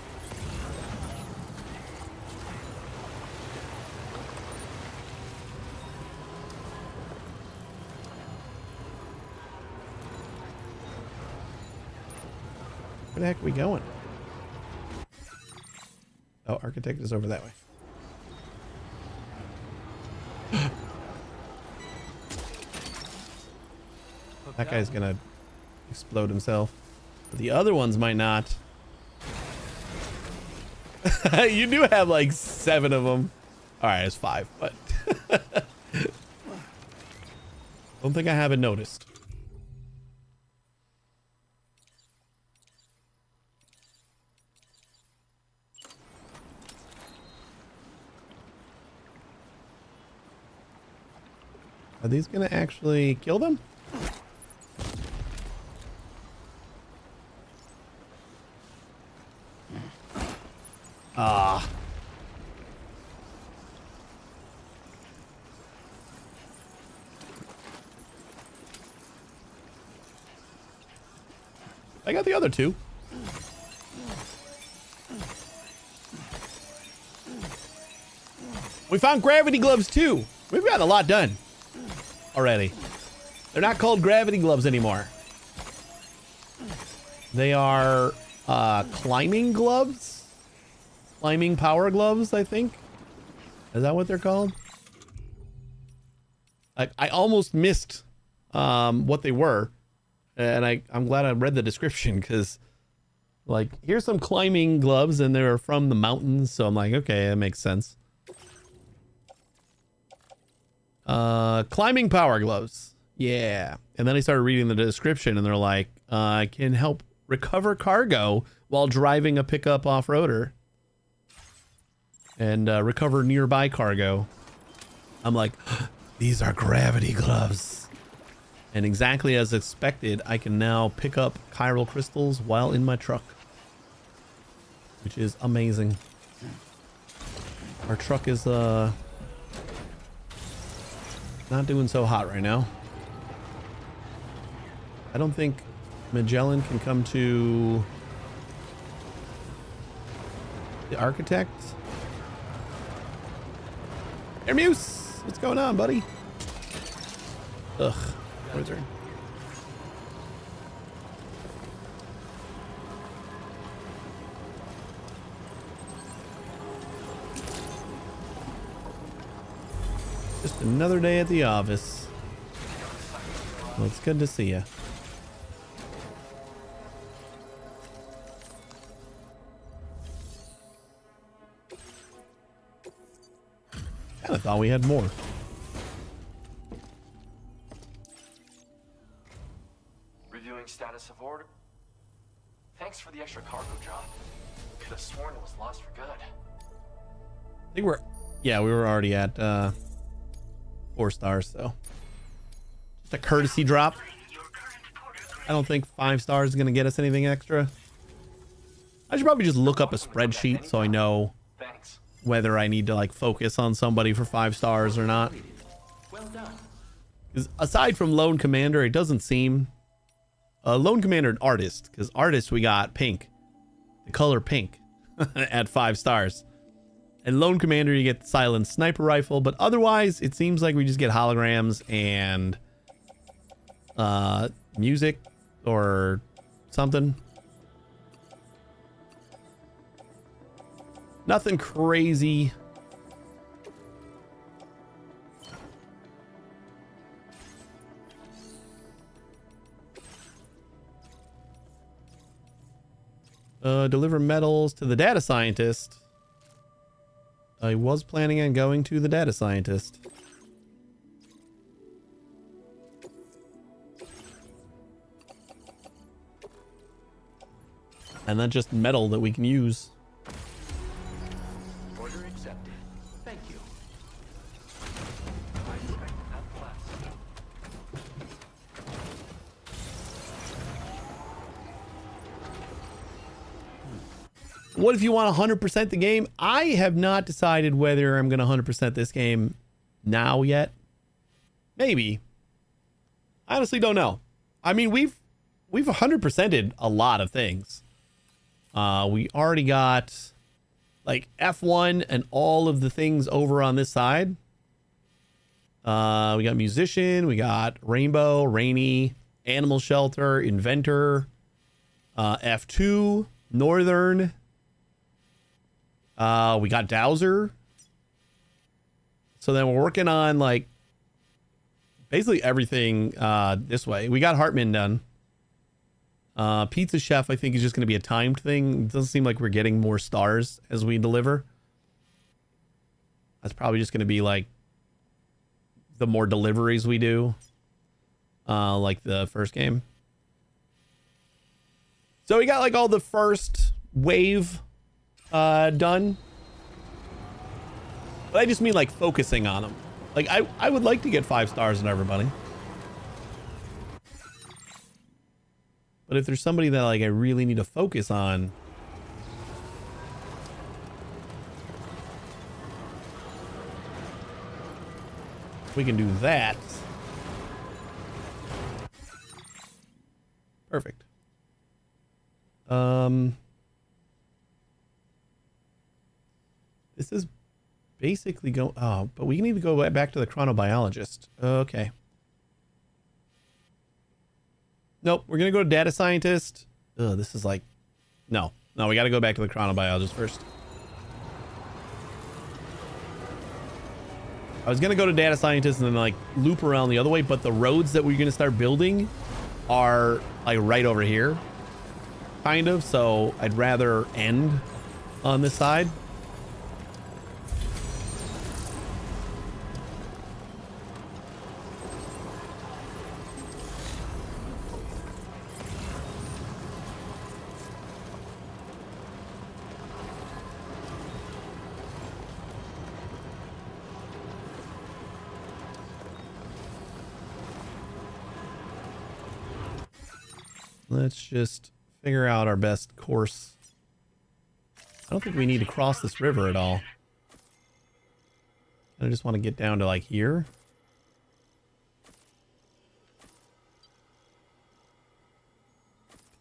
Where the heck are we going? Oh, Architect is over that way. That guy's gonna explode himself. But the other ones might not. You do have like 7 of them. All right, it's 5, but don't think I haven't noticed. Are these gonna actually kill them? Ah. I got the other 2. We found gravity gloves too. We've gotten a lot done already. They're not called gravity gloves anymore. They are climbing gloves? Climbing power gloves, I think. Is that what they're called? I almost missed what they were. And I'm glad I read the description, because Like, here's some climbing gloves, and they're from the mountains, so I'm like, okay, that makes sense. Climbing power gloves. Yeah. And then I started reading the description, and they're like, can help recover cargo while driving a pickup off-roader. And recover nearby cargo. I'm like, these are gravity gloves. And exactly as expected, I can now pick up chiral crystals while in my truck. Which is amazing. Our truck is not doing so hot right now. I don't think Magellan can come to the architect. Air Muse, what's going on, buddy? Ugh, wizard. Just another day at the office. Well, it's good to see you. I thought we had more. Reviewing status of order. Thanks for the extra cargo, John. Could have sworn it was lost for good. I think we were already at 4 stars, so just a courtesy drop. I don't think 5 stars is gonna get us anything extra. I should probably just look up a spreadsheet so I know whether I need to like focus on somebody for 5 stars or not. Because aside from Lone Commander, it doesn't seem Lone Commander and Artist, because Artist we got pink, the color pink at 5 stars, and Lone Commander you get the Silent Sniper Rifle, but otherwise it seems like we just get holograms and music or something. Nothing crazy. Deliver metals to the data scientist. I was planning on going to the data scientist. And that's just metal that we can use. Order accepted. Thank you. What if you want 100% the game? I have not decided whether I'm going to 100% this game now yet. Maybe. I honestly don't know. I mean, we've 100%ed a lot of things. We already got like F1 and all of the things over on this side. We got Musician, we got Rainbow, Rainy, Animal Shelter, Inventor, F2, Northern. We got Dowser. So then we're working on like basically everything this way. We got Hartman done. Pizza Chef, I think, is just going to be a timed thing. It doesn't seem like we're getting more stars as we deliver. That's probably just going to be like the more deliveries we do, like the first game. So we got like all the first wave done. But I just mean like focusing on them. Like I would like to get 5 stars on everybody. But if there's somebody that like I really need to focus on, we can do that. Perfect. This is basically go. Oh, but we need to go back to the chronobiologist. Okay. Nope, we're gonna go to data scientist. Ugh, this is like, no, we got to go back to the chronobiologist first. I was gonna go to data scientist and then like loop around the other way, but the roads that we're gonna start building are like right over here. kind of, so I'd rather end on this side. Let's just figure out our best course. I don't think we need to cross this river at all. I just want to get down to like here.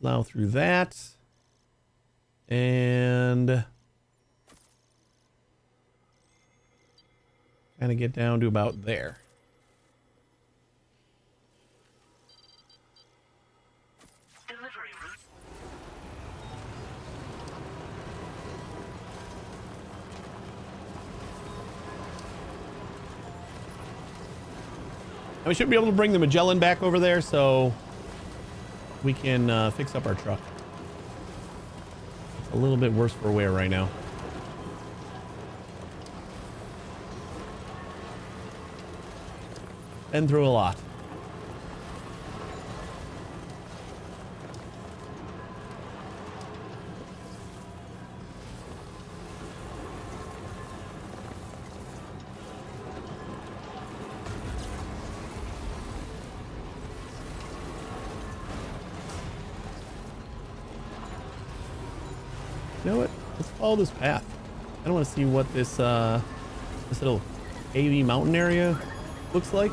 Plow through that. And kind of get down to about there. And we should be able to bring the Magellan back over there so we can fix up our truck. It's a little bit worse for wear right now. Been through a lot. You know what? Let's follow this path. I don't want to see what this this little AV mountain area looks like.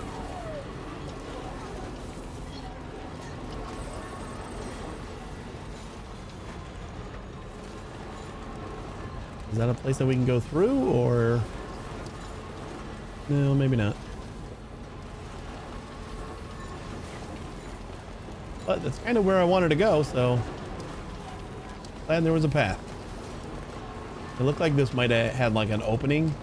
Is that a place that we can go through, or no? Maybe not. But that's kind of where I wanted to go, so glad there was a path. It looked like this might have had like an opening.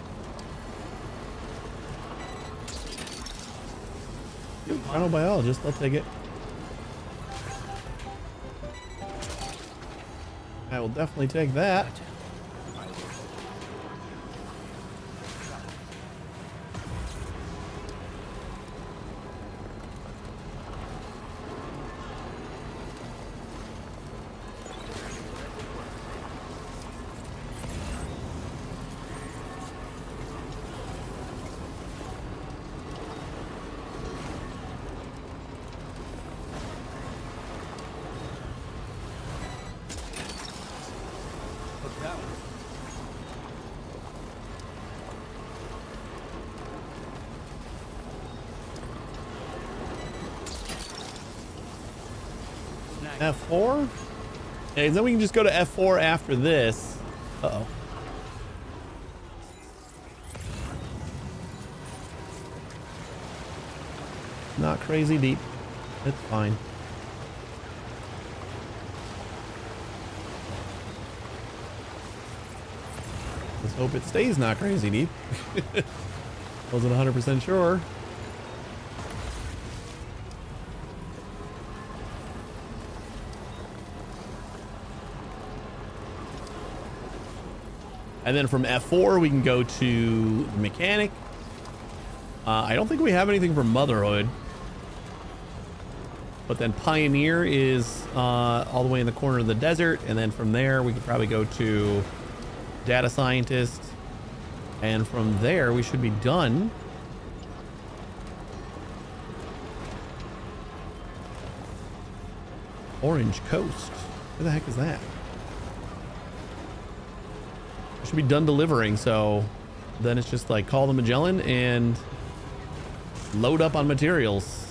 Chronobiologist, I'll take it. I will definitely take that. F4? Okay, then we can just go to F4 after this. Uh-oh. Not crazy deep. It's fine. Let's hope it stays not crazy deep. Wasn't 100% sure. And then from F4, we can go to the mechanic. I don't think we have anything for motherhood. But then Pioneer is all the way in the corner of the desert. And then from there, we could probably go to Data Scientist. And from there, we should be done. Orange Coast. Where the heck is that? Should be done delivering, so then it's just like call the Magellan and load up on materials.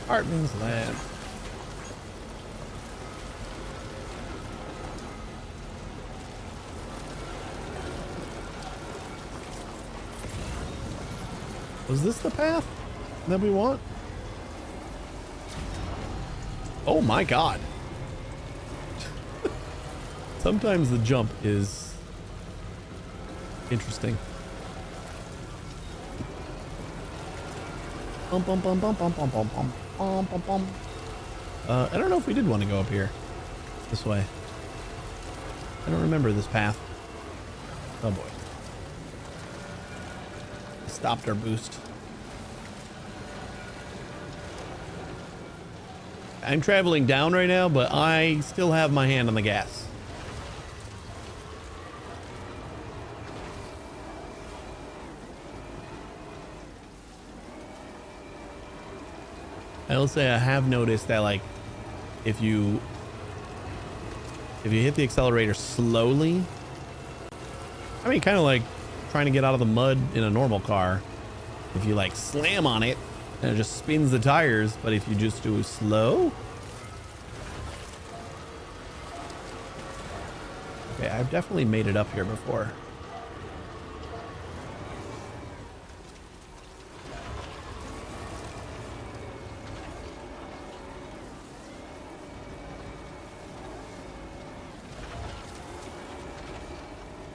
Hartman's lab. Was this the path that we want? Oh my god. Sometimes the jump is interesting. Bum, bum, bum, bum, bum, bum, bum, bum, bum, bum, bum. I don't know if we did want to go up here. This way. I don't remember this path. Oh boy. Stopped our boost. I'm traveling down right now, but I still have my hand on the gas. I will say I have noticed that, like, if you hit the accelerator slowly, I mean, kind of like trying to get out of the mud in a normal car. If you like slam on it, and it just spins the tires, but if you just do it slow. Okay, I've definitely made it up here before.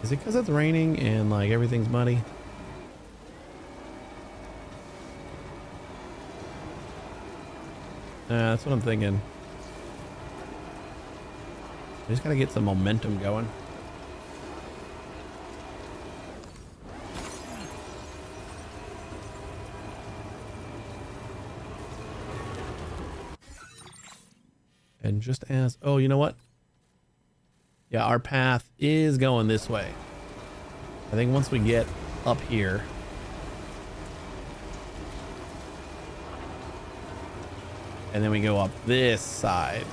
Is it because it's raining and like everything's muddy? That's what I'm thinking. I just gotta get some momentum going. And just as, oh, you know what? Yeah, our path is going this way. I think once we get up here. And then we go up this side.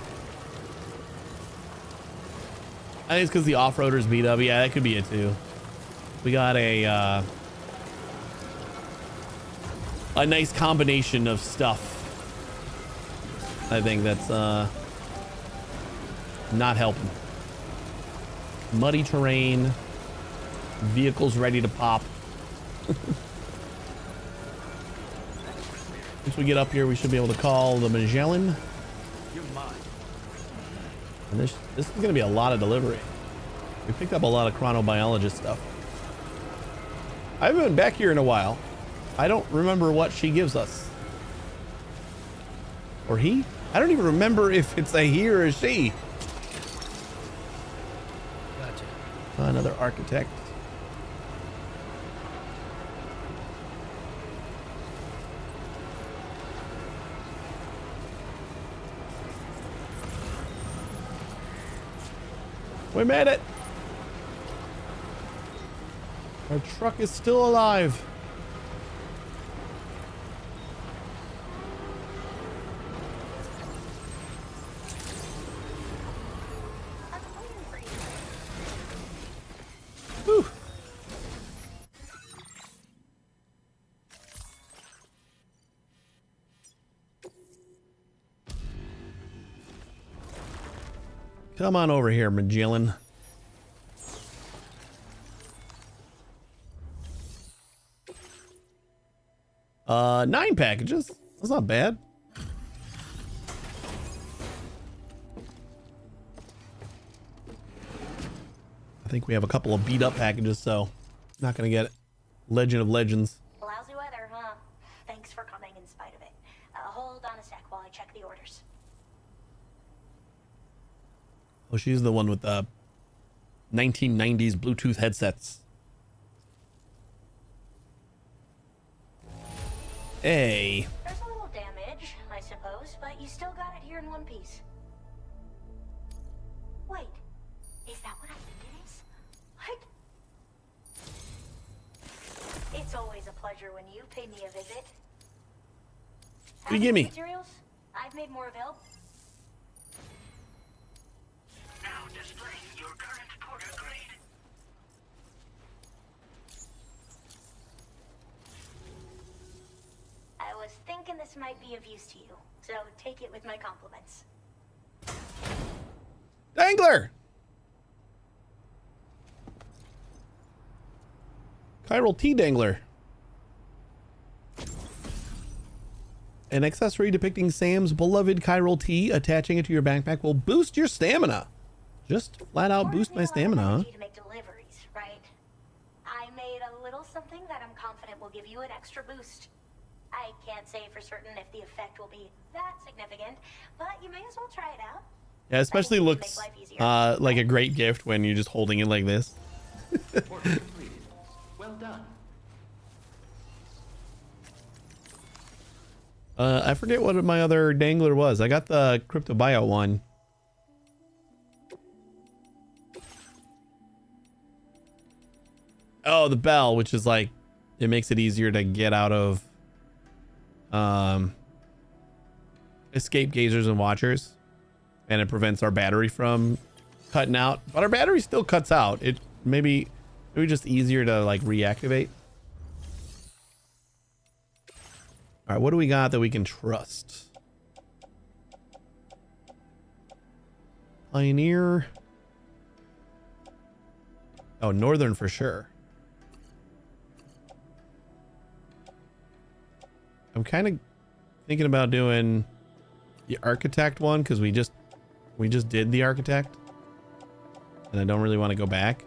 I think it's because the off-roaders beat up. Yeah, that could be it too. We got a nice combination of stuff. I think that's not helping. Muddy terrain, vehicles ready to pop. Once we get up here, we should be able to call the Magellan. And this is going to be a lot of delivery. We picked up a lot of chronobiologist stuff. I haven't been back here in a while. I don't remember what she gives us. Or he? I don't even remember if it's a he or a she. Gotcha. Another architect. We made it. Our truck is still alive. Whew. Come on over here, Magellan. 9 packages. That's not bad. I think we have a couple of beat up packages, so not gonna get it. Legend of Legends. Lousy weather, huh? Thanks for coming in spite of it. Hold on a sec while I check the orders. Oh, she's the one with the 1990s Bluetooth headsets. Hey. There's a little damage, I suppose, but you still got it here in one piece. Wait, is that what I think it is? What? It's always a pleasure when you pay me a visit. What do you give me? Materials? I've made more available. Now display your current porter grade. I was thinking this might be of use to you, so take it with my compliments. Dangler! Chiral T Dangler. an accessory depicting Sam's beloved chiral tea. Attaching it to your backpack will boost your stamina. Just flat out boost my stamina, huh? To make deliveries, right? I made a little something that I'm confident will give you an extra boost. I can't say for certain if the effect will be that significant, but you may as well try it out. Yeah, especially looks like a great gift when you're just holding it like this. Well done. I forget what my other dangler was. I got the crypto buyout one. Oh, the bell, which is like, it makes it easier to get out of escape gazers and watchers, and it prevents our battery from cutting out, but our battery still cuts out. It maybe just easier to like reactivate. All right, what do we got that we can trust? Pioneer. Oh, Northern for sure. I'm kind of thinking about doing the Architect one because we just did the Architect, and I don't really want to go back.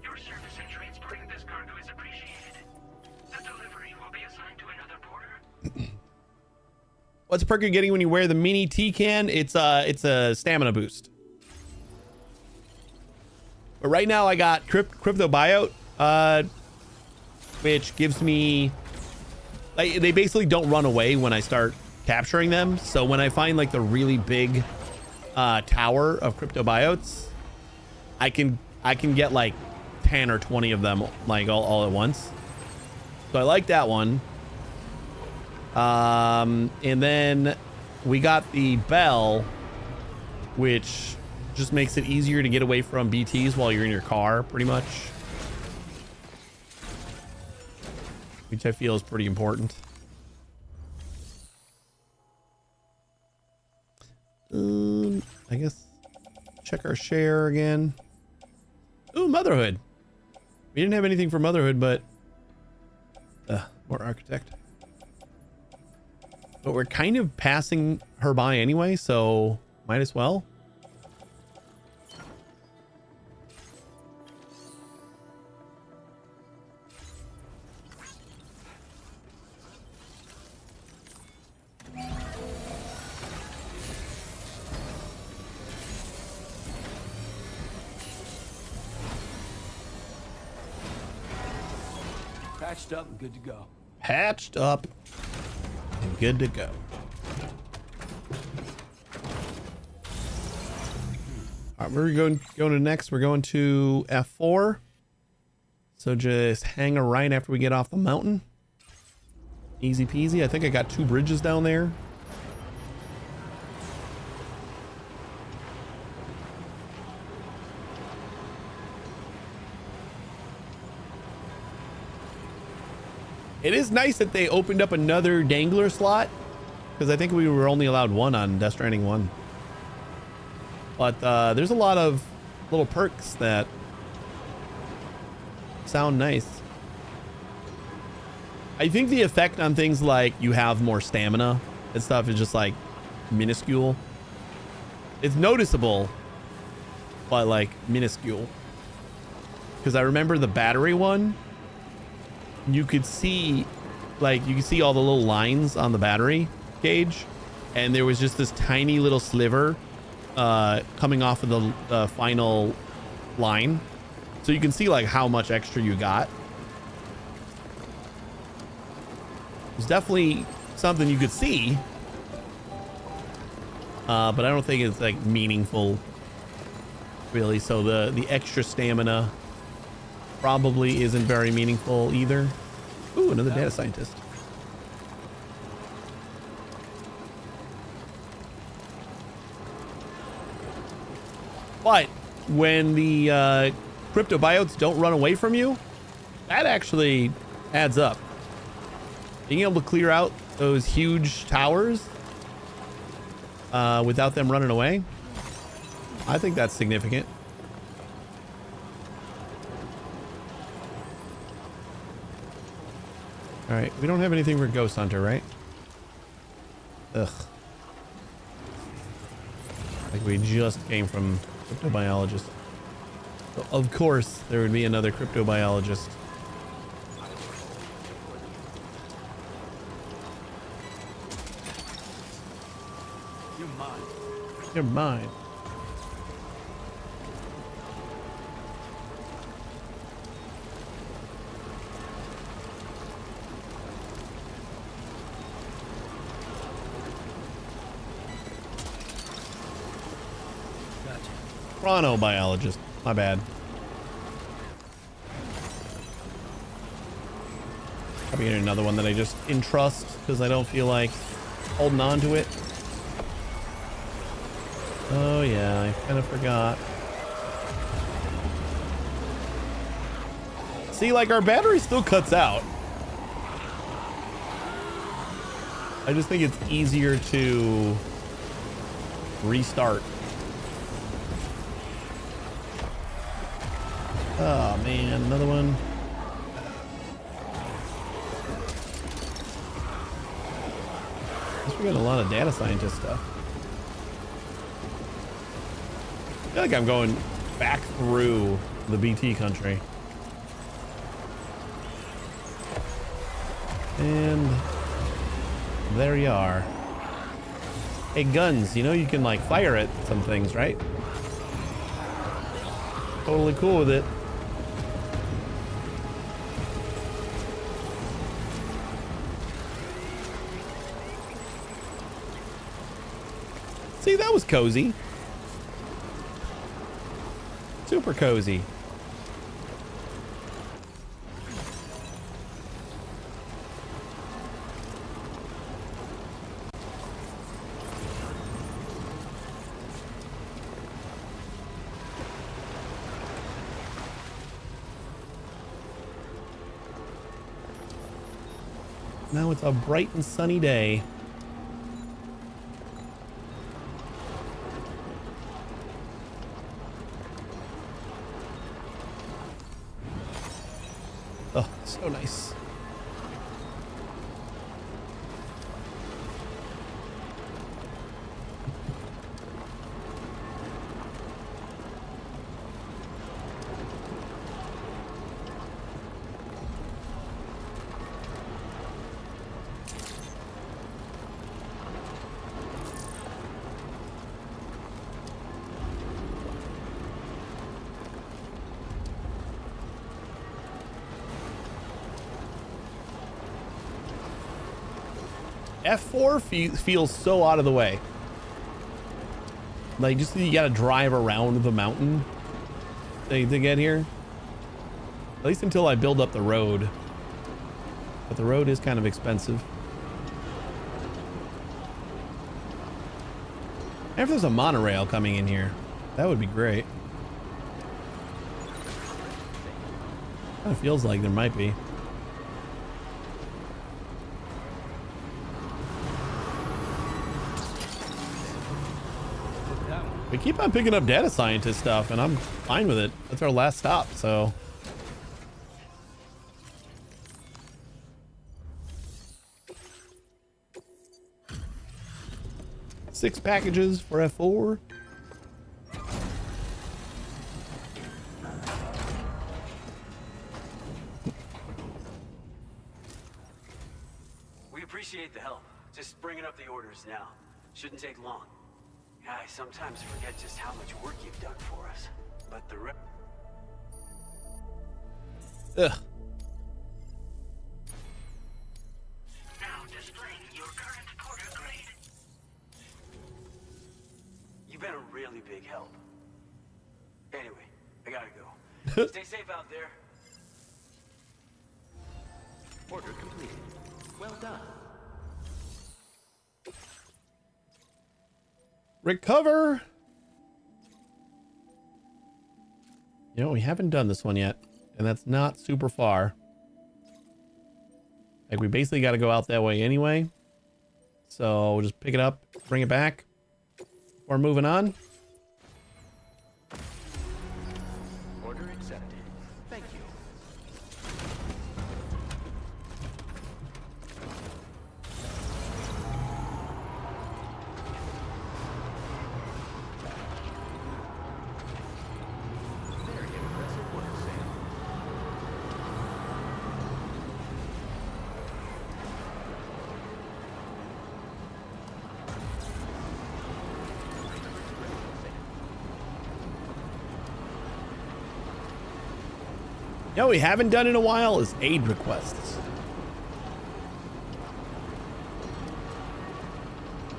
Your service in transporting this cargo is appreciated. The delivery will be assigned to another porter. What's a perk you're getting when you wear the mini tea can? It's a stamina boost. But right now I got crypto buyout, which gives me, like, they basically don't run away when I start capturing them. So when I find like the really big tower of crypto buyouts, I can get like 10 or 20 of them like all at once. So I like that one. And then we got the bell, which just makes it easier to get away from BTs while you're in your car, pretty much. Which I feel is pretty important. I guess check our share again. Ooh, Motherhood. We didn't have anything for Motherhood, but more Architect. But we're kind of passing her by anyway, so might as well. Patched up and good to go. Patched up and good to go. All right, we're going to next. We're going to F4. So just hang a right after we get off the mountain. Easy peasy. I think I got 2 bridges down there. It is nice that they opened up another dangler slot, because I think we were only allowed 1 on Death Stranding 1. But there's a lot of little perks that sound nice. I think the effect on things like you have more stamina and stuff is just like minuscule. It's noticeable, but like minuscule. Because I remember the battery one, you could see all the little lines on the battery gauge, and there was just this tiny little sliver coming off of the final line, so you can see like how much extra you got. It's definitely something you could see, but I don't think it's like meaningful really. So the extra stamina probably isn't very meaningful either. Ooh, another data scientist. But when the crypto buyouts don't run away from you, that actually adds up. Being able to clear out those huge towers without them running away, I think that's significant. Alright, we don't have anything for Ghost Hunter, right? Ugh. Like we just came from cryptobiologist. So of course there would be another cryptobiologist. You're mine. You're mine. Chronobiologist. My bad. Probably getting another one that I just entrust because I don't feel like holding on to it. Oh yeah, I kind of forgot. See, like our battery still cuts out. I just think it's easier to restart. Oh man, another one. I guess we got a lot of data scientist stuff. I feel like I'm going back through the BT country. And there you are. Hey, guns, you know you can like fire at some things, right? Totally cool with it. See, that was cozy. Super cozy. Now it's a bright and sunny day. Oh, so nice. F4 feels so out of the way. Like, just you gotta drive around the mountain to get here. At least until I build up the road. But the road is kind of expensive. And if there's a monorail coming in here, that would be great. Kind of feels like there might be. We keep on picking up data scientist stuff, and I'm fine with it. That's our last stop, so. Six packages for F4. We appreciate the help. Just bringing up the orders now. Shouldn't take long. I sometimes forget just how much work you've done for us, but the Ugh. Now displaying your current porter grade. You've been a really big help. Anyway, I gotta go. Stay safe out there. Order completed. Well done. Recover. You know, we haven't done this one yet, and that's not super far. Like, we basically got to go out that way anyway. So we'll just pick it up, bring it back. We're moving on. Order accepted. Thank you. No, we haven't done in a while is aid requests.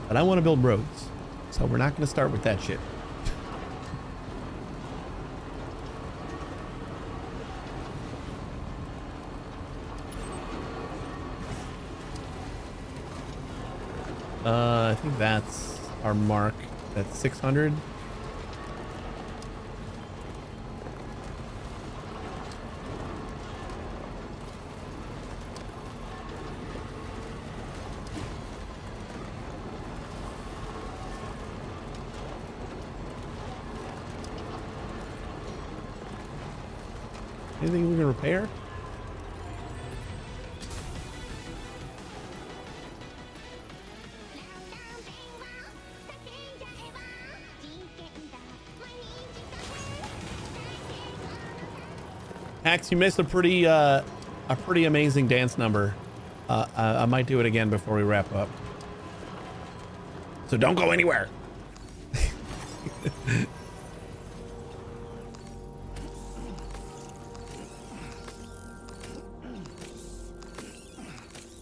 But I want to build roads, so we're not going to start with that shit. I think that's our mark. That's 600. Anything we can repair? Axe, you missed a pretty amazing dance number. I might do it again before we wrap up. So don't go anywhere.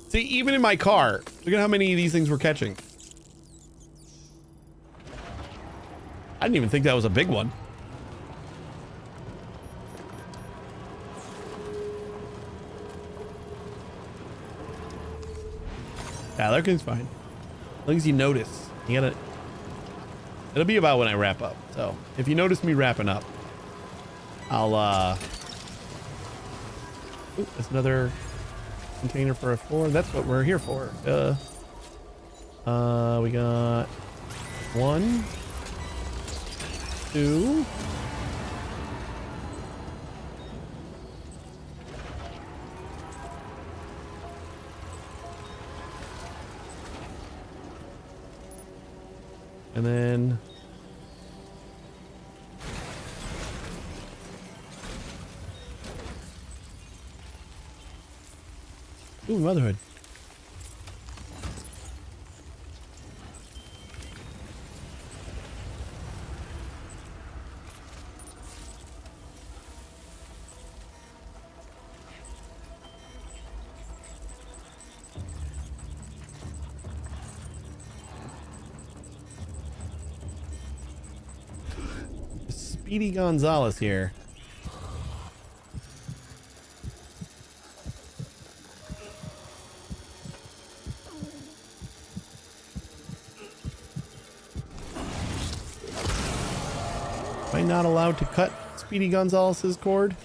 See, even in my car, look at how many of these things we're catching. I didn't even think that was a big one. Yeah, Larkin's fine. As long as you notice. You gotta... It'll be about when I wrap up. So, if you notice me wrapping up, I'll, Ooh, there's another container for a 4. That's what we're here for. We got 1, 2... And then ooh, motherhood. Speedy Gonzalez here. Am I not allowed to cut Speedy Gonzalez's cord?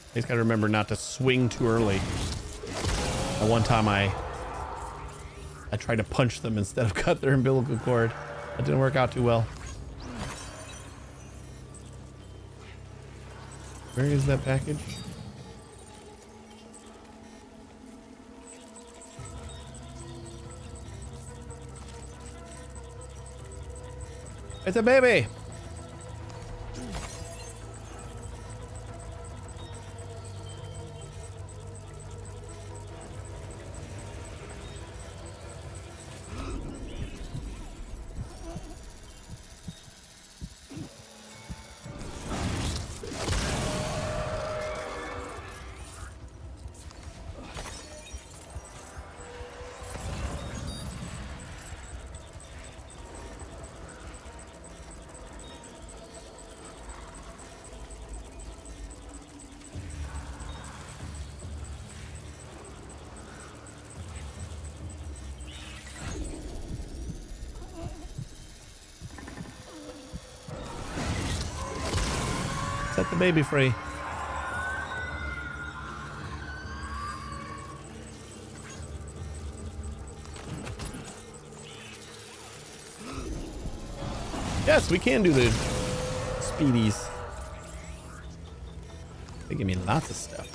I just gotta remember not to swing too early. At one time I tried to punch them instead of cut their umbilical cord. That didn't work out too well. Where is that package? It's a baby. Set the baby free. Yes, we can do the speedies. They give me lots of stuff.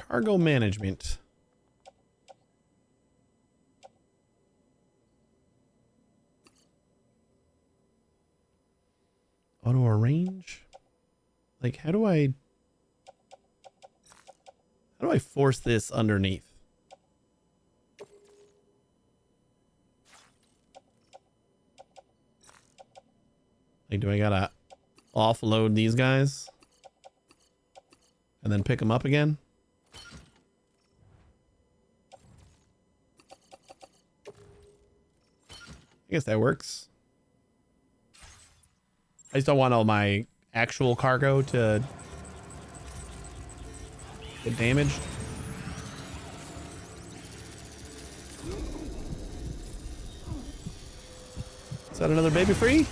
Cargo management. Auto arrange? Like, how do I force this underneath? Like, do I gotta offload these guys and then pick them up again? I guess that works. I just don't want all my actual cargo to get damaged. Is that another baby free?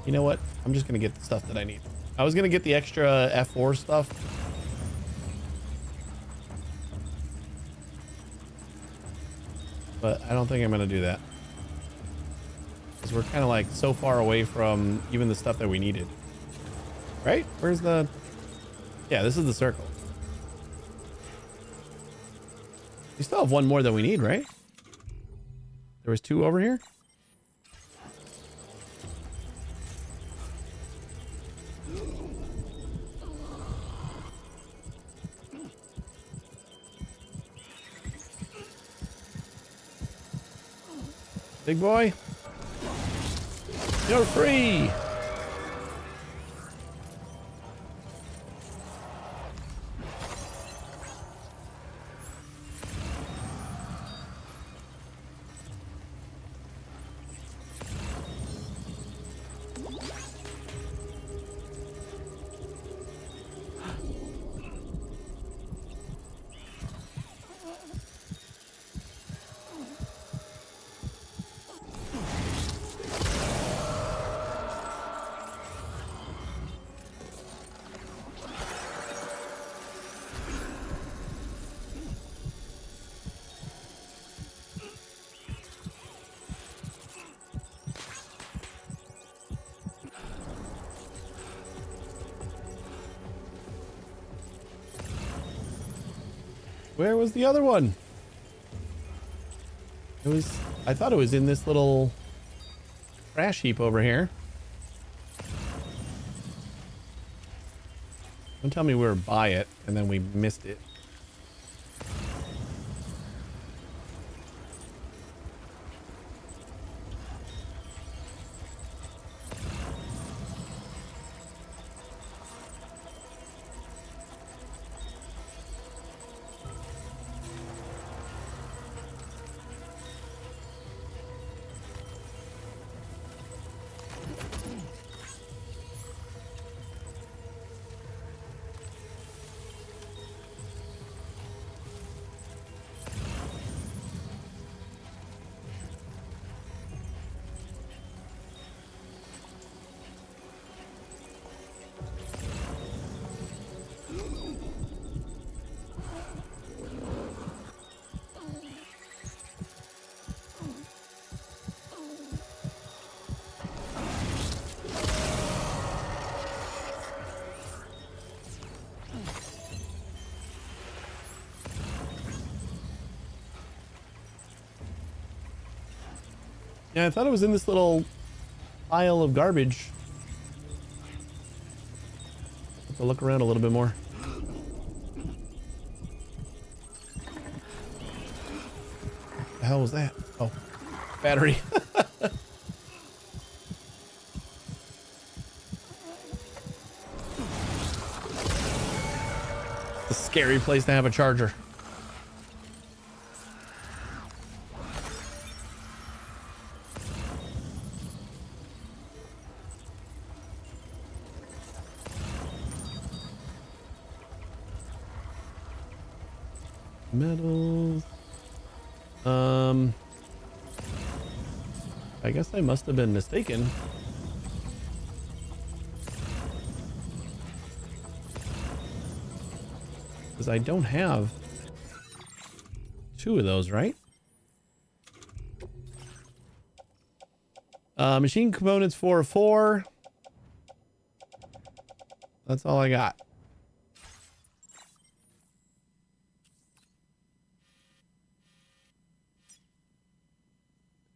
You know what? I'm just gonna get the stuff that I need. I was gonna get the extra F4 stuff. But I don't think I'm gonna do that. Because we're kind of like so far away from even the stuff that we needed. Right? Where's the... Yeah, this is the circle. We still have one more that we need, right? There was 2 over here? Big boy, you're free. Where was the other one? I thought it was in this little trash heap over here. Don't tell me we were by it and then we missed it. Yeah, I thought it was in this little pile of garbage. Have to look around a little bit more. What the hell was that? Oh, battery. It's a scary place to have a charger. Metals. I guess I must have been mistaken. Because I don't have 2 of those, right? Machine components 4 of 4. That's all I got.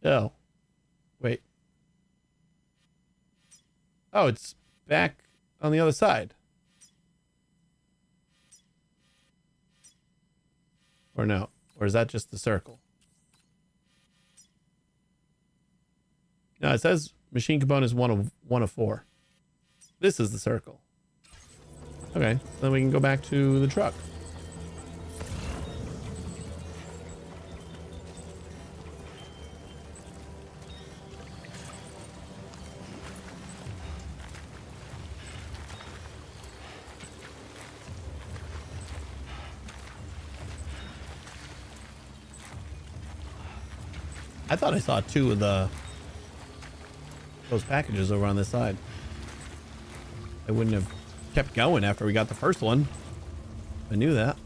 Oh. Wait. Oh, it's back on the other side. Or no? Or is that just the circle? No, it says machine components 1 of 4. This is the circle. Okay, then we can go back to the truck. I thought I saw 2 of those packages over on this side. I wouldn't have kept going after we got the first one. I knew that.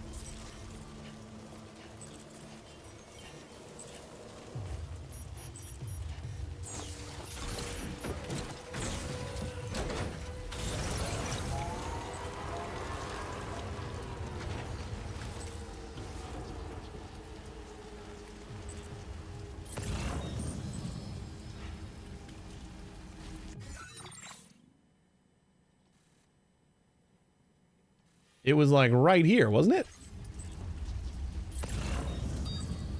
It was like right here, wasn't it?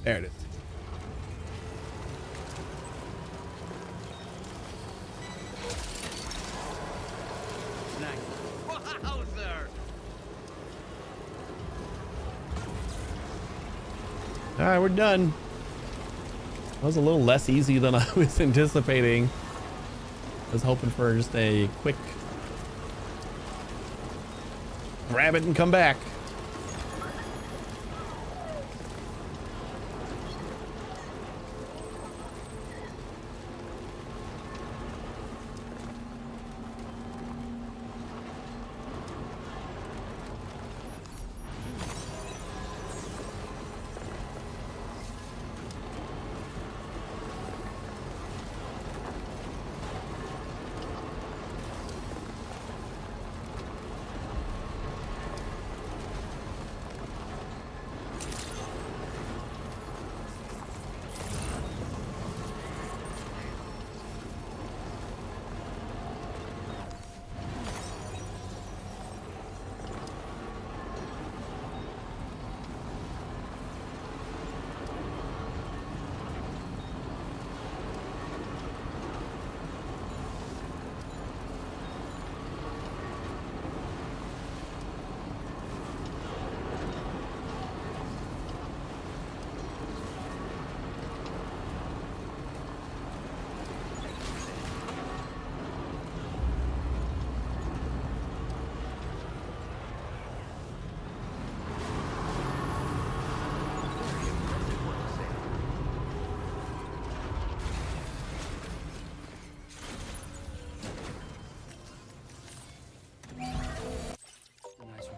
There it is. All right, we're done. That was a little less easy than I was anticipating. I was hoping for just a quick grab it and come back.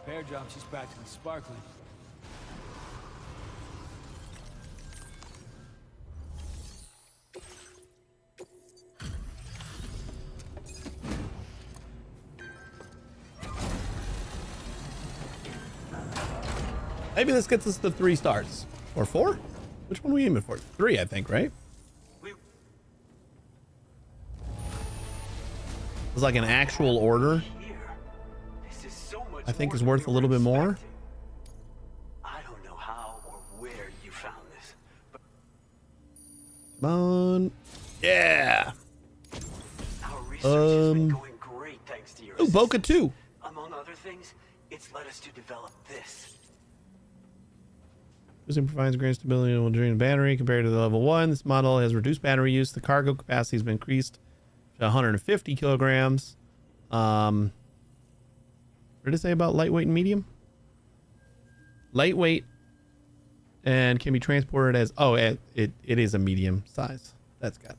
Repair job, she's practically sparkling. Maybe this gets us to 3 stars. Or 4? Which one are we aiming for? 3, I think, right? It's like an actual order. This is so much I think more is than worth a we little were bit more. expecting. I don't know how or where you found this, but Come on. Yeah. our research has been going great thanks to your Oh, Boca too. Among other things, it's led us to develop this. This provides great stability and will drain the battery compared to the level 1. This model has reduced battery use. The cargo capacity has been increased to 150 kilograms. What did it say about lightweight and medium? Lightweight and can be transported as it is a medium size. That's got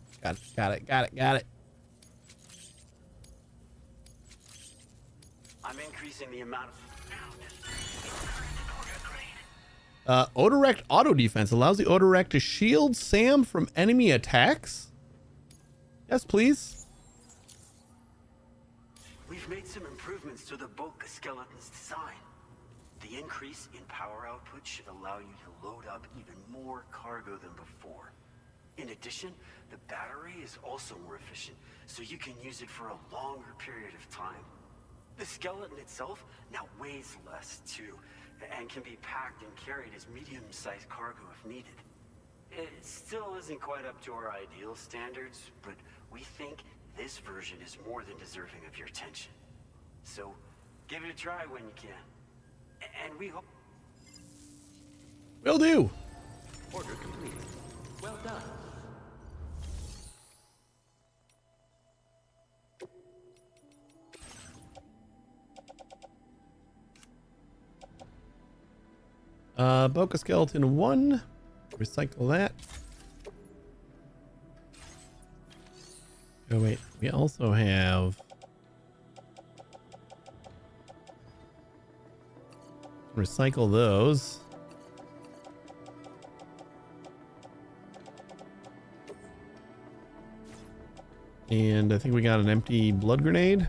it. I'm increasing the amount of Odorect auto defense allows the Odorect to shield Sam from enemy attacks. Yes, please. We've made some improvements to the Boca skeleton's design. The increase in power output should allow you to load up even more cargo than before. In addition, the battery is also more efficient, so you can use it for a longer period of time. The skeleton itself now weighs less, too, and can be packed and carried as medium-sized cargo if needed. It still isn't quite up to our ideal standards, but we think this version is more than deserving of your attention. So, give it a try when you can. And we hope... Will do. Order complete. Well done. Boca skeleton 1. Recycle that. Oh wait, we also have recycle those. And I think we got an empty blood grenade.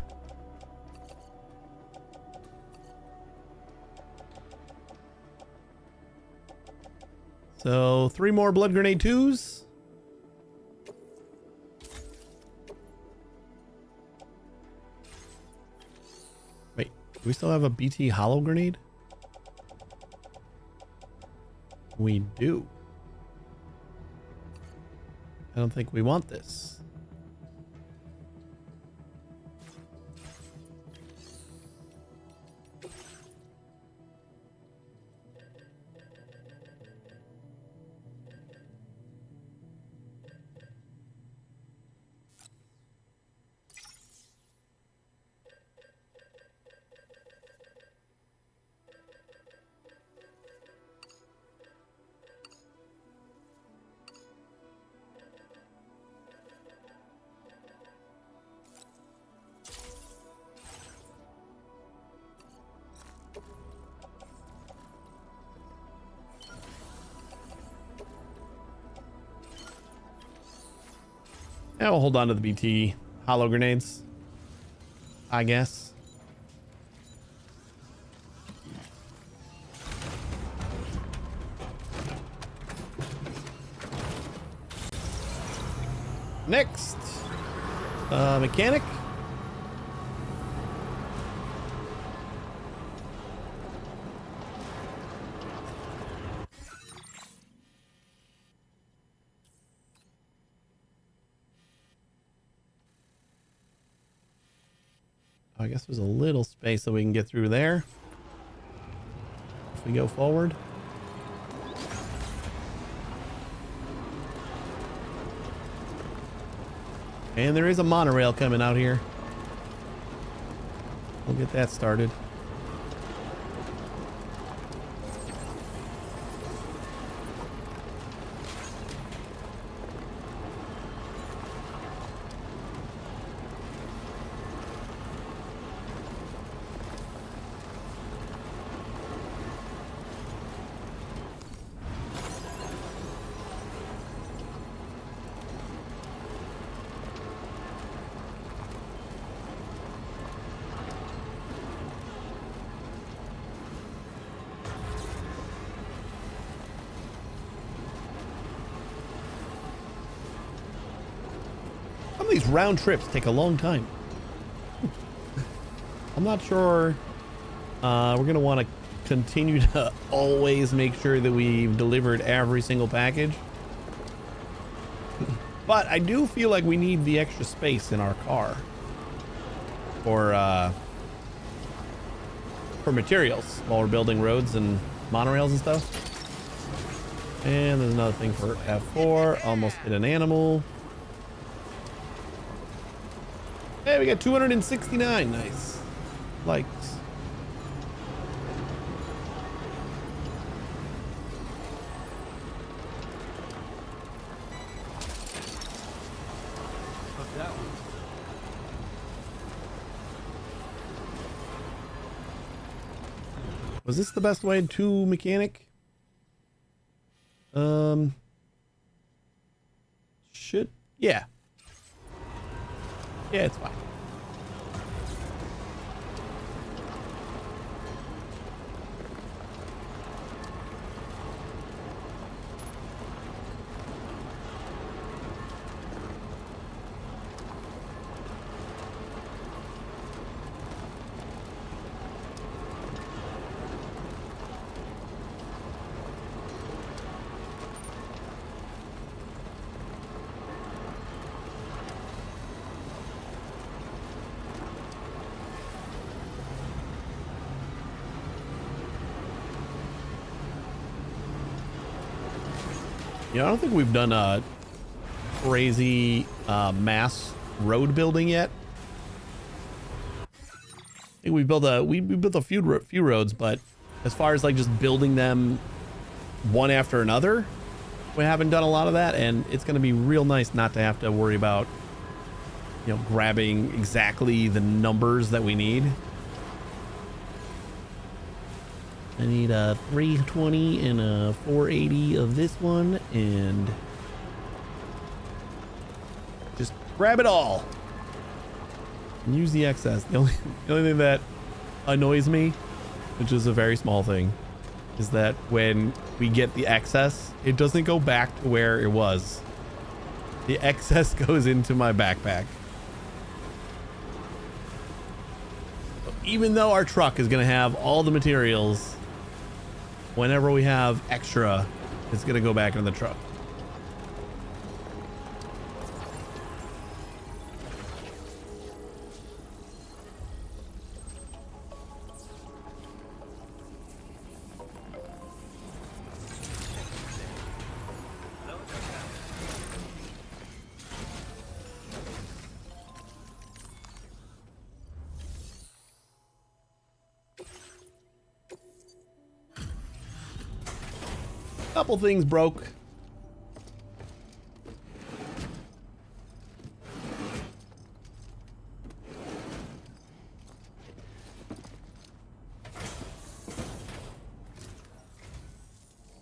So 3 more blood grenade 2s. Wait, do we still have a BT hollow grenade? We do. I don't think we want this. Yeah, we'll hold on to the BT hollow grenades, I guess. Next, mechanic. I guess there's a little space that we can get through there if we go forward. And there is a monorail coming out here. We'll get that started. Some of these round trips take a long time. I'm not sure. We're going to want to continue to always make sure that we've delivered every single package. But I do feel like we need the extra space in our car for materials while we're building roads and monorails and stuff. And there's another thing for F4. Almost hit an animal. Hey, we got 269. Nice. Likes. That one. Was this the best way to mechanic? Yeah. Yeah, it's fine. Yeah, I don't think we've done a crazy mass road building yet. I think we built a few roads, but as far as like just building them one after another, we haven't done a lot of that, and it's going to be real nice not to have to worry about, you know, grabbing exactly the numbers that we need. I need a 320 and a 480 of this one, and just grab it all and use the excess. The only thing that annoys me, which is a very small thing, is that when we get the excess, it doesn't go back to where it was. The excess goes into my backpack. So even though our truck is going to have all the materials, whenever we have extra, it's going to go back in the truck. Couple things broke.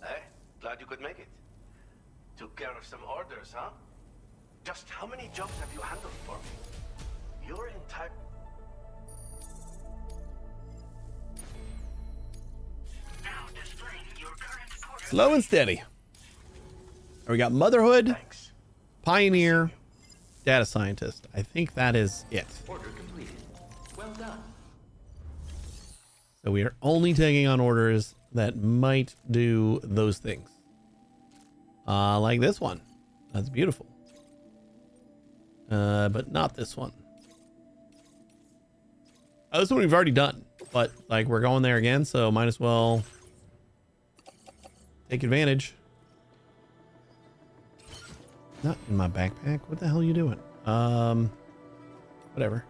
Hey, glad you could make it. Took care of some orders, huh? Just how many jobs have you handled for me? Your entire... Slow and steady. We got Motherhood, Pioneer, Data Scientist. I think that is it. Order completed. Well done. So we are only taking on orders that might do those things. Like this one. That's beautiful. But not this one. Oh, this one we've already done. But like we're going there again, so might as well take advantage. Not in my backpack. What the hell are you doing? Whatever.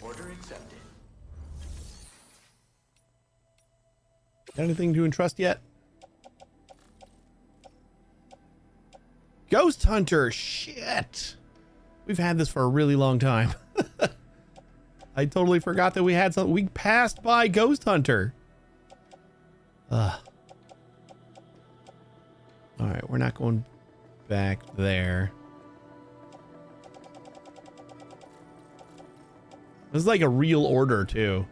Order accepted. Got anything to entrust yet? Ghost Hunter. Shit. We've had this for a really long time. I totally forgot that we had something. We passed by Ghost Hunter. Ugh. All right, we're not going back there. This is like a real order too.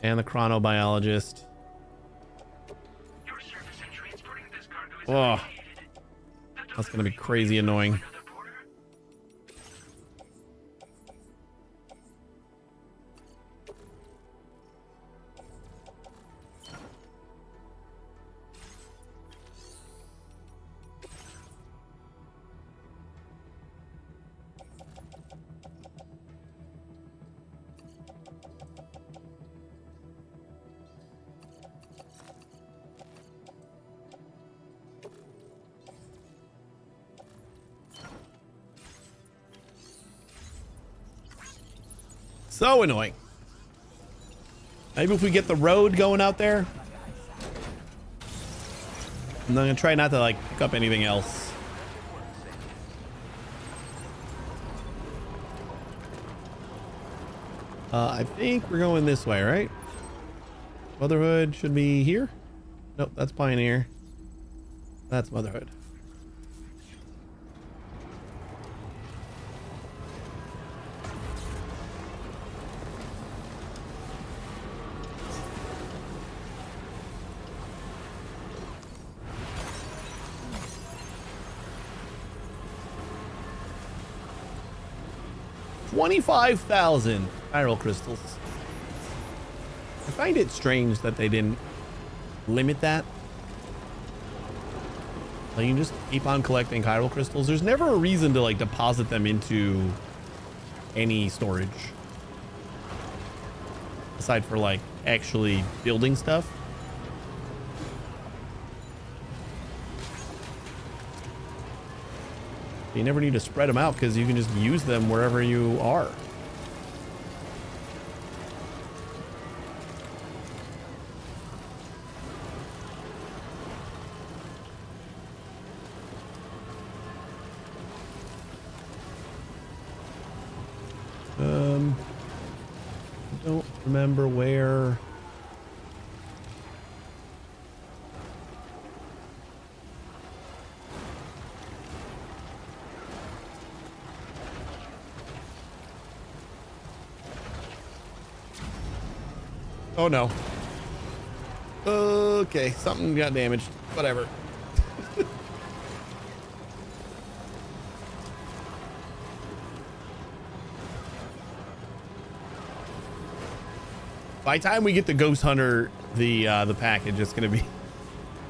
And the chronobiologist. Oh, that's gonna be crazy annoying. So annoying. Maybe if we get the road going out there. I'm gonna try not to like pick up anything else. I think we're going this way, right? Motherhood should be here. Nope, that's Pioneer. That's Motherhood. $25,000 chiral crystals. I find it strange that they didn't limit that. Like, you can just keep on collecting chiral crystals. There's never a reason to like deposit them into any storage. Aside for like actually building stuff. You never need to spread them out because you can just use them wherever you are. I don't remember where. Oh no. Okay, something got damaged. Whatever. By the time we get the Ghost Hunter, the package, it's gonna be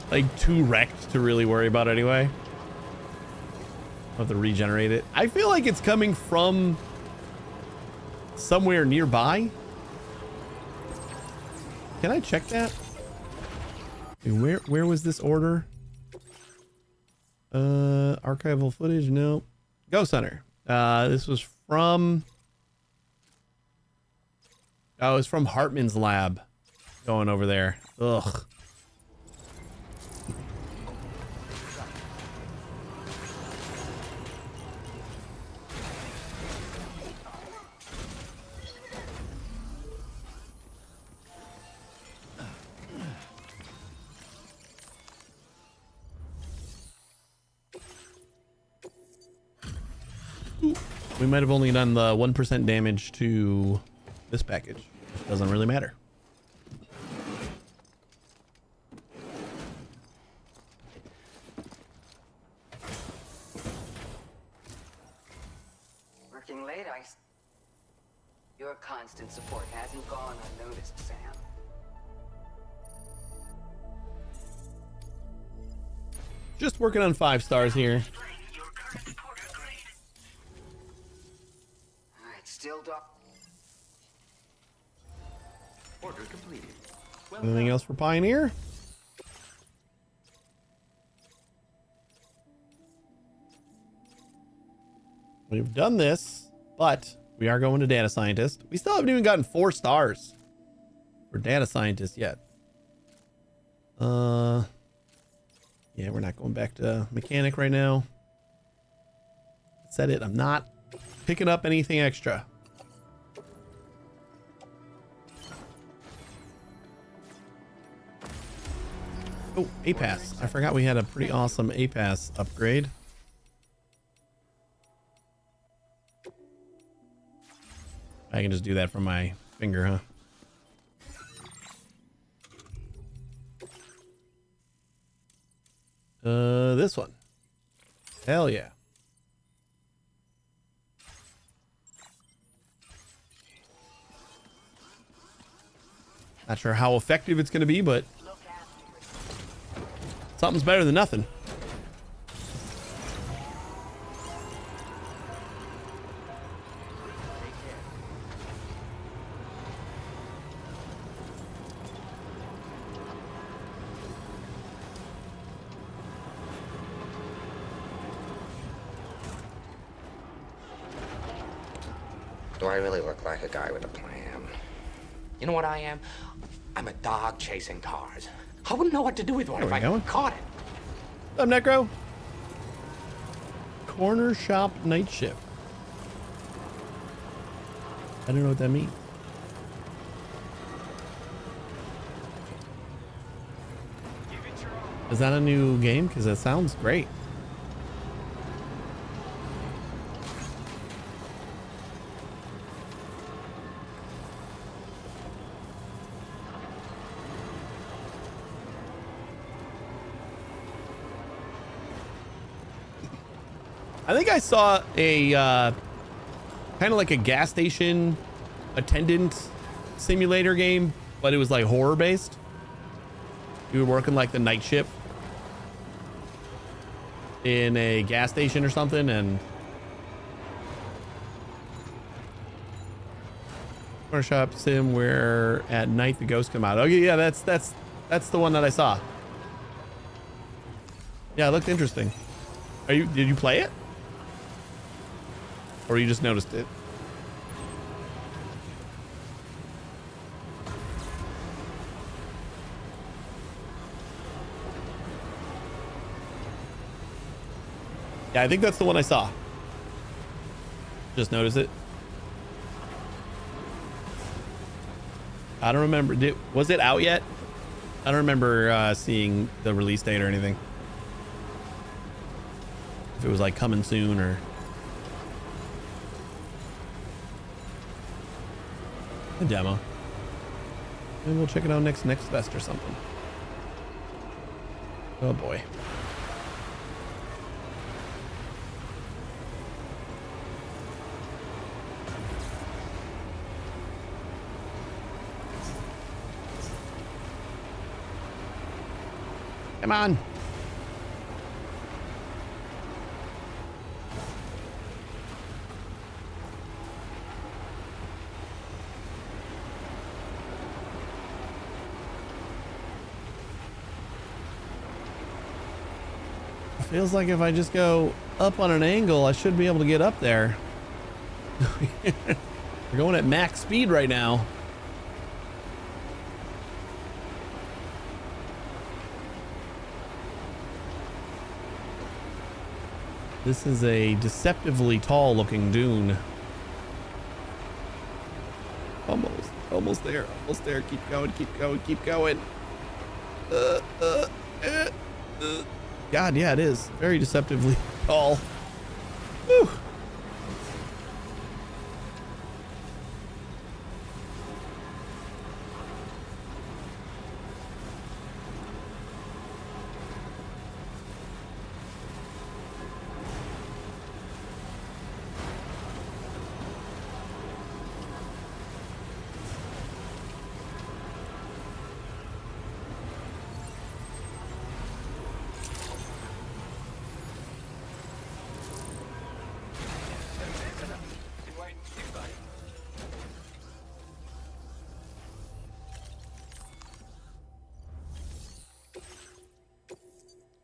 like too wrecked to really worry about anyway. I'll have to regenerate it. I feel like it's coming from somewhere nearby. Can I check that? Where was this order? Archival footage? No. Ghost Hunter. This was from. Oh, it's from Hartman's lab. Going over there. Ugh. We might have only done the 1% damage to this package. Which doesn't really matter. Working late, Your constant support hasn't gone unnoticed, Sam. Just working on 5 stars here. Still order completed. Well, anything else for Pioneer? We've done this, but we are going to Data Scientist. We still haven't even gotten 4 stars for Data Scientist yet. Yeah, we're not going back to Mechanic right now. Said it, I'm not picking up anything extra. Oh, A-Pass. I forgot we had a pretty awesome A-Pass upgrade. I can just do that from my finger, huh? This one. Hell yeah. Not sure how effective it's going to be, but something's better than nothing. Do I really look like a guy with a plan? You know what I am? I'm a dog chasing cars. I wouldn't know what to do with one if I caught it. What's up, Necro? Corner shop night shift. I don't know what that means. Is that a new game? Because that sounds great. I think I saw a kind of like a gas station attendant simulator game, but it was like horror based. You were working like the night shift in a gas station or something, and corner shop sim where at night the ghosts come out. Oh yeah, that's the one that I saw. Yeah, it looked interesting. Did you play it? Or you just noticed it? Yeah, I think that's the one I saw. Just noticed it. I don't remember. Was it out yet? I don't remember seeing the release date or anything. If it was like coming soon or... a demo. Maybe we'll check it out next fest or something. Oh boy. Come on. Feels like if I just go up on an angle, I should be able to get up there. We're going at max speed right now. This is a deceptively tall looking dune. Almost there, almost there. Keep going, keep going, keep going. God, yeah, it is very deceptively tall. Whew.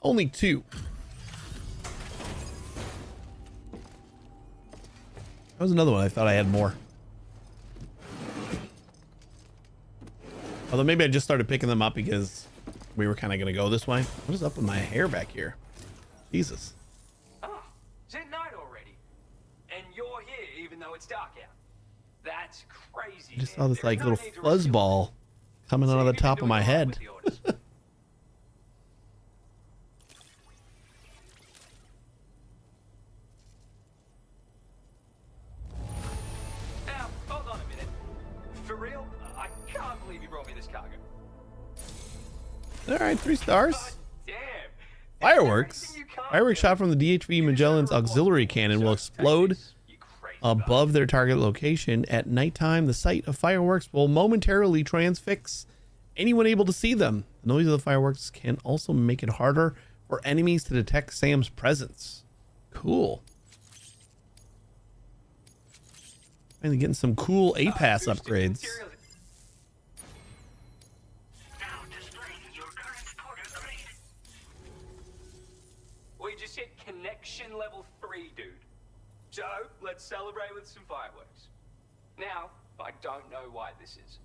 Only 2. That was another one. I thought I had more. Although maybe I just started picking them up because we were kind of going to go this way. What is up with my hair back here? Jesus. Oh, it's at night already. And you're here even though it's dark out. That's crazy. I just saw this like little fuzz ball coming out of the top of my head. All right, 3 stars. Damn, Fireworks? Fireworks shot from the DHV Magellan's auxiliary cannon will explode above their target location. At nighttime, the sight of fireworks will momentarily transfix anyone able to see them. The noise of the fireworks can also make it harder for enemies to detect Sam's presence. Cool. Finally getting some cool A-Pass upgrades. We just hit connection level 3, dude. So, let's celebrate with some fireworks. Now, I don't know why this is,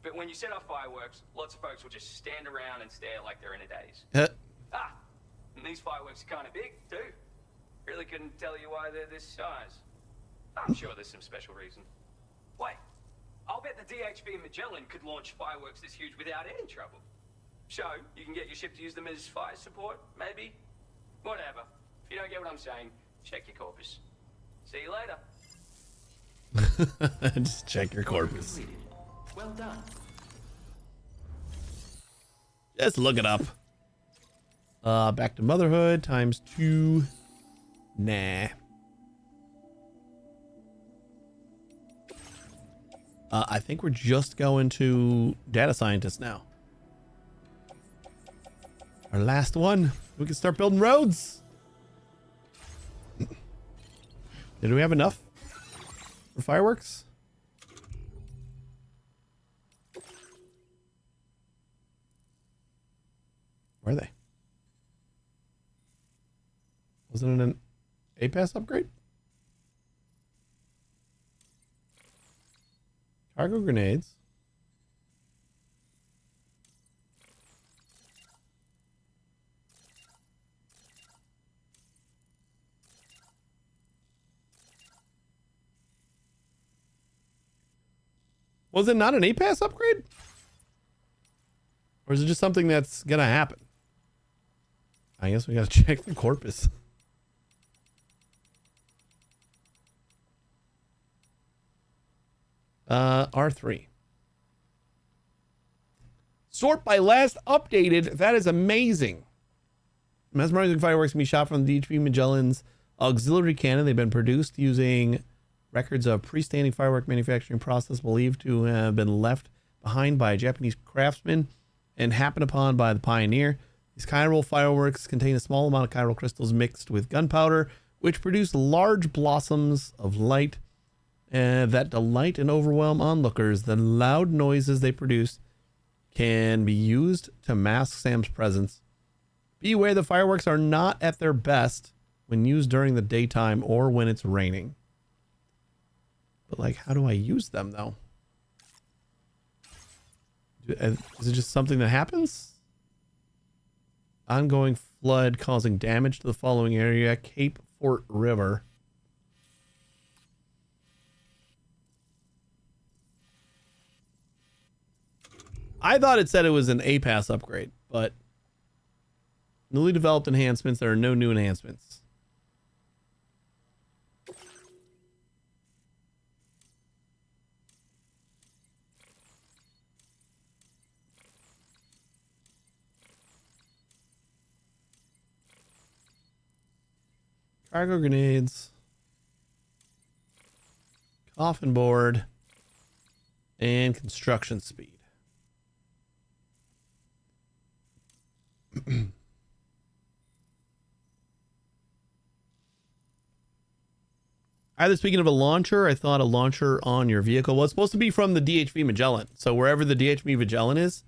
but when you set off fireworks, lots of folks will just stand around and stare like they're in a daze. And these fireworks are kind of big, too. Really couldn't tell you why they're this size. I'm sure there's some special reason. Wait, I'll bet the DHV Magellan could launch fireworks this huge without any trouble. So, you can get your ship to use them as fire support, maybe? Whatever. If you don't get what I'm saying, check your corpus. See you later. Just check your corpus. Well done. Just look it up. Back to motherhood ×2. Nah. I think we're just going to data scientist now. Our last one. We can start building roads. Did we have enough for fireworks? Where are they? Wasn't it an A-Pass upgrade? Cargo grenades. Was it not an A-Pass upgrade? Or is it just something that's gonna happen? I guess we gotta check the corpus. R3. Sort by last updated. That is amazing. Mesmerizing fireworks can be shot from the DHV Magellan's auxiliary cannon. They've been produced using records of freestanding firework manufacturing process believed to have been left behind by a Japanese craftsman and happened upon by the pioneer. These chiral fireworks contain a small amount of chiral crystals mixed with gunpowder, which produce large blossoms of light that delight and overwhelm onlookers. The loud noises they produce can be used to mask Sam's presence. Beware, the fireworks are not at their best when used during the daytime or when it's raining. But, like, how do I use them, though? Is it just something that happens? Ongoing flood causing damage to the following area. Cape Fort River. I thought it said it was an A-Pass upgrade, but newly developed enhancements. There are no new enhancements. Cargo grenades, coffin board, and construction speed. Either speaking of a launcher, I thought a launcher on your vehicle was supposed to be from the DHV Magellan. So wherever the DHV Magellan is,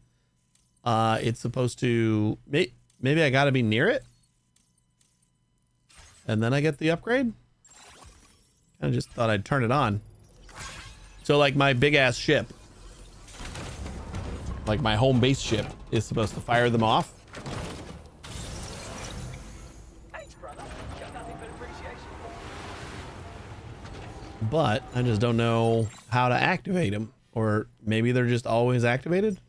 it's supposed to, maybe I got to be near it. And then I get the upgrade. I just thought I'd turn it on. So like my big ass ship, like my home base ship, is supposed to fire them off. But I just don't know how to activate them. Or maybe they're just always activated.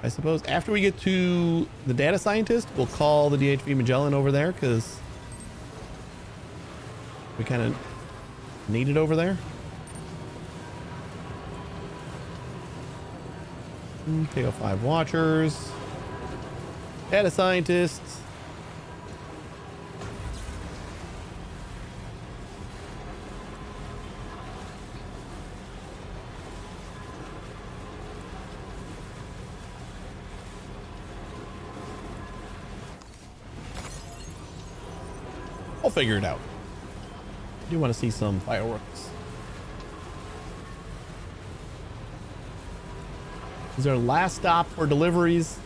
I suppose after we get to the data scientist, we'll call the DHV Magellan over there because we kind of need it over there. KO 5 watchers. Data scientists. I'll figure it out. I do want to see some fireworks. This is our last stop for deliveries.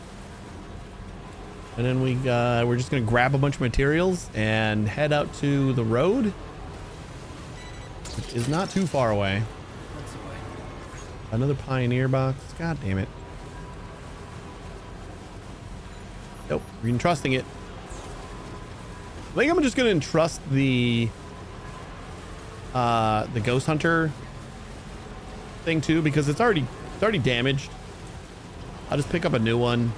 And then we're just going to grab a bunch of materials and head out to the road, which is not too far away. Another Pioneer box. God damn it. Nope. We're entrusting it. I think I'm just going to entrust the Ghost Hunter thing too, because it's already damaged. I'll just pick up a new one.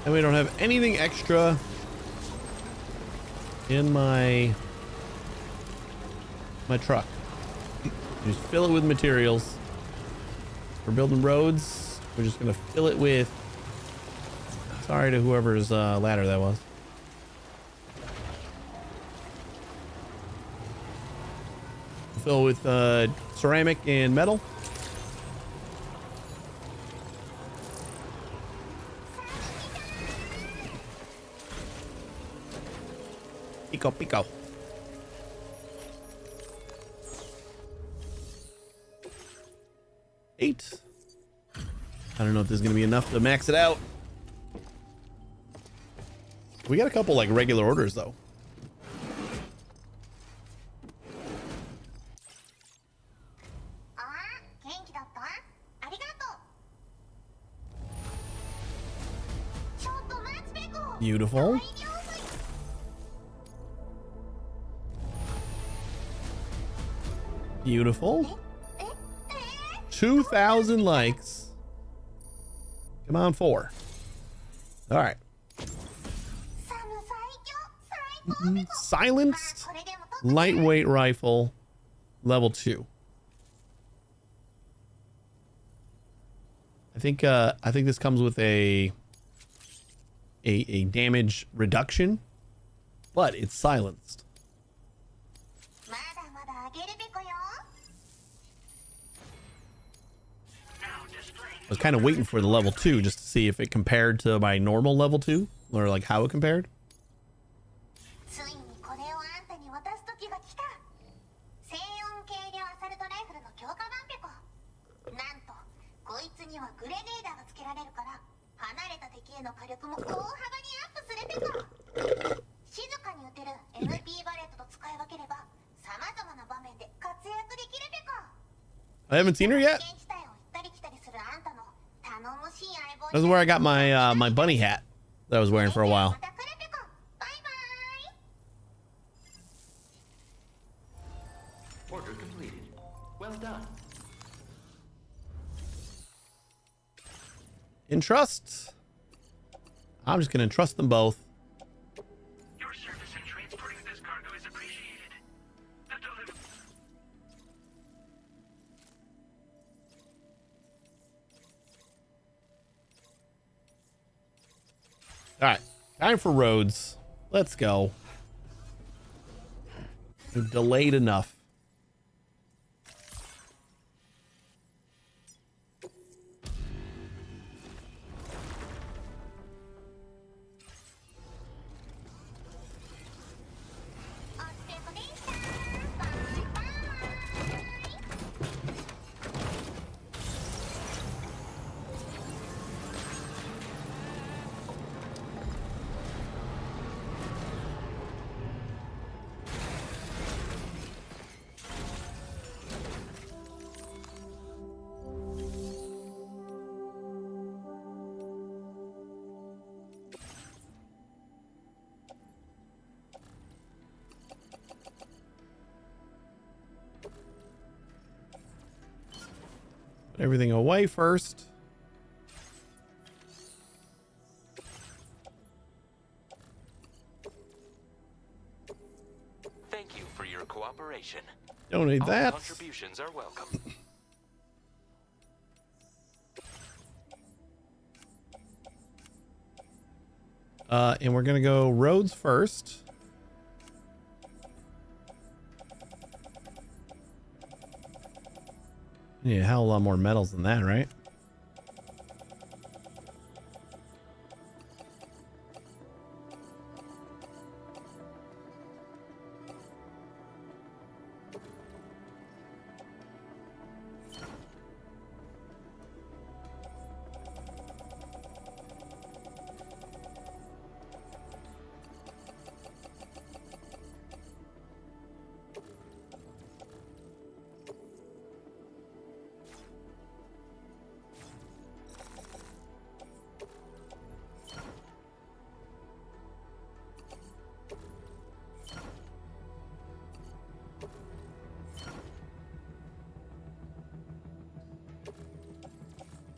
And we don't have anything extra in my truck. Just fill it with materials. We're building roads. We're just gonna fill it with. Sorry to whoever's ladder that was. Fill with ceramic and metal. Pico. 8. I don't know if there's gonna be enough to max it out. We got a couple like regular orders though. Beautiful. Beautiful. 2,000 likes. Come on, 4. All right. Silenced lightweight rifle, level 2. I think this comes with a damage reduction, but it's silenced. I was kind of waiting for the level 2 just to see if it compared to my normal level 2 or like how it compared. I haven't seen her yet. This is where I got my my bunny hat that I was wearing for a while. Order completed. Well done. Entrust. I'm just gonna entrust them both. Your service in transporting this cargo is appreciated. The delivery. All right, time for roads. Let's go. We've delayed enough. Put everything away first. Thank you for your cooperation. Don't need All that. contributions are welcome. And we're gonna go roads first. Yeah, a hell of a lot more metals than that, right?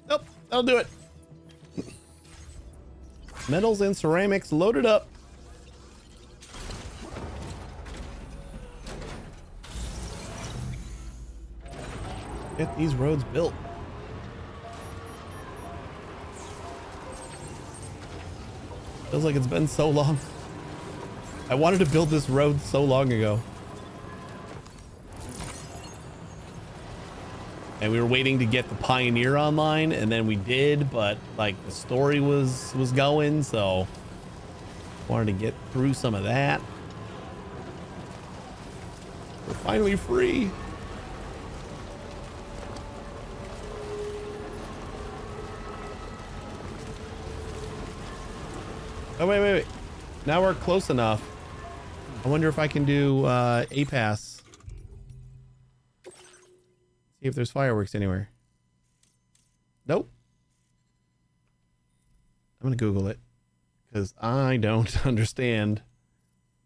Nope, that'll do it. Metals and ceramics loaded up. Get these roads built. Feels like it's been so long. I wanted to build this road so long ago. And we were waiting to get the Pioneer online, and then we did, but like the story was going, so wanted to get through some of that. We're finally free. Oh, wait. Now we're close enough. I wonder if I can do A-Pass. See if there's fireworks anywhere. Nope. I'm gonna Google it because I don't understand.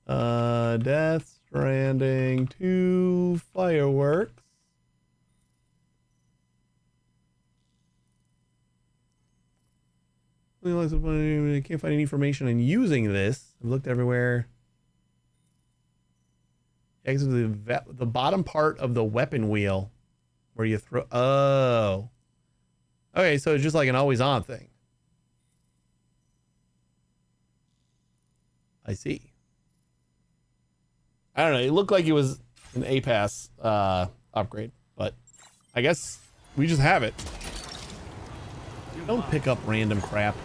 Death Stranding 2 fireworks. I can't find any information on using this. I've looked everywhere. The bottom part of the weapon wheel where you throw. Oh. Okay, so it's just like an always on thing. I see. I don't know. It looked like it was an A-Pass upgrade, but I guess we just have it. Don't pick up random crap.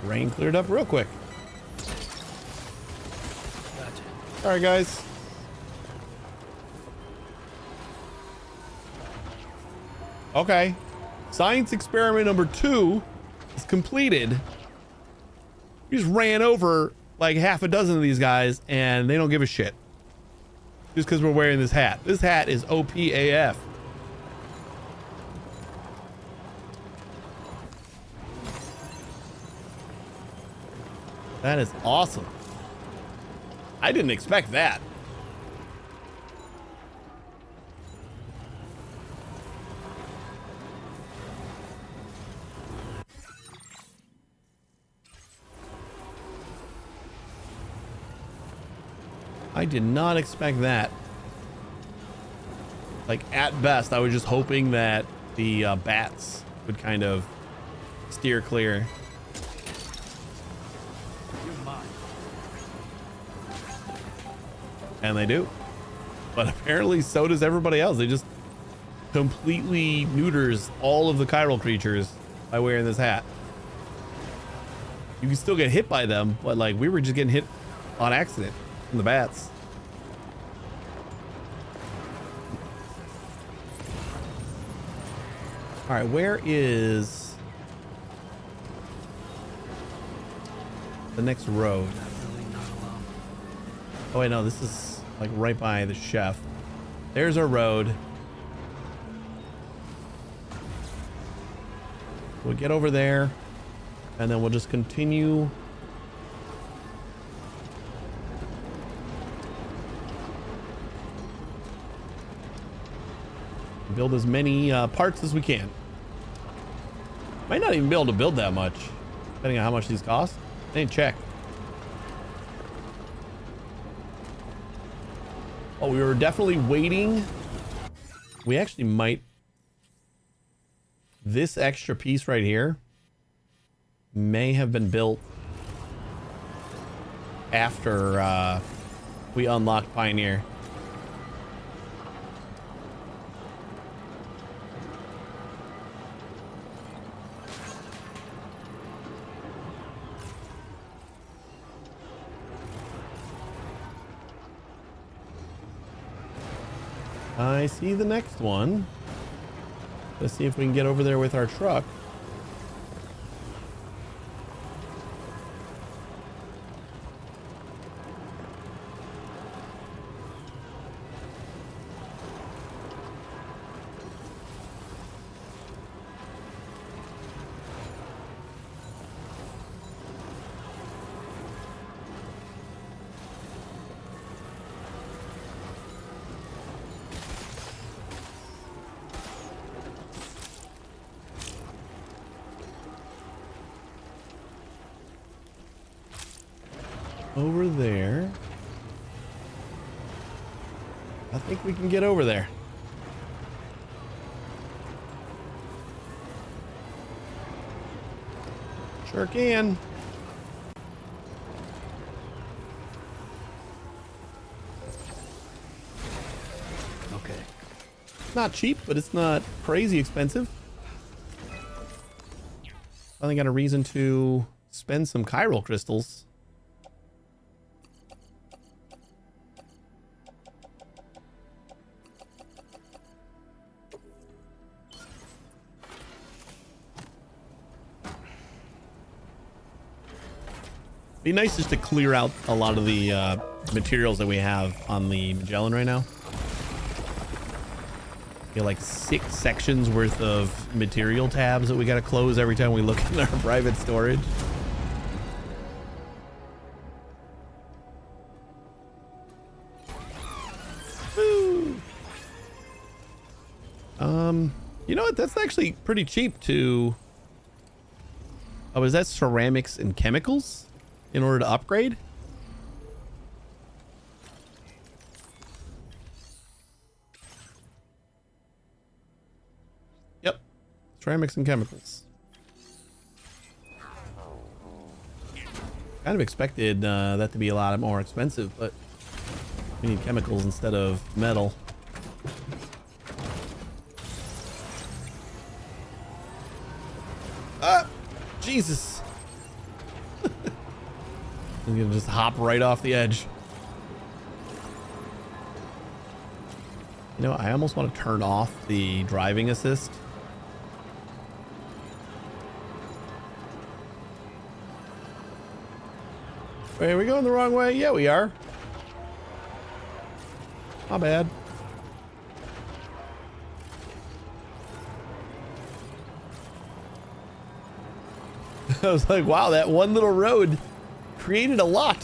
Rain cleared up real quick. All right, guys. Okay. Science experiment number 2 is completed. We just ran over like half a dozen of these guys and they don't give a shit. Just because we're wearing this hat. This hat is OP AF. That is awesome. I didn't expect that. I did not expect that. Like, at best, I was just hoping that the bats would kind of steer clear. And they do. But apparently so does everybody else. They just completely neuters all of the chiral creatures by wearing this hat. You can still get hit by them, but like we were just getting hit on accident from the bats. All right, where is... the next road? Oh wait, no, this is like right by the chef. There's our road. We'll get over there, and then we'll just continue. Build as many parts as we can. Might not even be able to build that much, depending on how much these cost. I didn't check. Oh, we were definitely waiting. We actually might. This extra piece right here may have been built after we unlocked Pioneer. I see the next one. Let's see if we can get over there with our truck. Over there. I think we can get over there. Sure can. Okay. Not cheap, but it's not crazy expensive. I think I got a reason to spend some chiral crystals. Be nice just to clear out a lot of the materials that we have on the Magellan right now. We got like 6 sections worth of material tabs that we got to close every time we look in our private storage. Woo. You know what? That's actually pretty cheap to... Oh, is that ceramics and chemicals? In order to upgrade? Yep. Ceramics and chemicals. Kind of expected that to be a lot more expensive, but we need chemicals instead of metal. Ah! Jesus! I'm gonna just hop right off the edge. You know, I almost want to turn off the driving assist. Wait, are we going the wrong way? Yeah, we are. Not bad. I was like, wow, that one little road created a lot.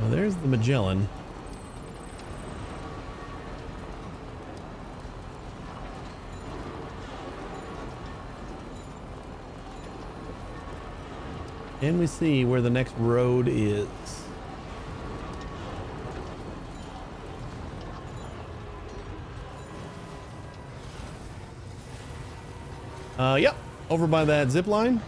Well, there's the Magellan. And we see where the next road is. Yep, over by that zip line.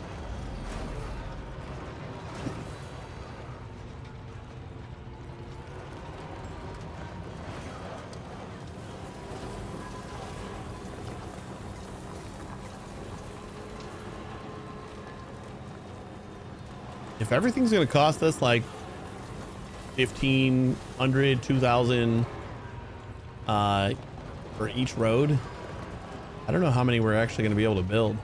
If everything's going to cost us like 1,500, 2,000, for each road. I don't know how many we're actually going to be able to build.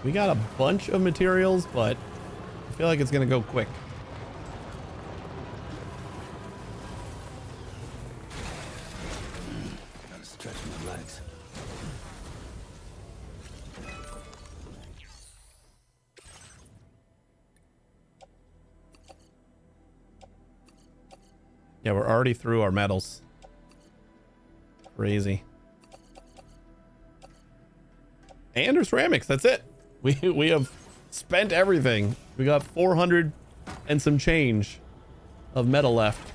We got a bunch of materials, but I feel like it's going to go quick. Gotta stretch my legs. Yeah, we're already through our metals. Crazy. And our ceramics, that's it. We have spent everything. We got 400 and some change of metal left.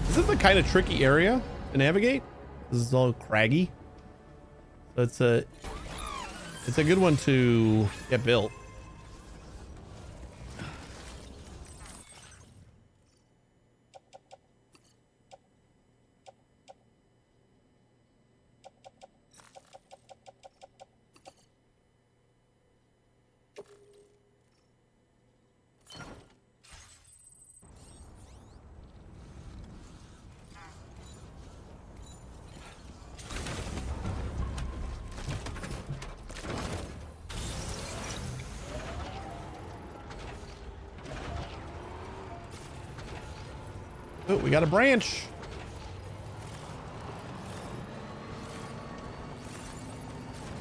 This is the kind of tricky area to navigate. This is all craggy. So it's a good one to get built. Oh, we got a branch.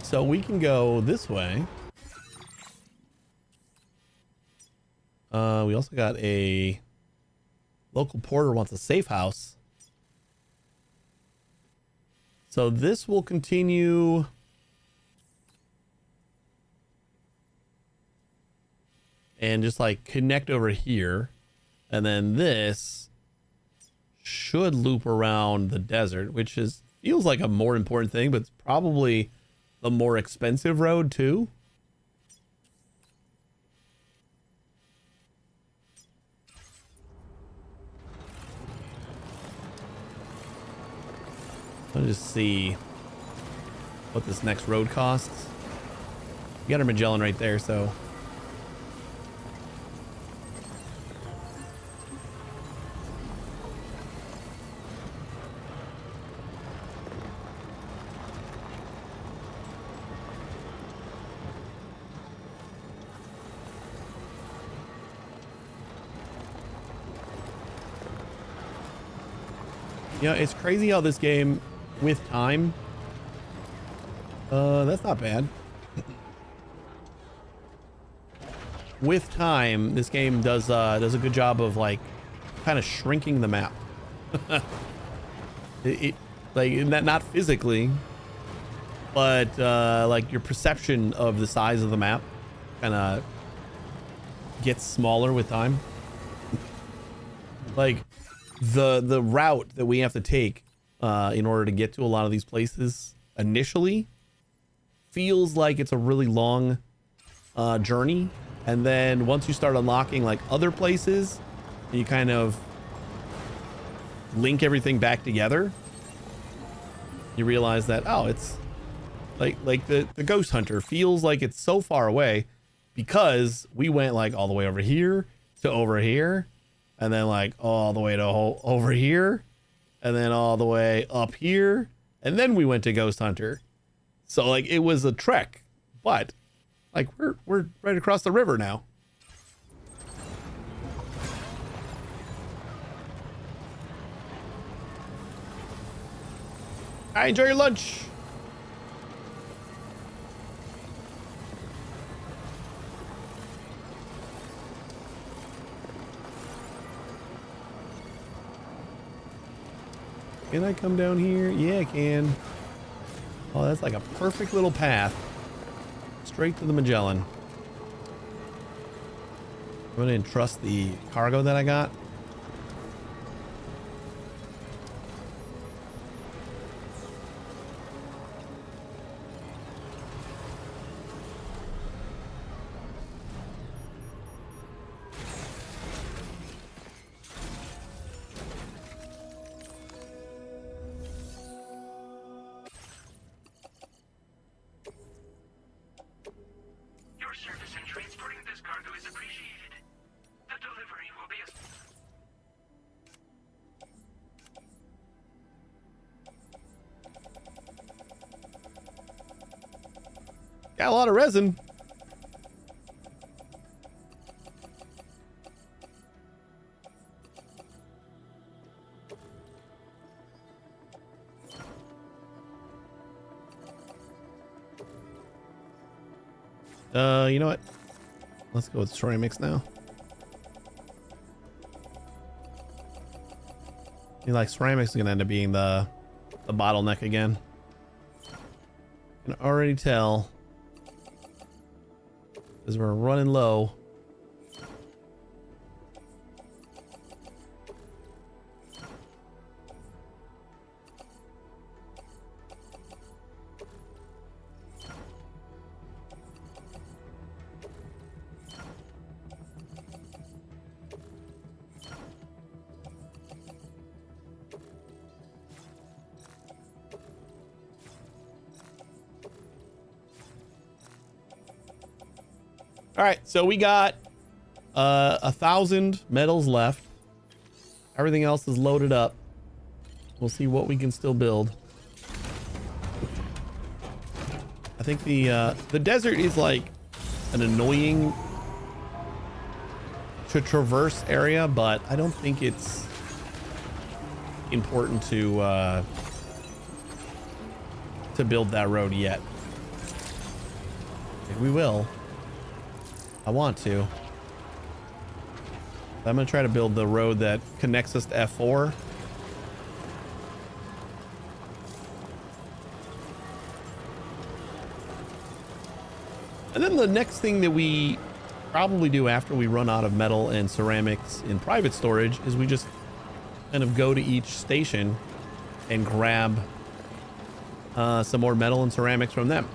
So we can go this way. We also got a local porter wants a safe house. So this will continue. And just like connect over here. And then this should loop around the desert, which feels like a more important thing, but it's probably the more expensive road too. Let's just see what this next road costs. We got our Magellan right there, so yeah, it's crazy how this game, with time, that's not bad. With time, this game does a good job of like kind of shrinking the map. it like not physically, but like your perception of the size of the map kind of gets smaller with time. Like the route that we have to take in order to get to a lot of these places initially feels like it's a really long journey, and then once you start unlocking like other places, you kind of link everything back together. You realize that, oh, it's like the Ghost Hunter feels like it's so far away because we went like all the way over here to over here, and then like all the way to over here, and then all the way up here, and then we went to Ghost Hunter. So like it was a trek, but like we're right across the river now. All right, enjoy your lunch. Can I come down here? Yeah, I can. Oh, that's like a perfect little path. Straight to the Magellan. I'm going to entrust the cargo that I got. Got a lot of resin. You know what? Let's go with ceramics now. I feel like ceramics is gonna end up being the bottleneck again. I can already tell because we're running low. All right, so we got 1,000 metals left. Everything else is loaded up. We'll see what we can still build. I think the desert is like an annoying to traverse area, but I don't think it's important to build that road yet. Maybe we will. I want to. I'm gonna try to build the road that connects us to F4. And then the next thing that we probably do after we run out of metal and ceramics in private storage is we just kind of go to each station and grab some more metal and ceramics from them.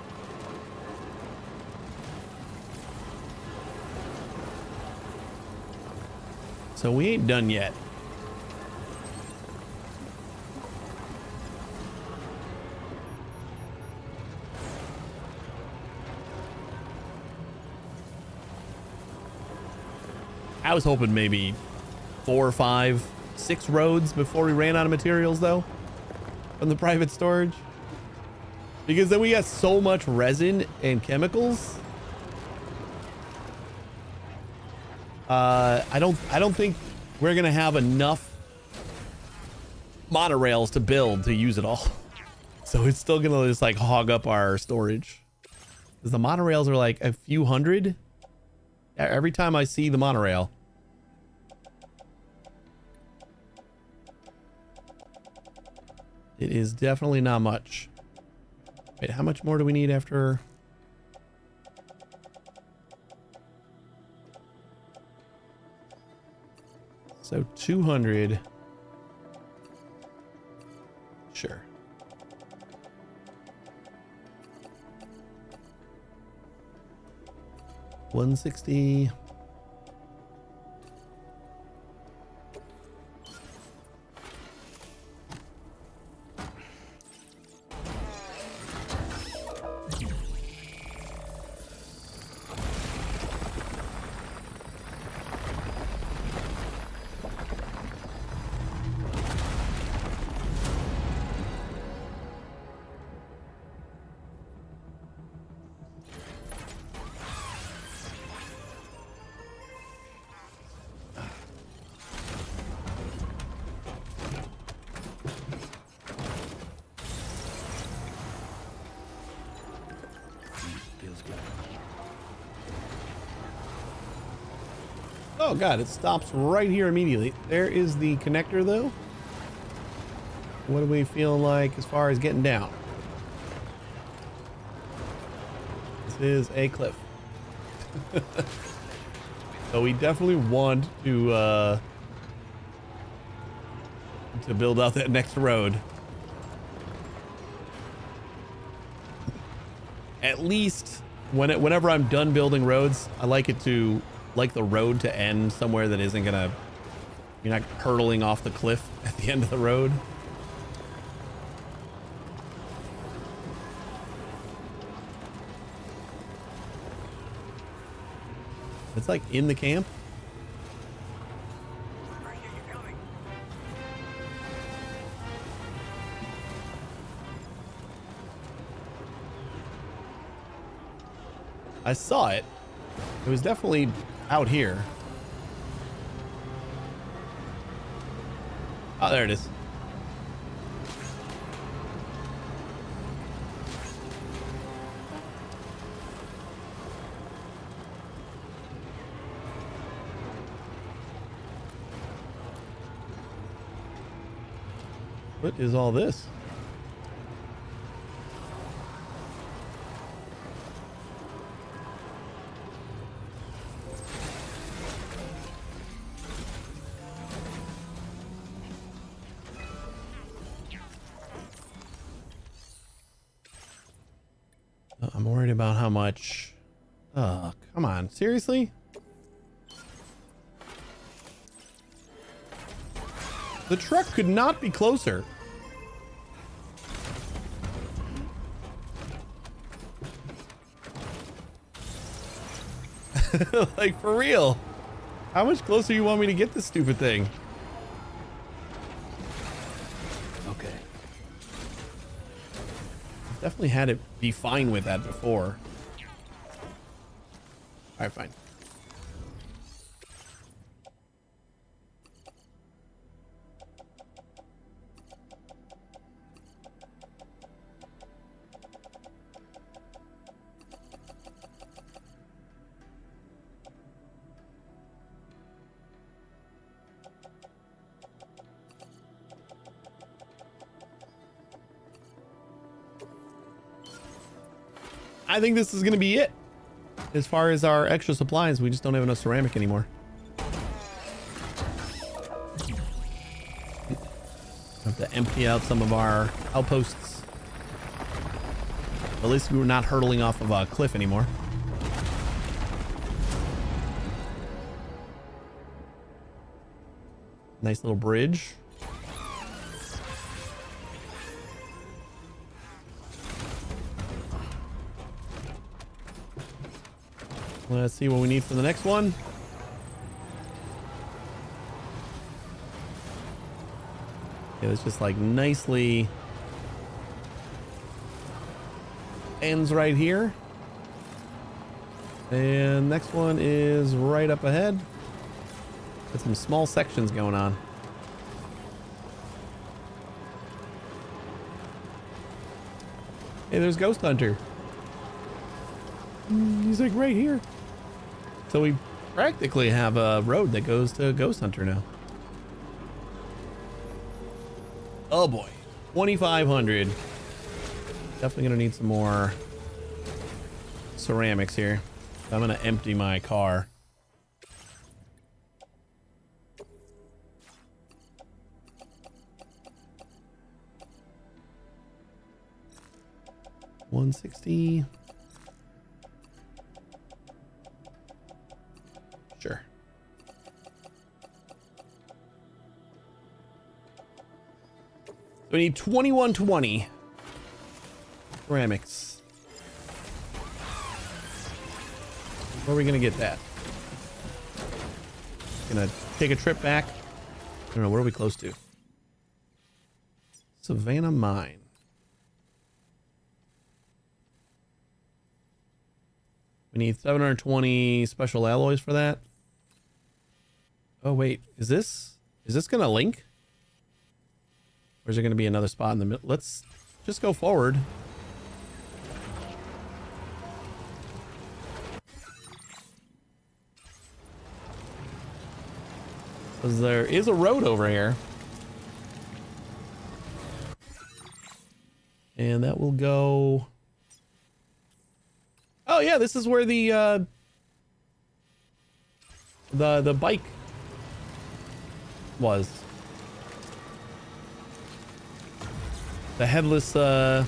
So we ain't done yet. I was hoping maybe 4, 5, 6 roads before we ran out of materials though from the private storage, because then we got so much resin and chemicals. I don't think we're gonna have enough monorails to build to use it all. So it's still gonna just like hog up our storage. Because the monorails are like a few hundred every time I see the monorail. It is definitely not much. Wait, how much more do we need after? So 200. Sure. $160. Oh god, it stops right here immediately. There is the connector though. What do we feel like as far as getting down? This is a cliff. So we definitely want to build out that next road. At least whenever I'm done building roads, I like the road to end somewhere that isn't gonna, you're not hurtling off the cliff at the end of the road. It's like in the camp. I saw it. It was definitely out here. Oh, there it is. What is all this? I'm worried about how much. Oh, come on. Seriously? The truck could not be closer. Like, for real. How much closer you want me to get this stupid thing? Okay. Definitely had it be fine with that before. All right, fine. I think this is going to be it. As far as our extra supplies, we just don't have enough ceramic anymore. Have to empty out some of our outposts. At least we're not hurtling off of a cliff anymore. Nice little bridge. Let's see what we need for the next one. Yeah, it's just like nicely ends right here. And next one is right up ahead. Got some small sections going on. Hey, there's Ghost Hunter. He's like right here. So we practically have a road that goes to Ghost Hunter now. Oh boy, 2,500. Definitely gonna need some more ceramics here. I'm gonna empty my car. $160. Sure. So we need 2120 ceramics. Where are we gonna get that? Gonna take a trip back. I don't know, what are we close to? Savannah Mine. We need 720 special alloys for that. Oh wait, is this gonna link? Or is there gonna be another spot in the middle? Let's just go forward. Because there is a road over here. And that will go... Oh yeah, this is where the bike was. The headless, the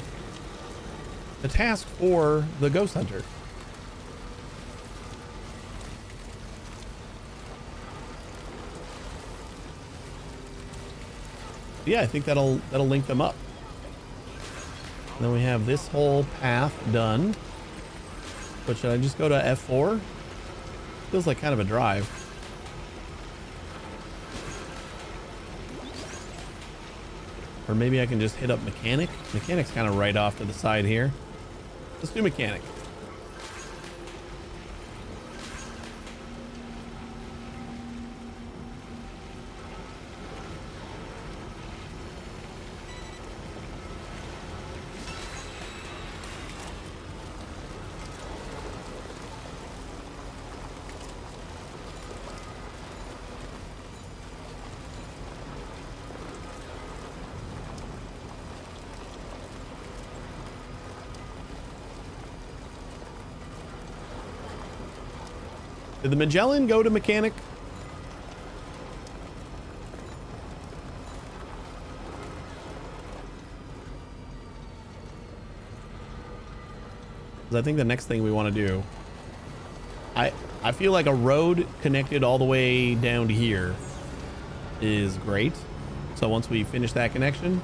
task for the Ghost Hunter. Yeah, I think that'll link them up. And then we have this whole path done. But should I just go to F4? Feels like kind of a drive. Or maybe I can just hit up Mechanic. Mechanic's kind of right off to the side here. Let's do Mechanic. Did the Magellan go to mechanic? 'Cause I think the next thing we want to do, I feel like a road connected all the way down to here is great. So once we finish that connection,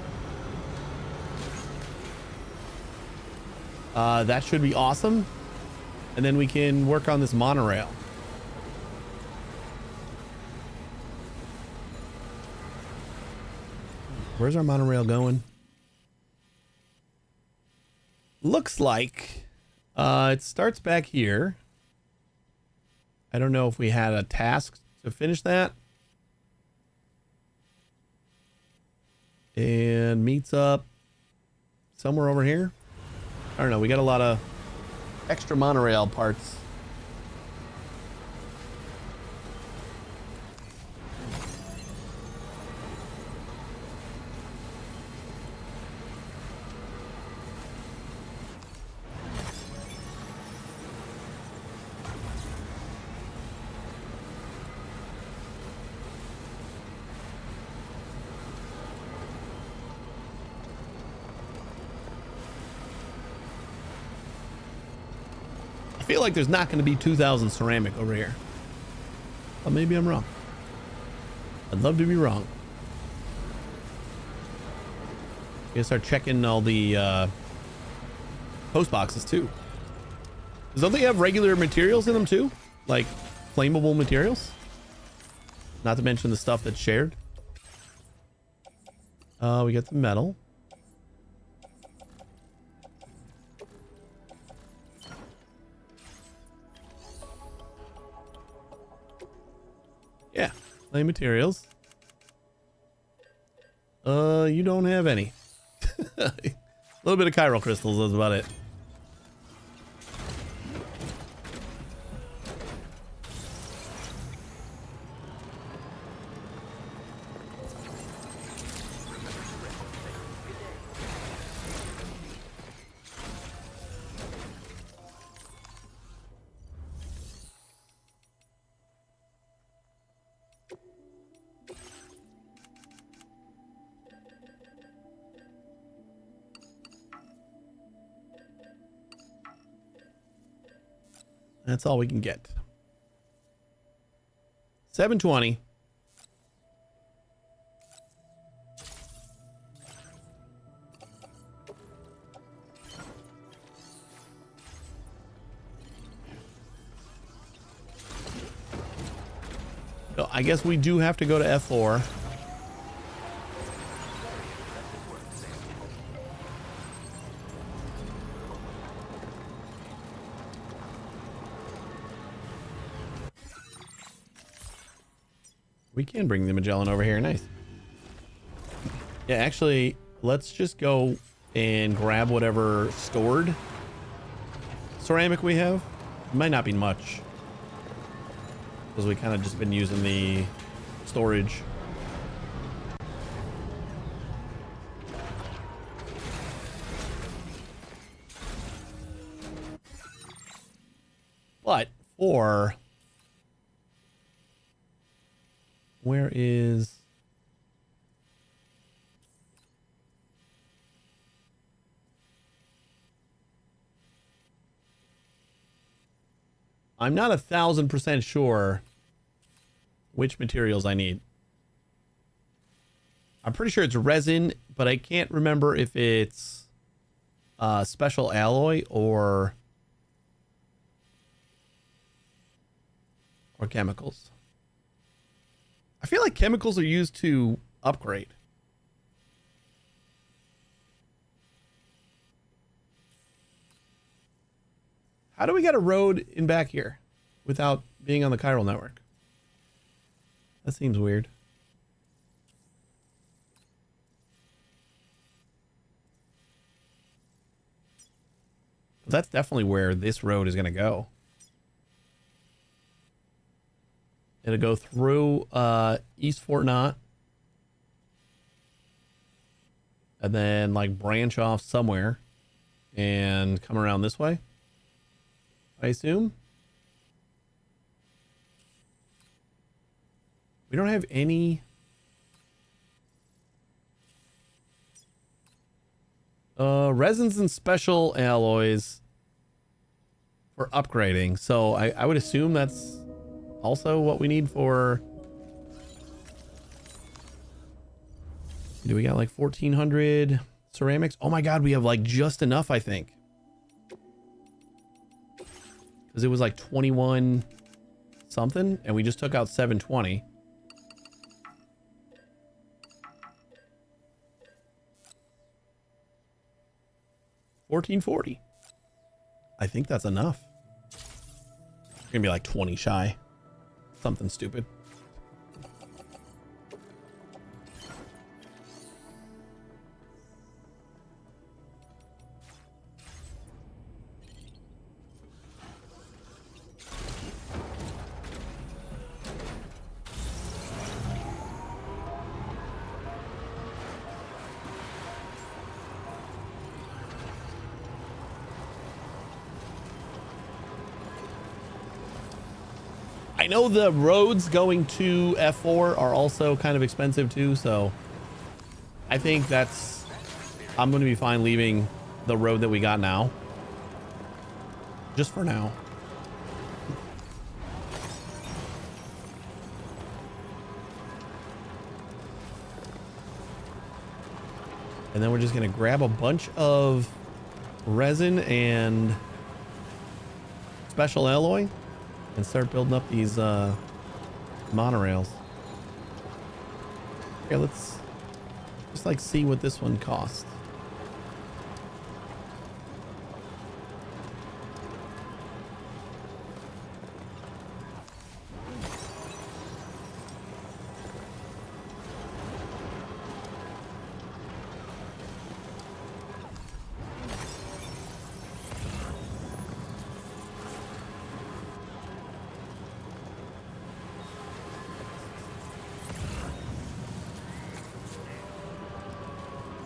that should be awesome. And then we can work on this monorail. Where's our monorail going? Looks like it starts back here. I don't know if we had a task to finish that. And meets up somewhere over here. I don't know. We got a lot of extra monorail parts. I feel like there's not going to be 2,000 ceramic over here. But maybe I'm wrong. I'd love to be wrong. Gotta start checking all the post boxes too. Don't they have regular materials in them too? Like flammable materials? Not to mention the stuff that's shared. We got the metal. Yeah, flame materials. You don't have any. A little bit of chiral crystals, that's about it. That's all we can get. 720. So I guess we do have to go to F4. We can bring the Magellan over here. Nice. Yeah, actually, let's just go and grab whatever stored ceramic we have. It might not be much, because we kind of just been using the storage. But for... Where is... I'm not 1,000% sure which materials I need. I'm pretty sure it's resin, but I can't remember if it's special alloy or chemicals. I feel like chemicals are used to upgrade. How do we get a road in back here without being on the chiral network? That seems weird. But that's definitely where this road is going to go. It'll go through East Fort Knott. And then like branch off somewhere and come around this way, I assume. We don't have any. Resins and special alloys for upgrading. So I would assume that's also what we need for. Do we got like 1,400 ceramics? Oh my god, we have like just enough, I think. Because it was like 21 something, and we just took out 720. $1,440. I think that's enough. It's gonna be like 20 shy. Something stupid. I know the roads going to F4 are also kind of expensive too, so I think I'm going to be fine leaving the road that we got now. Just for now. And then we're just going to grab a bunch of resin and special alloy and start building up these monorails. Okay, let's just like see what this one costs.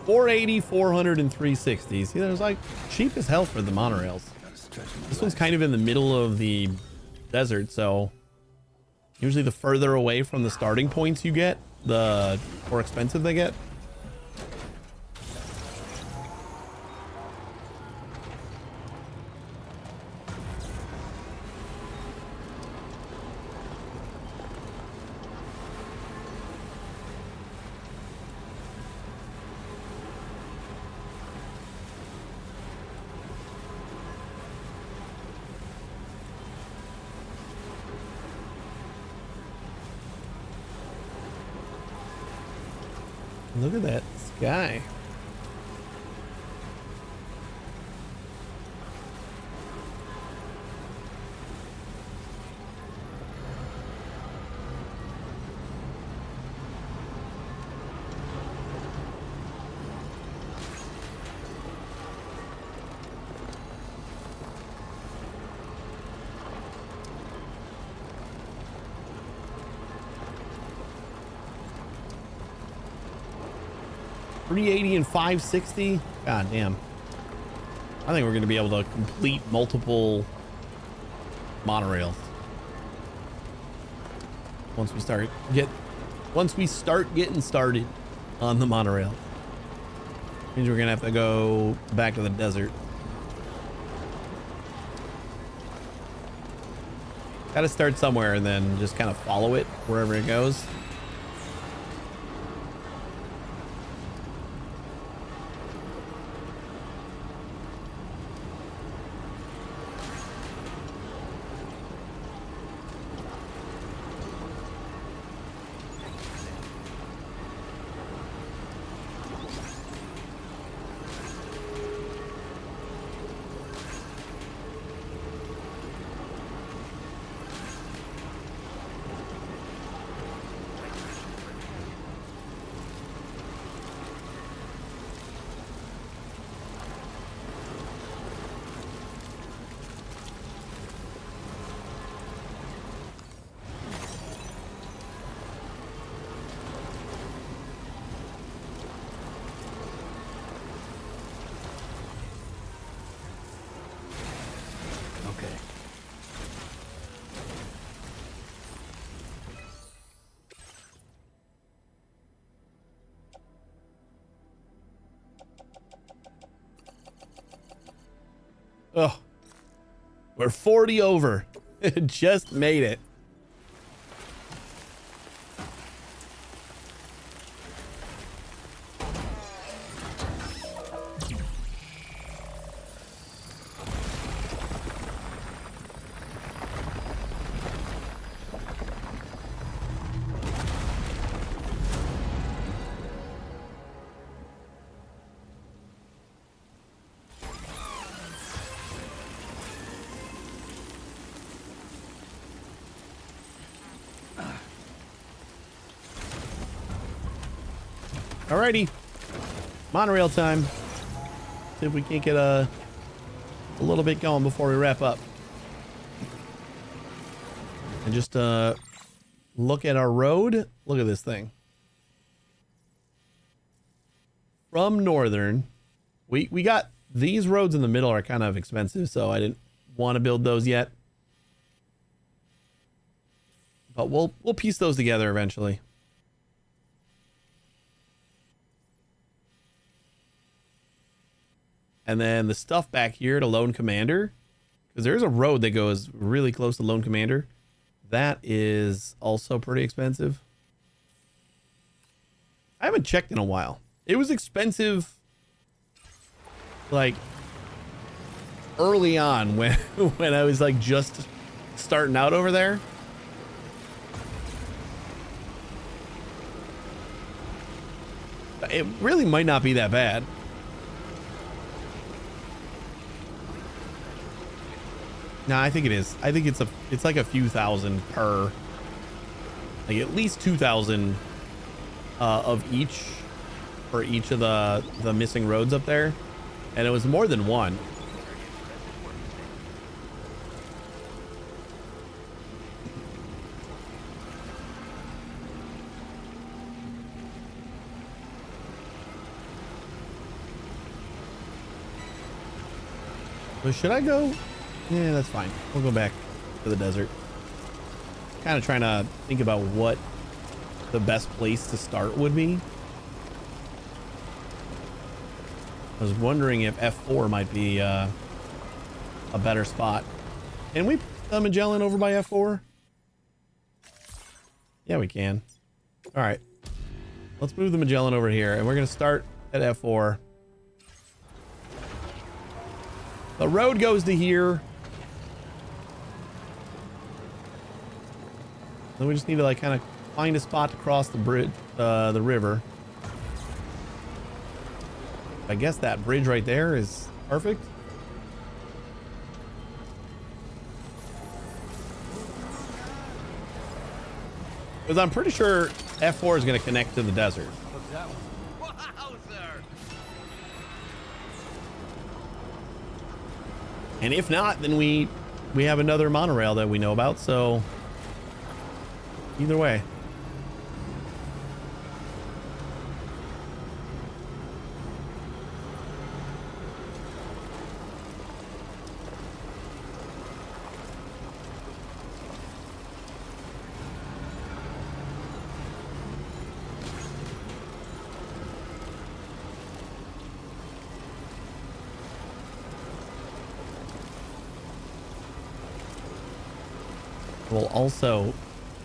$480, $400, and $360. See, there's like cheap as hell for the monorails. This one's kind of in the middle of the desert, so usually the further away from the starting points you get, the more expensive they get. Look at that sky. $380 and $560. God damn. I think we're going to be able to complete multiple monorails once we start getting started on the monorail. Means we're going to have to go back to the desert. Got to start somewhere and then just kind of follow it wherever it goes. Oh, we're 40 over. Just made it. Alrighty, monorail time. See if we can't get a little bit going before we wrap up. And just look at our road. Look at this thing. From Northern, we got these roads in the middle are kind of expensive, so I didn't want to build those yet. But we'll piece those together eventually. And then the stuff back here to Lone Commander, because there's a road that goes really close to Lone Commander. That is also pretty expensive. I haven't checked in a while. It was expensive, like, early on when I was like just starting out over there. It really might not be that bad. No, I think it is. I think it's like a few thousand per, like at least 2,000 of each for each of the missing roads up there, and it was more than one. So should I go? Yeah, that's fine. We'll go back to the desert. Kind of trying to think about what the best place to start would be. I was wondering if F4 might be a better spot. Can we put Magellan over by F4? Yeah, we can. All right. Let's move the Magellan over here, and we're going to start at F4. The road goes to here. Then we just need to like kind of find a spot to cross the bridge, the river. I guess that bridge right there is perfect. Because I'm pretty sure F4 is going to connect to the desert. And if not, then we have another monorail that we know about, so either way. We'll also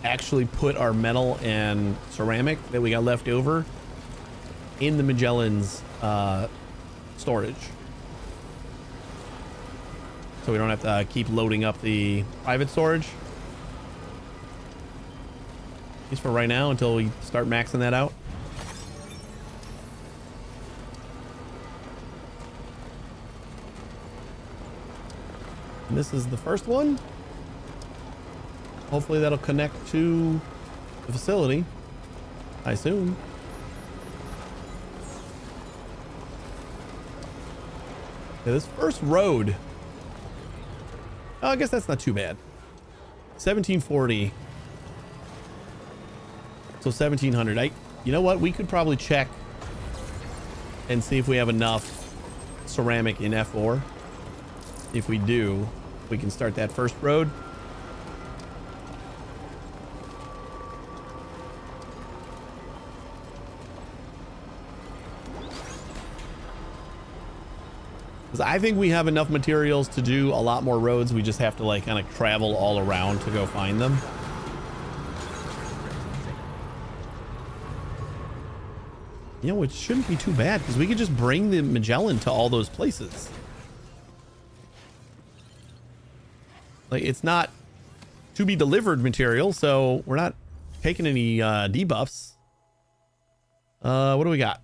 actually put our metal and ceramic that we got left over in the Magellan's storage, so we don't have to keep loading up the private storage, at least for right now, until we start maxing that out. And this is the first one. Hopefully that'll connect to the facility, I assume. Yeah, this first road, oh, I guess that's not too bad. 1740. So 1700. You know what? We could probably check and see if we have enough ceramic in F4. If we do, we can start that first road. Because I think we have enough materials to do a lot more roads. We just have to like kind of travel all around to go find them. You know, it shouldn't be too bad because we could just bring the Magellan to all those places. Like, it's not to be delivered material, so we're not taking any debuffs. What do we got?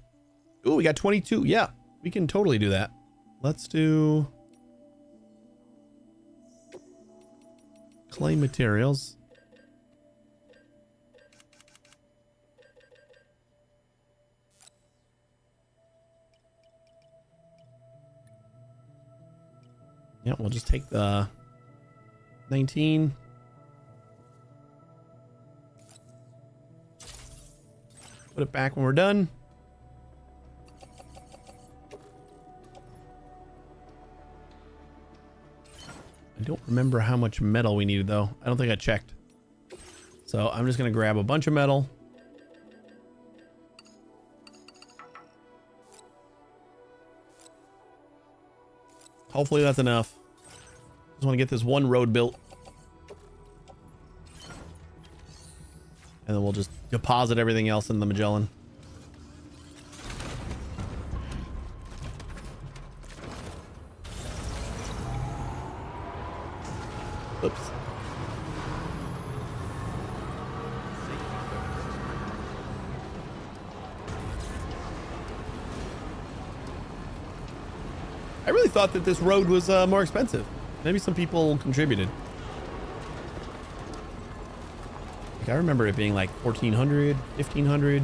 Oh, we got 22. Yeah, we can totally do that. Let's do clay materials. Yeah, we'll just take the 19. Put it back when we're done. I don't remember how much metal we needed though. I don't think I checked. So I'm just going to grab a bunch of metal. Hopefully that's enough. Just want to get this one road built. And then we'll just deposit everything else in the Magellan. Oops. I really thought that this road was more expensive. Maybe some people contributed. Like, I remember it being like 1,400, 1,500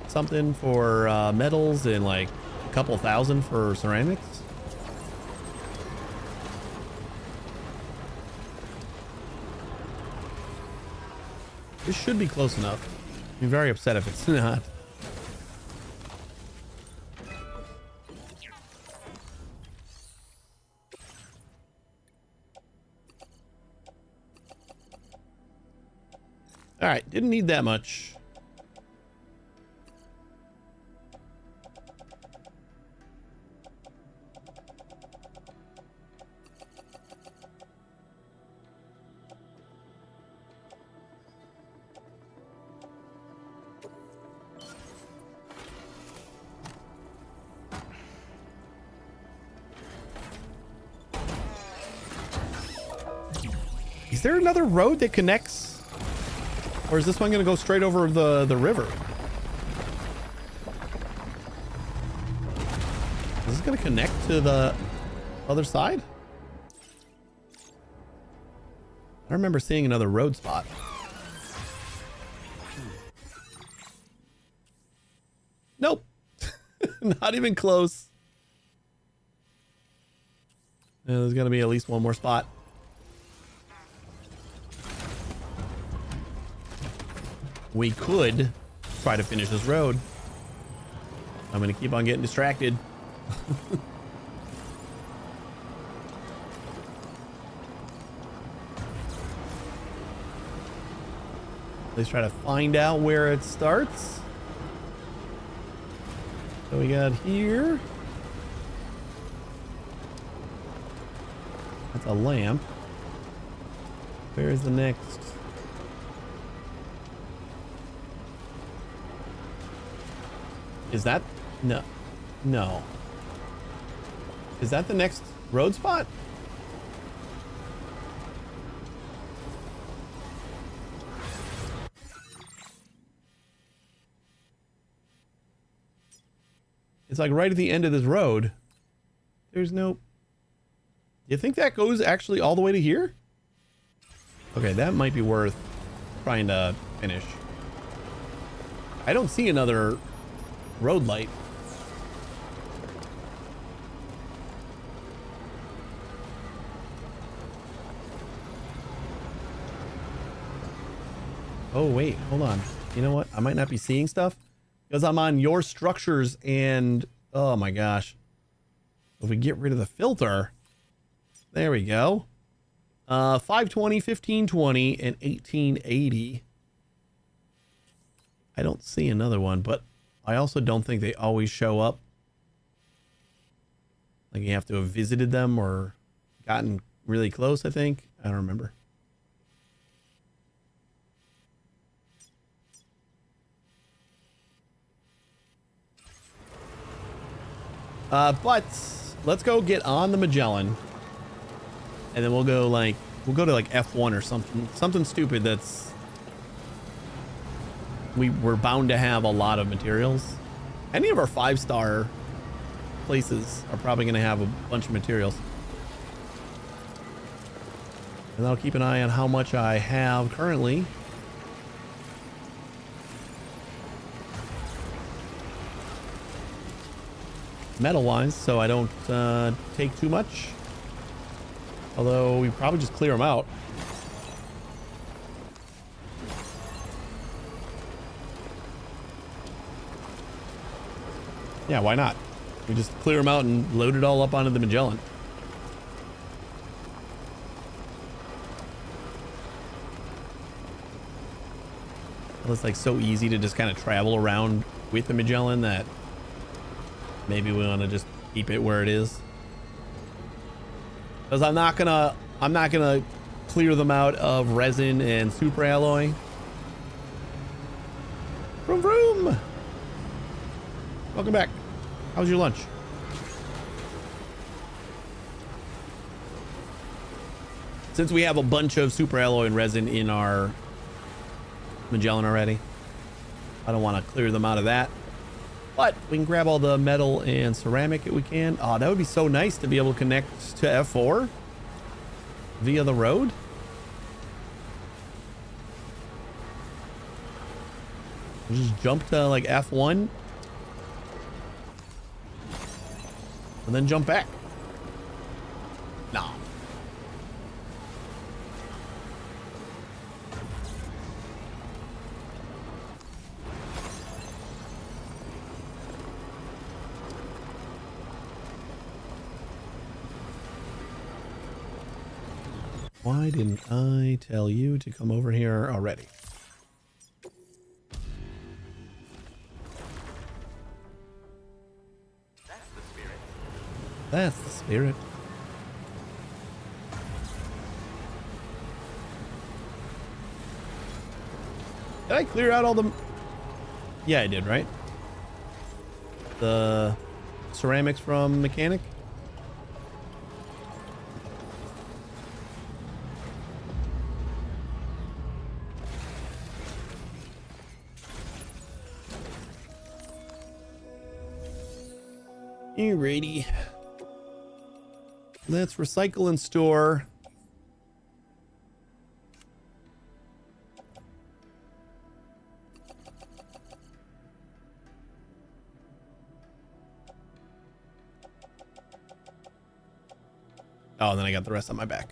something for metals and like a couple thousand for ceramics. This should be close enough. I'd be very upset if it's not. All right, didn't need that much. Is there another road that connects? Or is this one going to go straight over the river? Is this going to connect to the other side? I remember seeing another road spot. Nope. Not even close. Yeah, there's going to be at least one more spot. We could try to finish this road. I'm going to keep on getting distracted. Let's try to find out where it starts. So we got here. That's a lamp. Where's the next? Is that? No. Is that the next road spot? It's like right at the end of this road. There's no... You think that goes actually all the way to here? Okay, that might be worth trying to finish. I don't see another road light. Oh wait, hold on. You know what? I might not be seeing stuff because I'm on your structures and oh my gosh. If we get rid of the filter, there we go. 520, 1520, and 1880. I don't see another one, but I also don't think they always show up. Like you have to have visited them or gotten really close, I think. I don't remember. But let's go get on the Magellan. And then we'll go to like F1 or something stupid that's we're bound to have a lot of materials. Any of our 5-star places are probably going to have a bunch of materials. And I'll keep an eye on how much I have currently. Metal wise, so I don't take too much. Although we probably just clear them out. Yeah, why not? We just clear them out and load it all up onto the Magellan. Well, it's like so easy to just kind of travel around with the Magellan that maybe we want to just keep it where it is. Because I'm not gonna clear them out of resin and super alloy. Vroom vroom. Welcome back. How was your lunch? Since we have a bunch of super alloy and resin in our Magellan already, I don't want to clear them out of that. But we can grab all the metal and ceramic if we can. Oh, that would be so nice to be able to connect to F4 via the road. We'll just jump to like F1 and then jump back. No. Why didn't I tell you to come over here already? That's the spirit. Did I clear out all the... Yeah, I did, right? The ceramics from mechanic? Alrighty. Let's recycle and store. Oh, and then I got the rest on my back.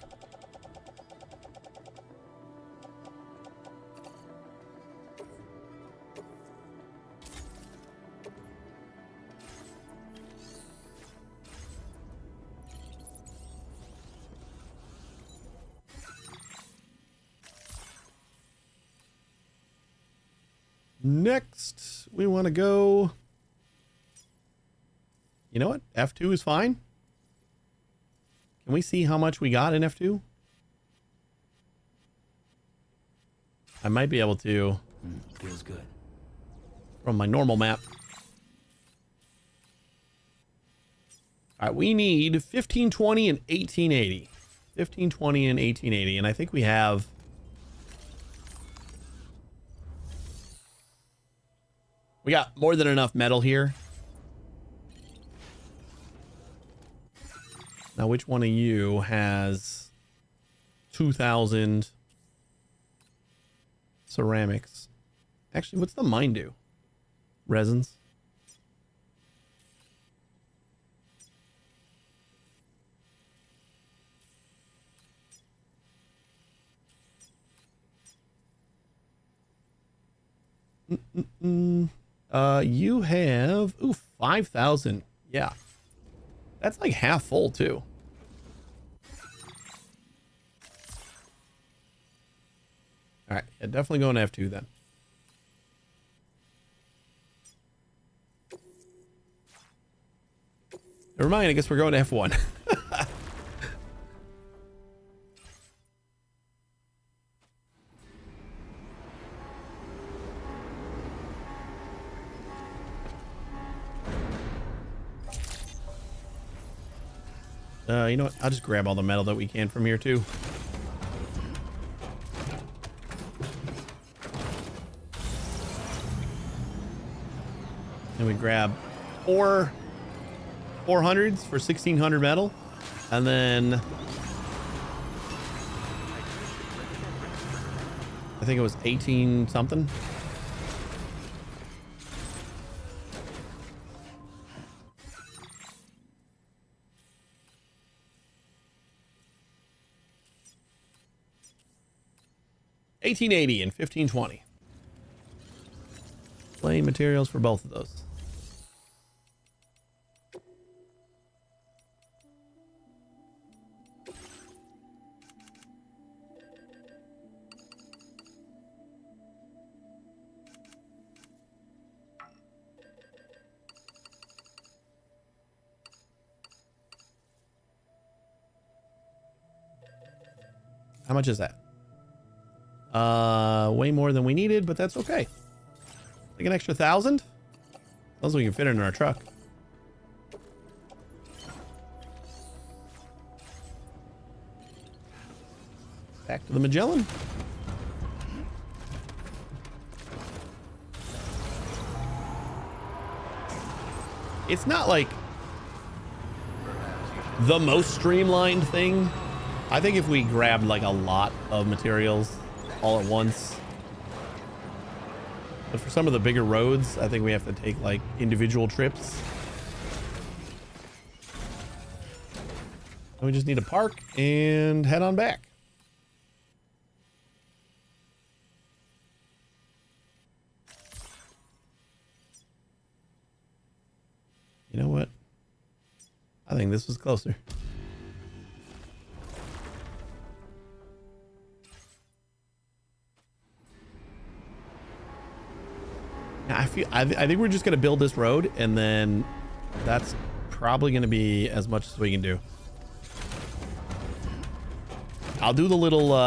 Next, we want to go... You know what? F2 is fine. Can we see how much we got in F2? I might be able to. Feels good. From my normal map. All right, we need 1520 and 1880. 1520 and 1880. And I think we have... We got more than enough metal here. Now, which one of you has 2,000 ceramics? Actually, what's the mine do? Resins. You have 5,000. Yeah. That's like half full too. All right, yeah, definitely going to F2 then. Never mind, I guess we're going to F1. You know what? I'll just grab all the metal that we can from here too. And we grab 4 400s for 1600 metal, and then I think it was 18 something. $18.80 and $15.20. Plain materials for both of those. How much is that? Way more than we needed, but that's okay. Like an extra 1,000? As long as we can fit it in our truck. Back to the Magellan. It's not like the most streamlined thing. I think if we grabbed like a lot of materials all at once, but for some of the bigger roads, I think we have to take like individual trips. And we just need to park and head on back. You know what? I think this was closer. I think we're just gonna build this road, and then that's probably gonna be as much as we can do. I'll do the little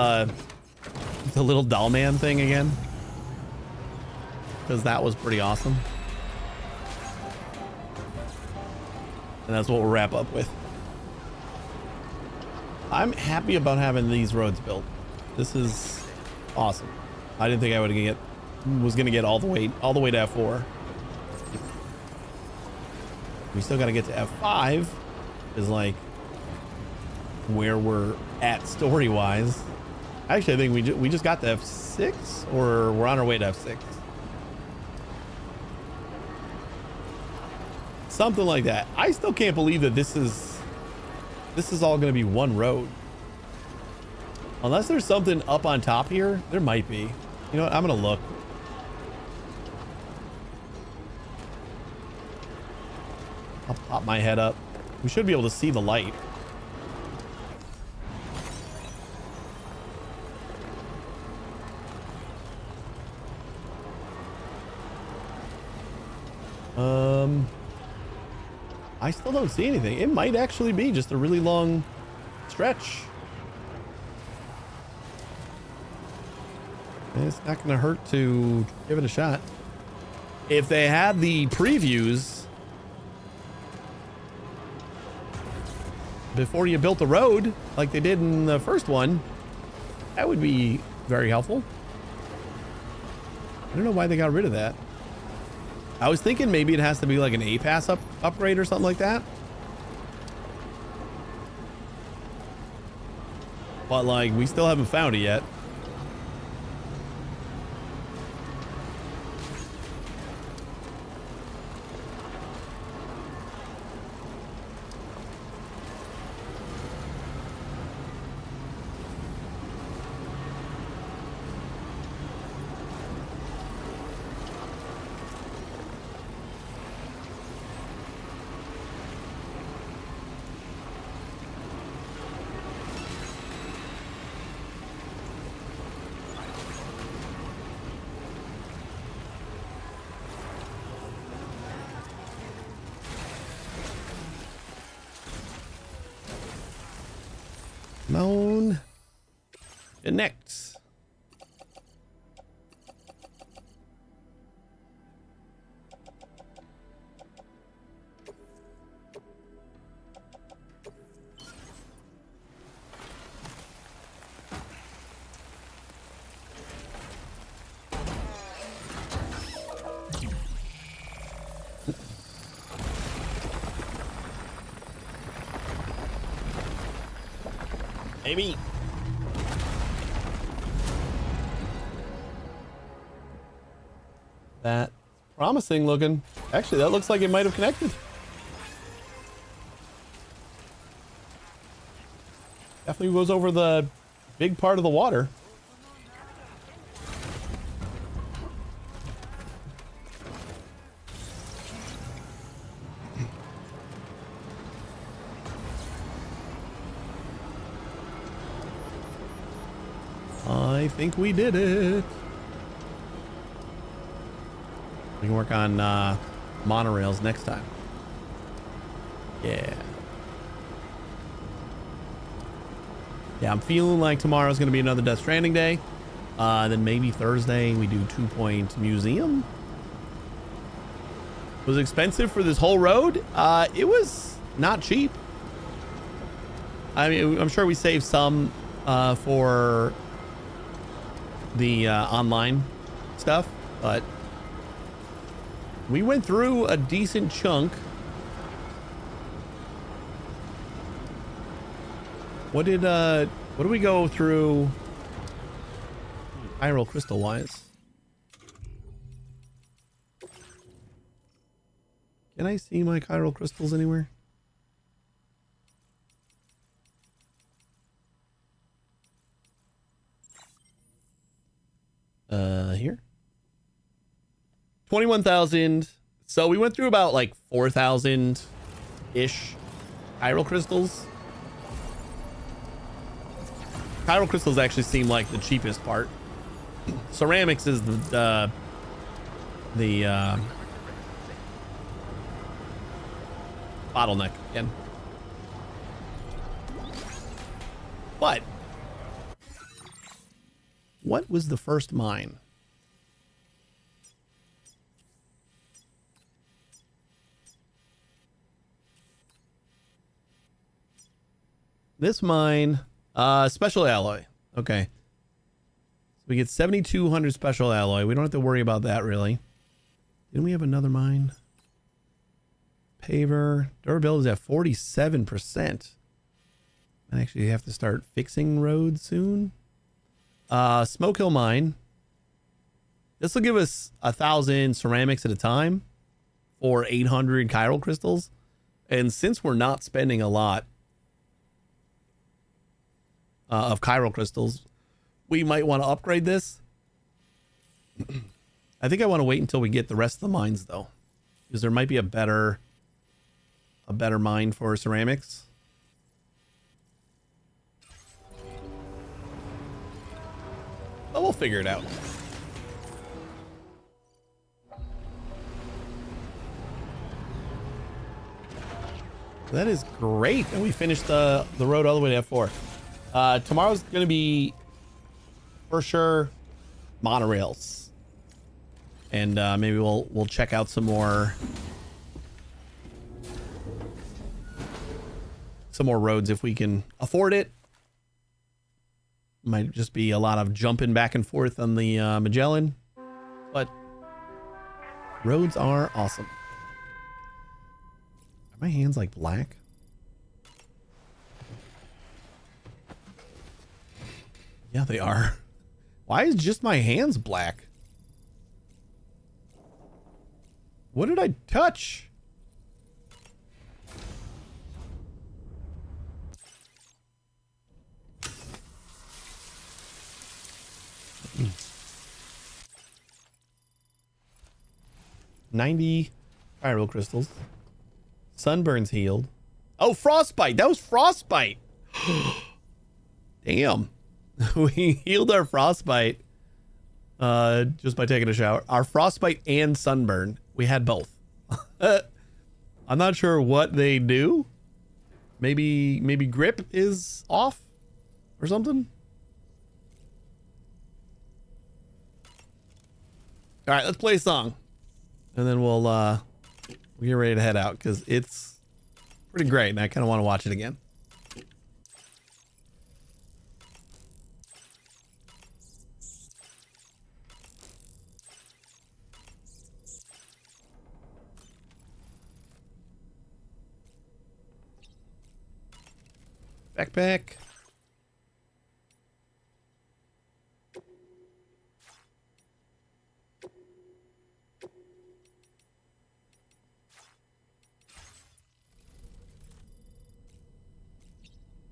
doll man thing again, because that was pretty awesome, and that's what we'll wrap up with. I'm happy about having these roads built. This is awesome. I didn't think I was gonna get all the way to F4. We still got to get to F5, is like where we're at story wise. Actually, I think we just got to F6, or we're on our way to F6, something like that. I still can't believe that this is all going to be one road, unless there's something up on top here. There might be. You know what? I'm gonna look. I'll pop my head up. We should be able to see the light. I still don't see anything. It might actually be just a really long stretch. It's not going to hurt to give it a shot. If they had the previews before you built the road, like they did in the first one, that would be very helpful. I don't know why they got rid of that. I was thinking maybe it has to be like an A-Pass upgrade or something like that. But like, we still haven't found it yet. Come on. Connect. Maybe. That promising looking. Actually, that looks like it might have connected. Definitely goes over the big part of the water. I think we did it. We can work on monorails next time. Yeah. Yeah, I'm feeling like tomorrow's going to be another Death Stranding day. Then maybe Thursday we do 2 Point Museum. It was expensive for this whole road. It was not cheap. I mean, I'm sure we saved some for the online stuff, but we went through a decent chunk. What did we go through chiral crystal wise? Can I see my chiral crystals anywhere? Here. 21,000. So we went through about like 4,000-ish chiral crystals. Chiral crystals actually seem like the cheapest part. Ceramics is the bottleneck again. What was the first mine? This mine, special alloy. Okay. So we get 7,200 special alloy. We don't have to worry about that really. Didn't we have another mine? Paver. Durability is at 47%. I actually have to start fixing roads soon. Smoke Hill Mine. This will give us 1,000 ceramics at a time for 800 chiral crystals. And since we're not spending a lot of chiral crystals, we might want to upgrade this. I think I want to wait until we get the rest of the mines though, because there might be a better mine for ceramics. But we'll figure it out. That is great. And we finished the road all the way to F4. Tomorrow's going to be, for sure, monorails. And maybe we'll check out some more roads if we can afford it. Might just be a lot of jumping back and forth on the Magellan, but roads are awesome. Are my hands like black? Yeah, they are. Why is just my hands black? What did I touch? Hmm. 90 chiral crystals. Sunburn's healed. Oh, frostbite. That was frostbite. Damn. We healed our frostbite just by taking a shower. Our frostbite and sunburn. We had both. I'm not sure what they do. Maybe grip is off. or something. All right, let's play a song, and then we'll get ready to head out because it's pretty great, and I kind of want to watch it again. Backpack.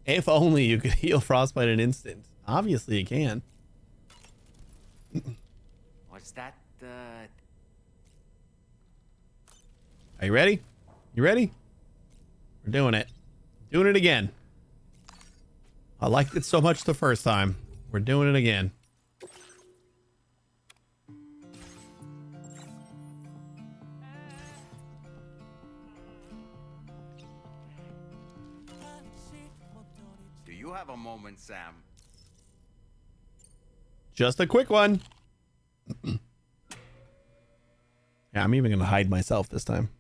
If only you could heal frostbite in an instant. Obviously you can. What's that? Are you ready? You ready? We're doing it. Doing it again. I liked it so much the first time. We're doing it again. Do you have a moment, Sam? Just a quick one. Yeah, I'm even gonna hide myself this time.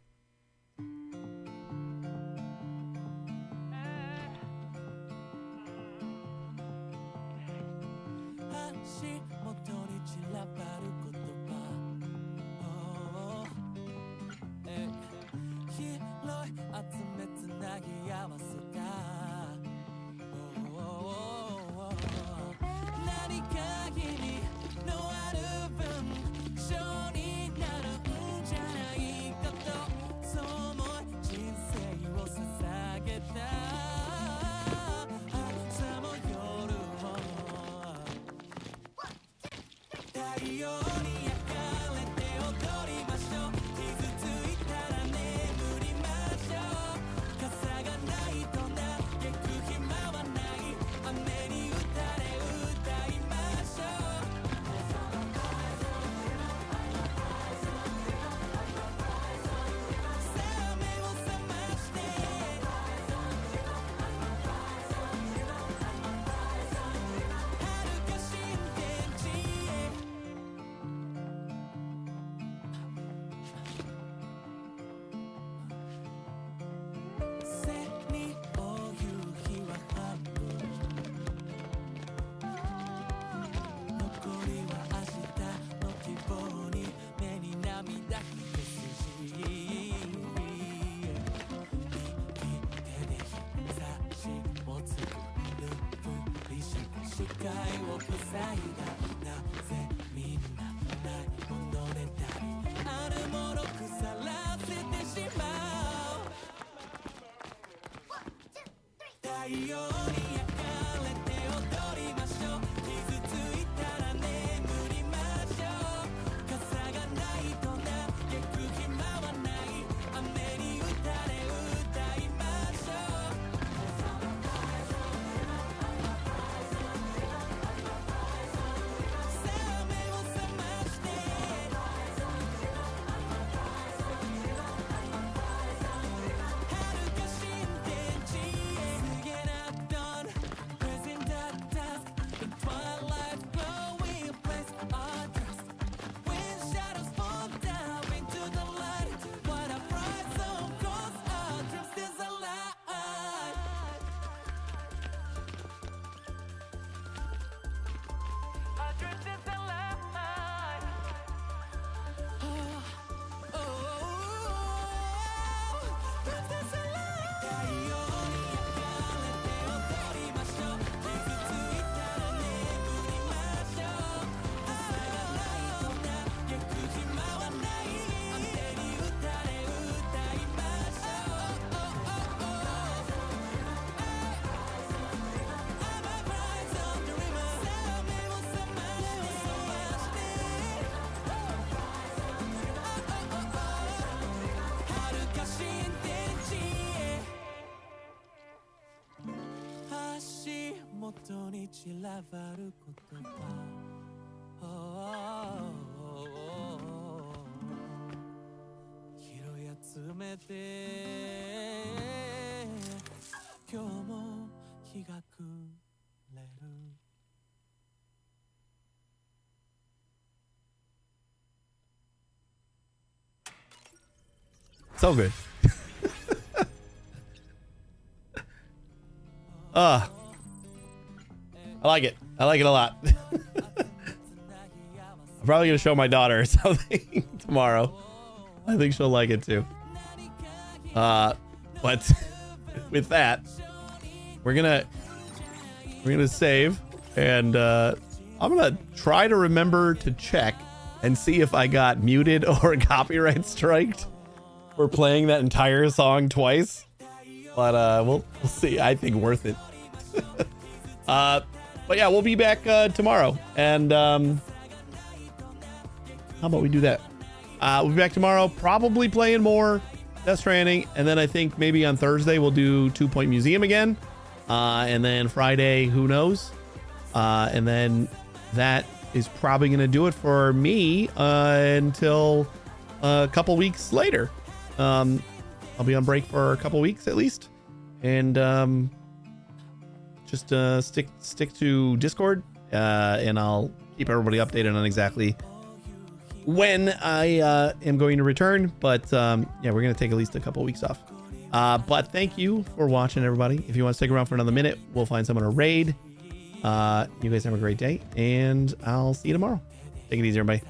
So good. I like it. I like it a lot. I'm probably going to show my daughter something tomorrow. I think she'll like it too. But with that, we're gonna save, and I'm gonna try to remember to check and see if I got muted or copyright striked for playing that entire song twice. But we'll see. I think worth it. But yeah, we'll be back tomorrow, and how about we do that? We'll be back tomorrow, probably playing more Death Stranding, and then I think maybe on Thursday we'll do 2 Point Museum again, and then Friday, who knows? And then that is probably going to do it for me until a couple weeks later. I'll be on break for a couple weeks at least, and just stick to Discord, and I'll keep everybody updated on exactly when I am going to return. But yeah, we're going to take at least a couple weeks off. But thank you for watching, everybody. If you want to stick around for another minute, we'll find someone to raid. You guys have a great day, and I'll see you tomorrow. Take it easy, everybody.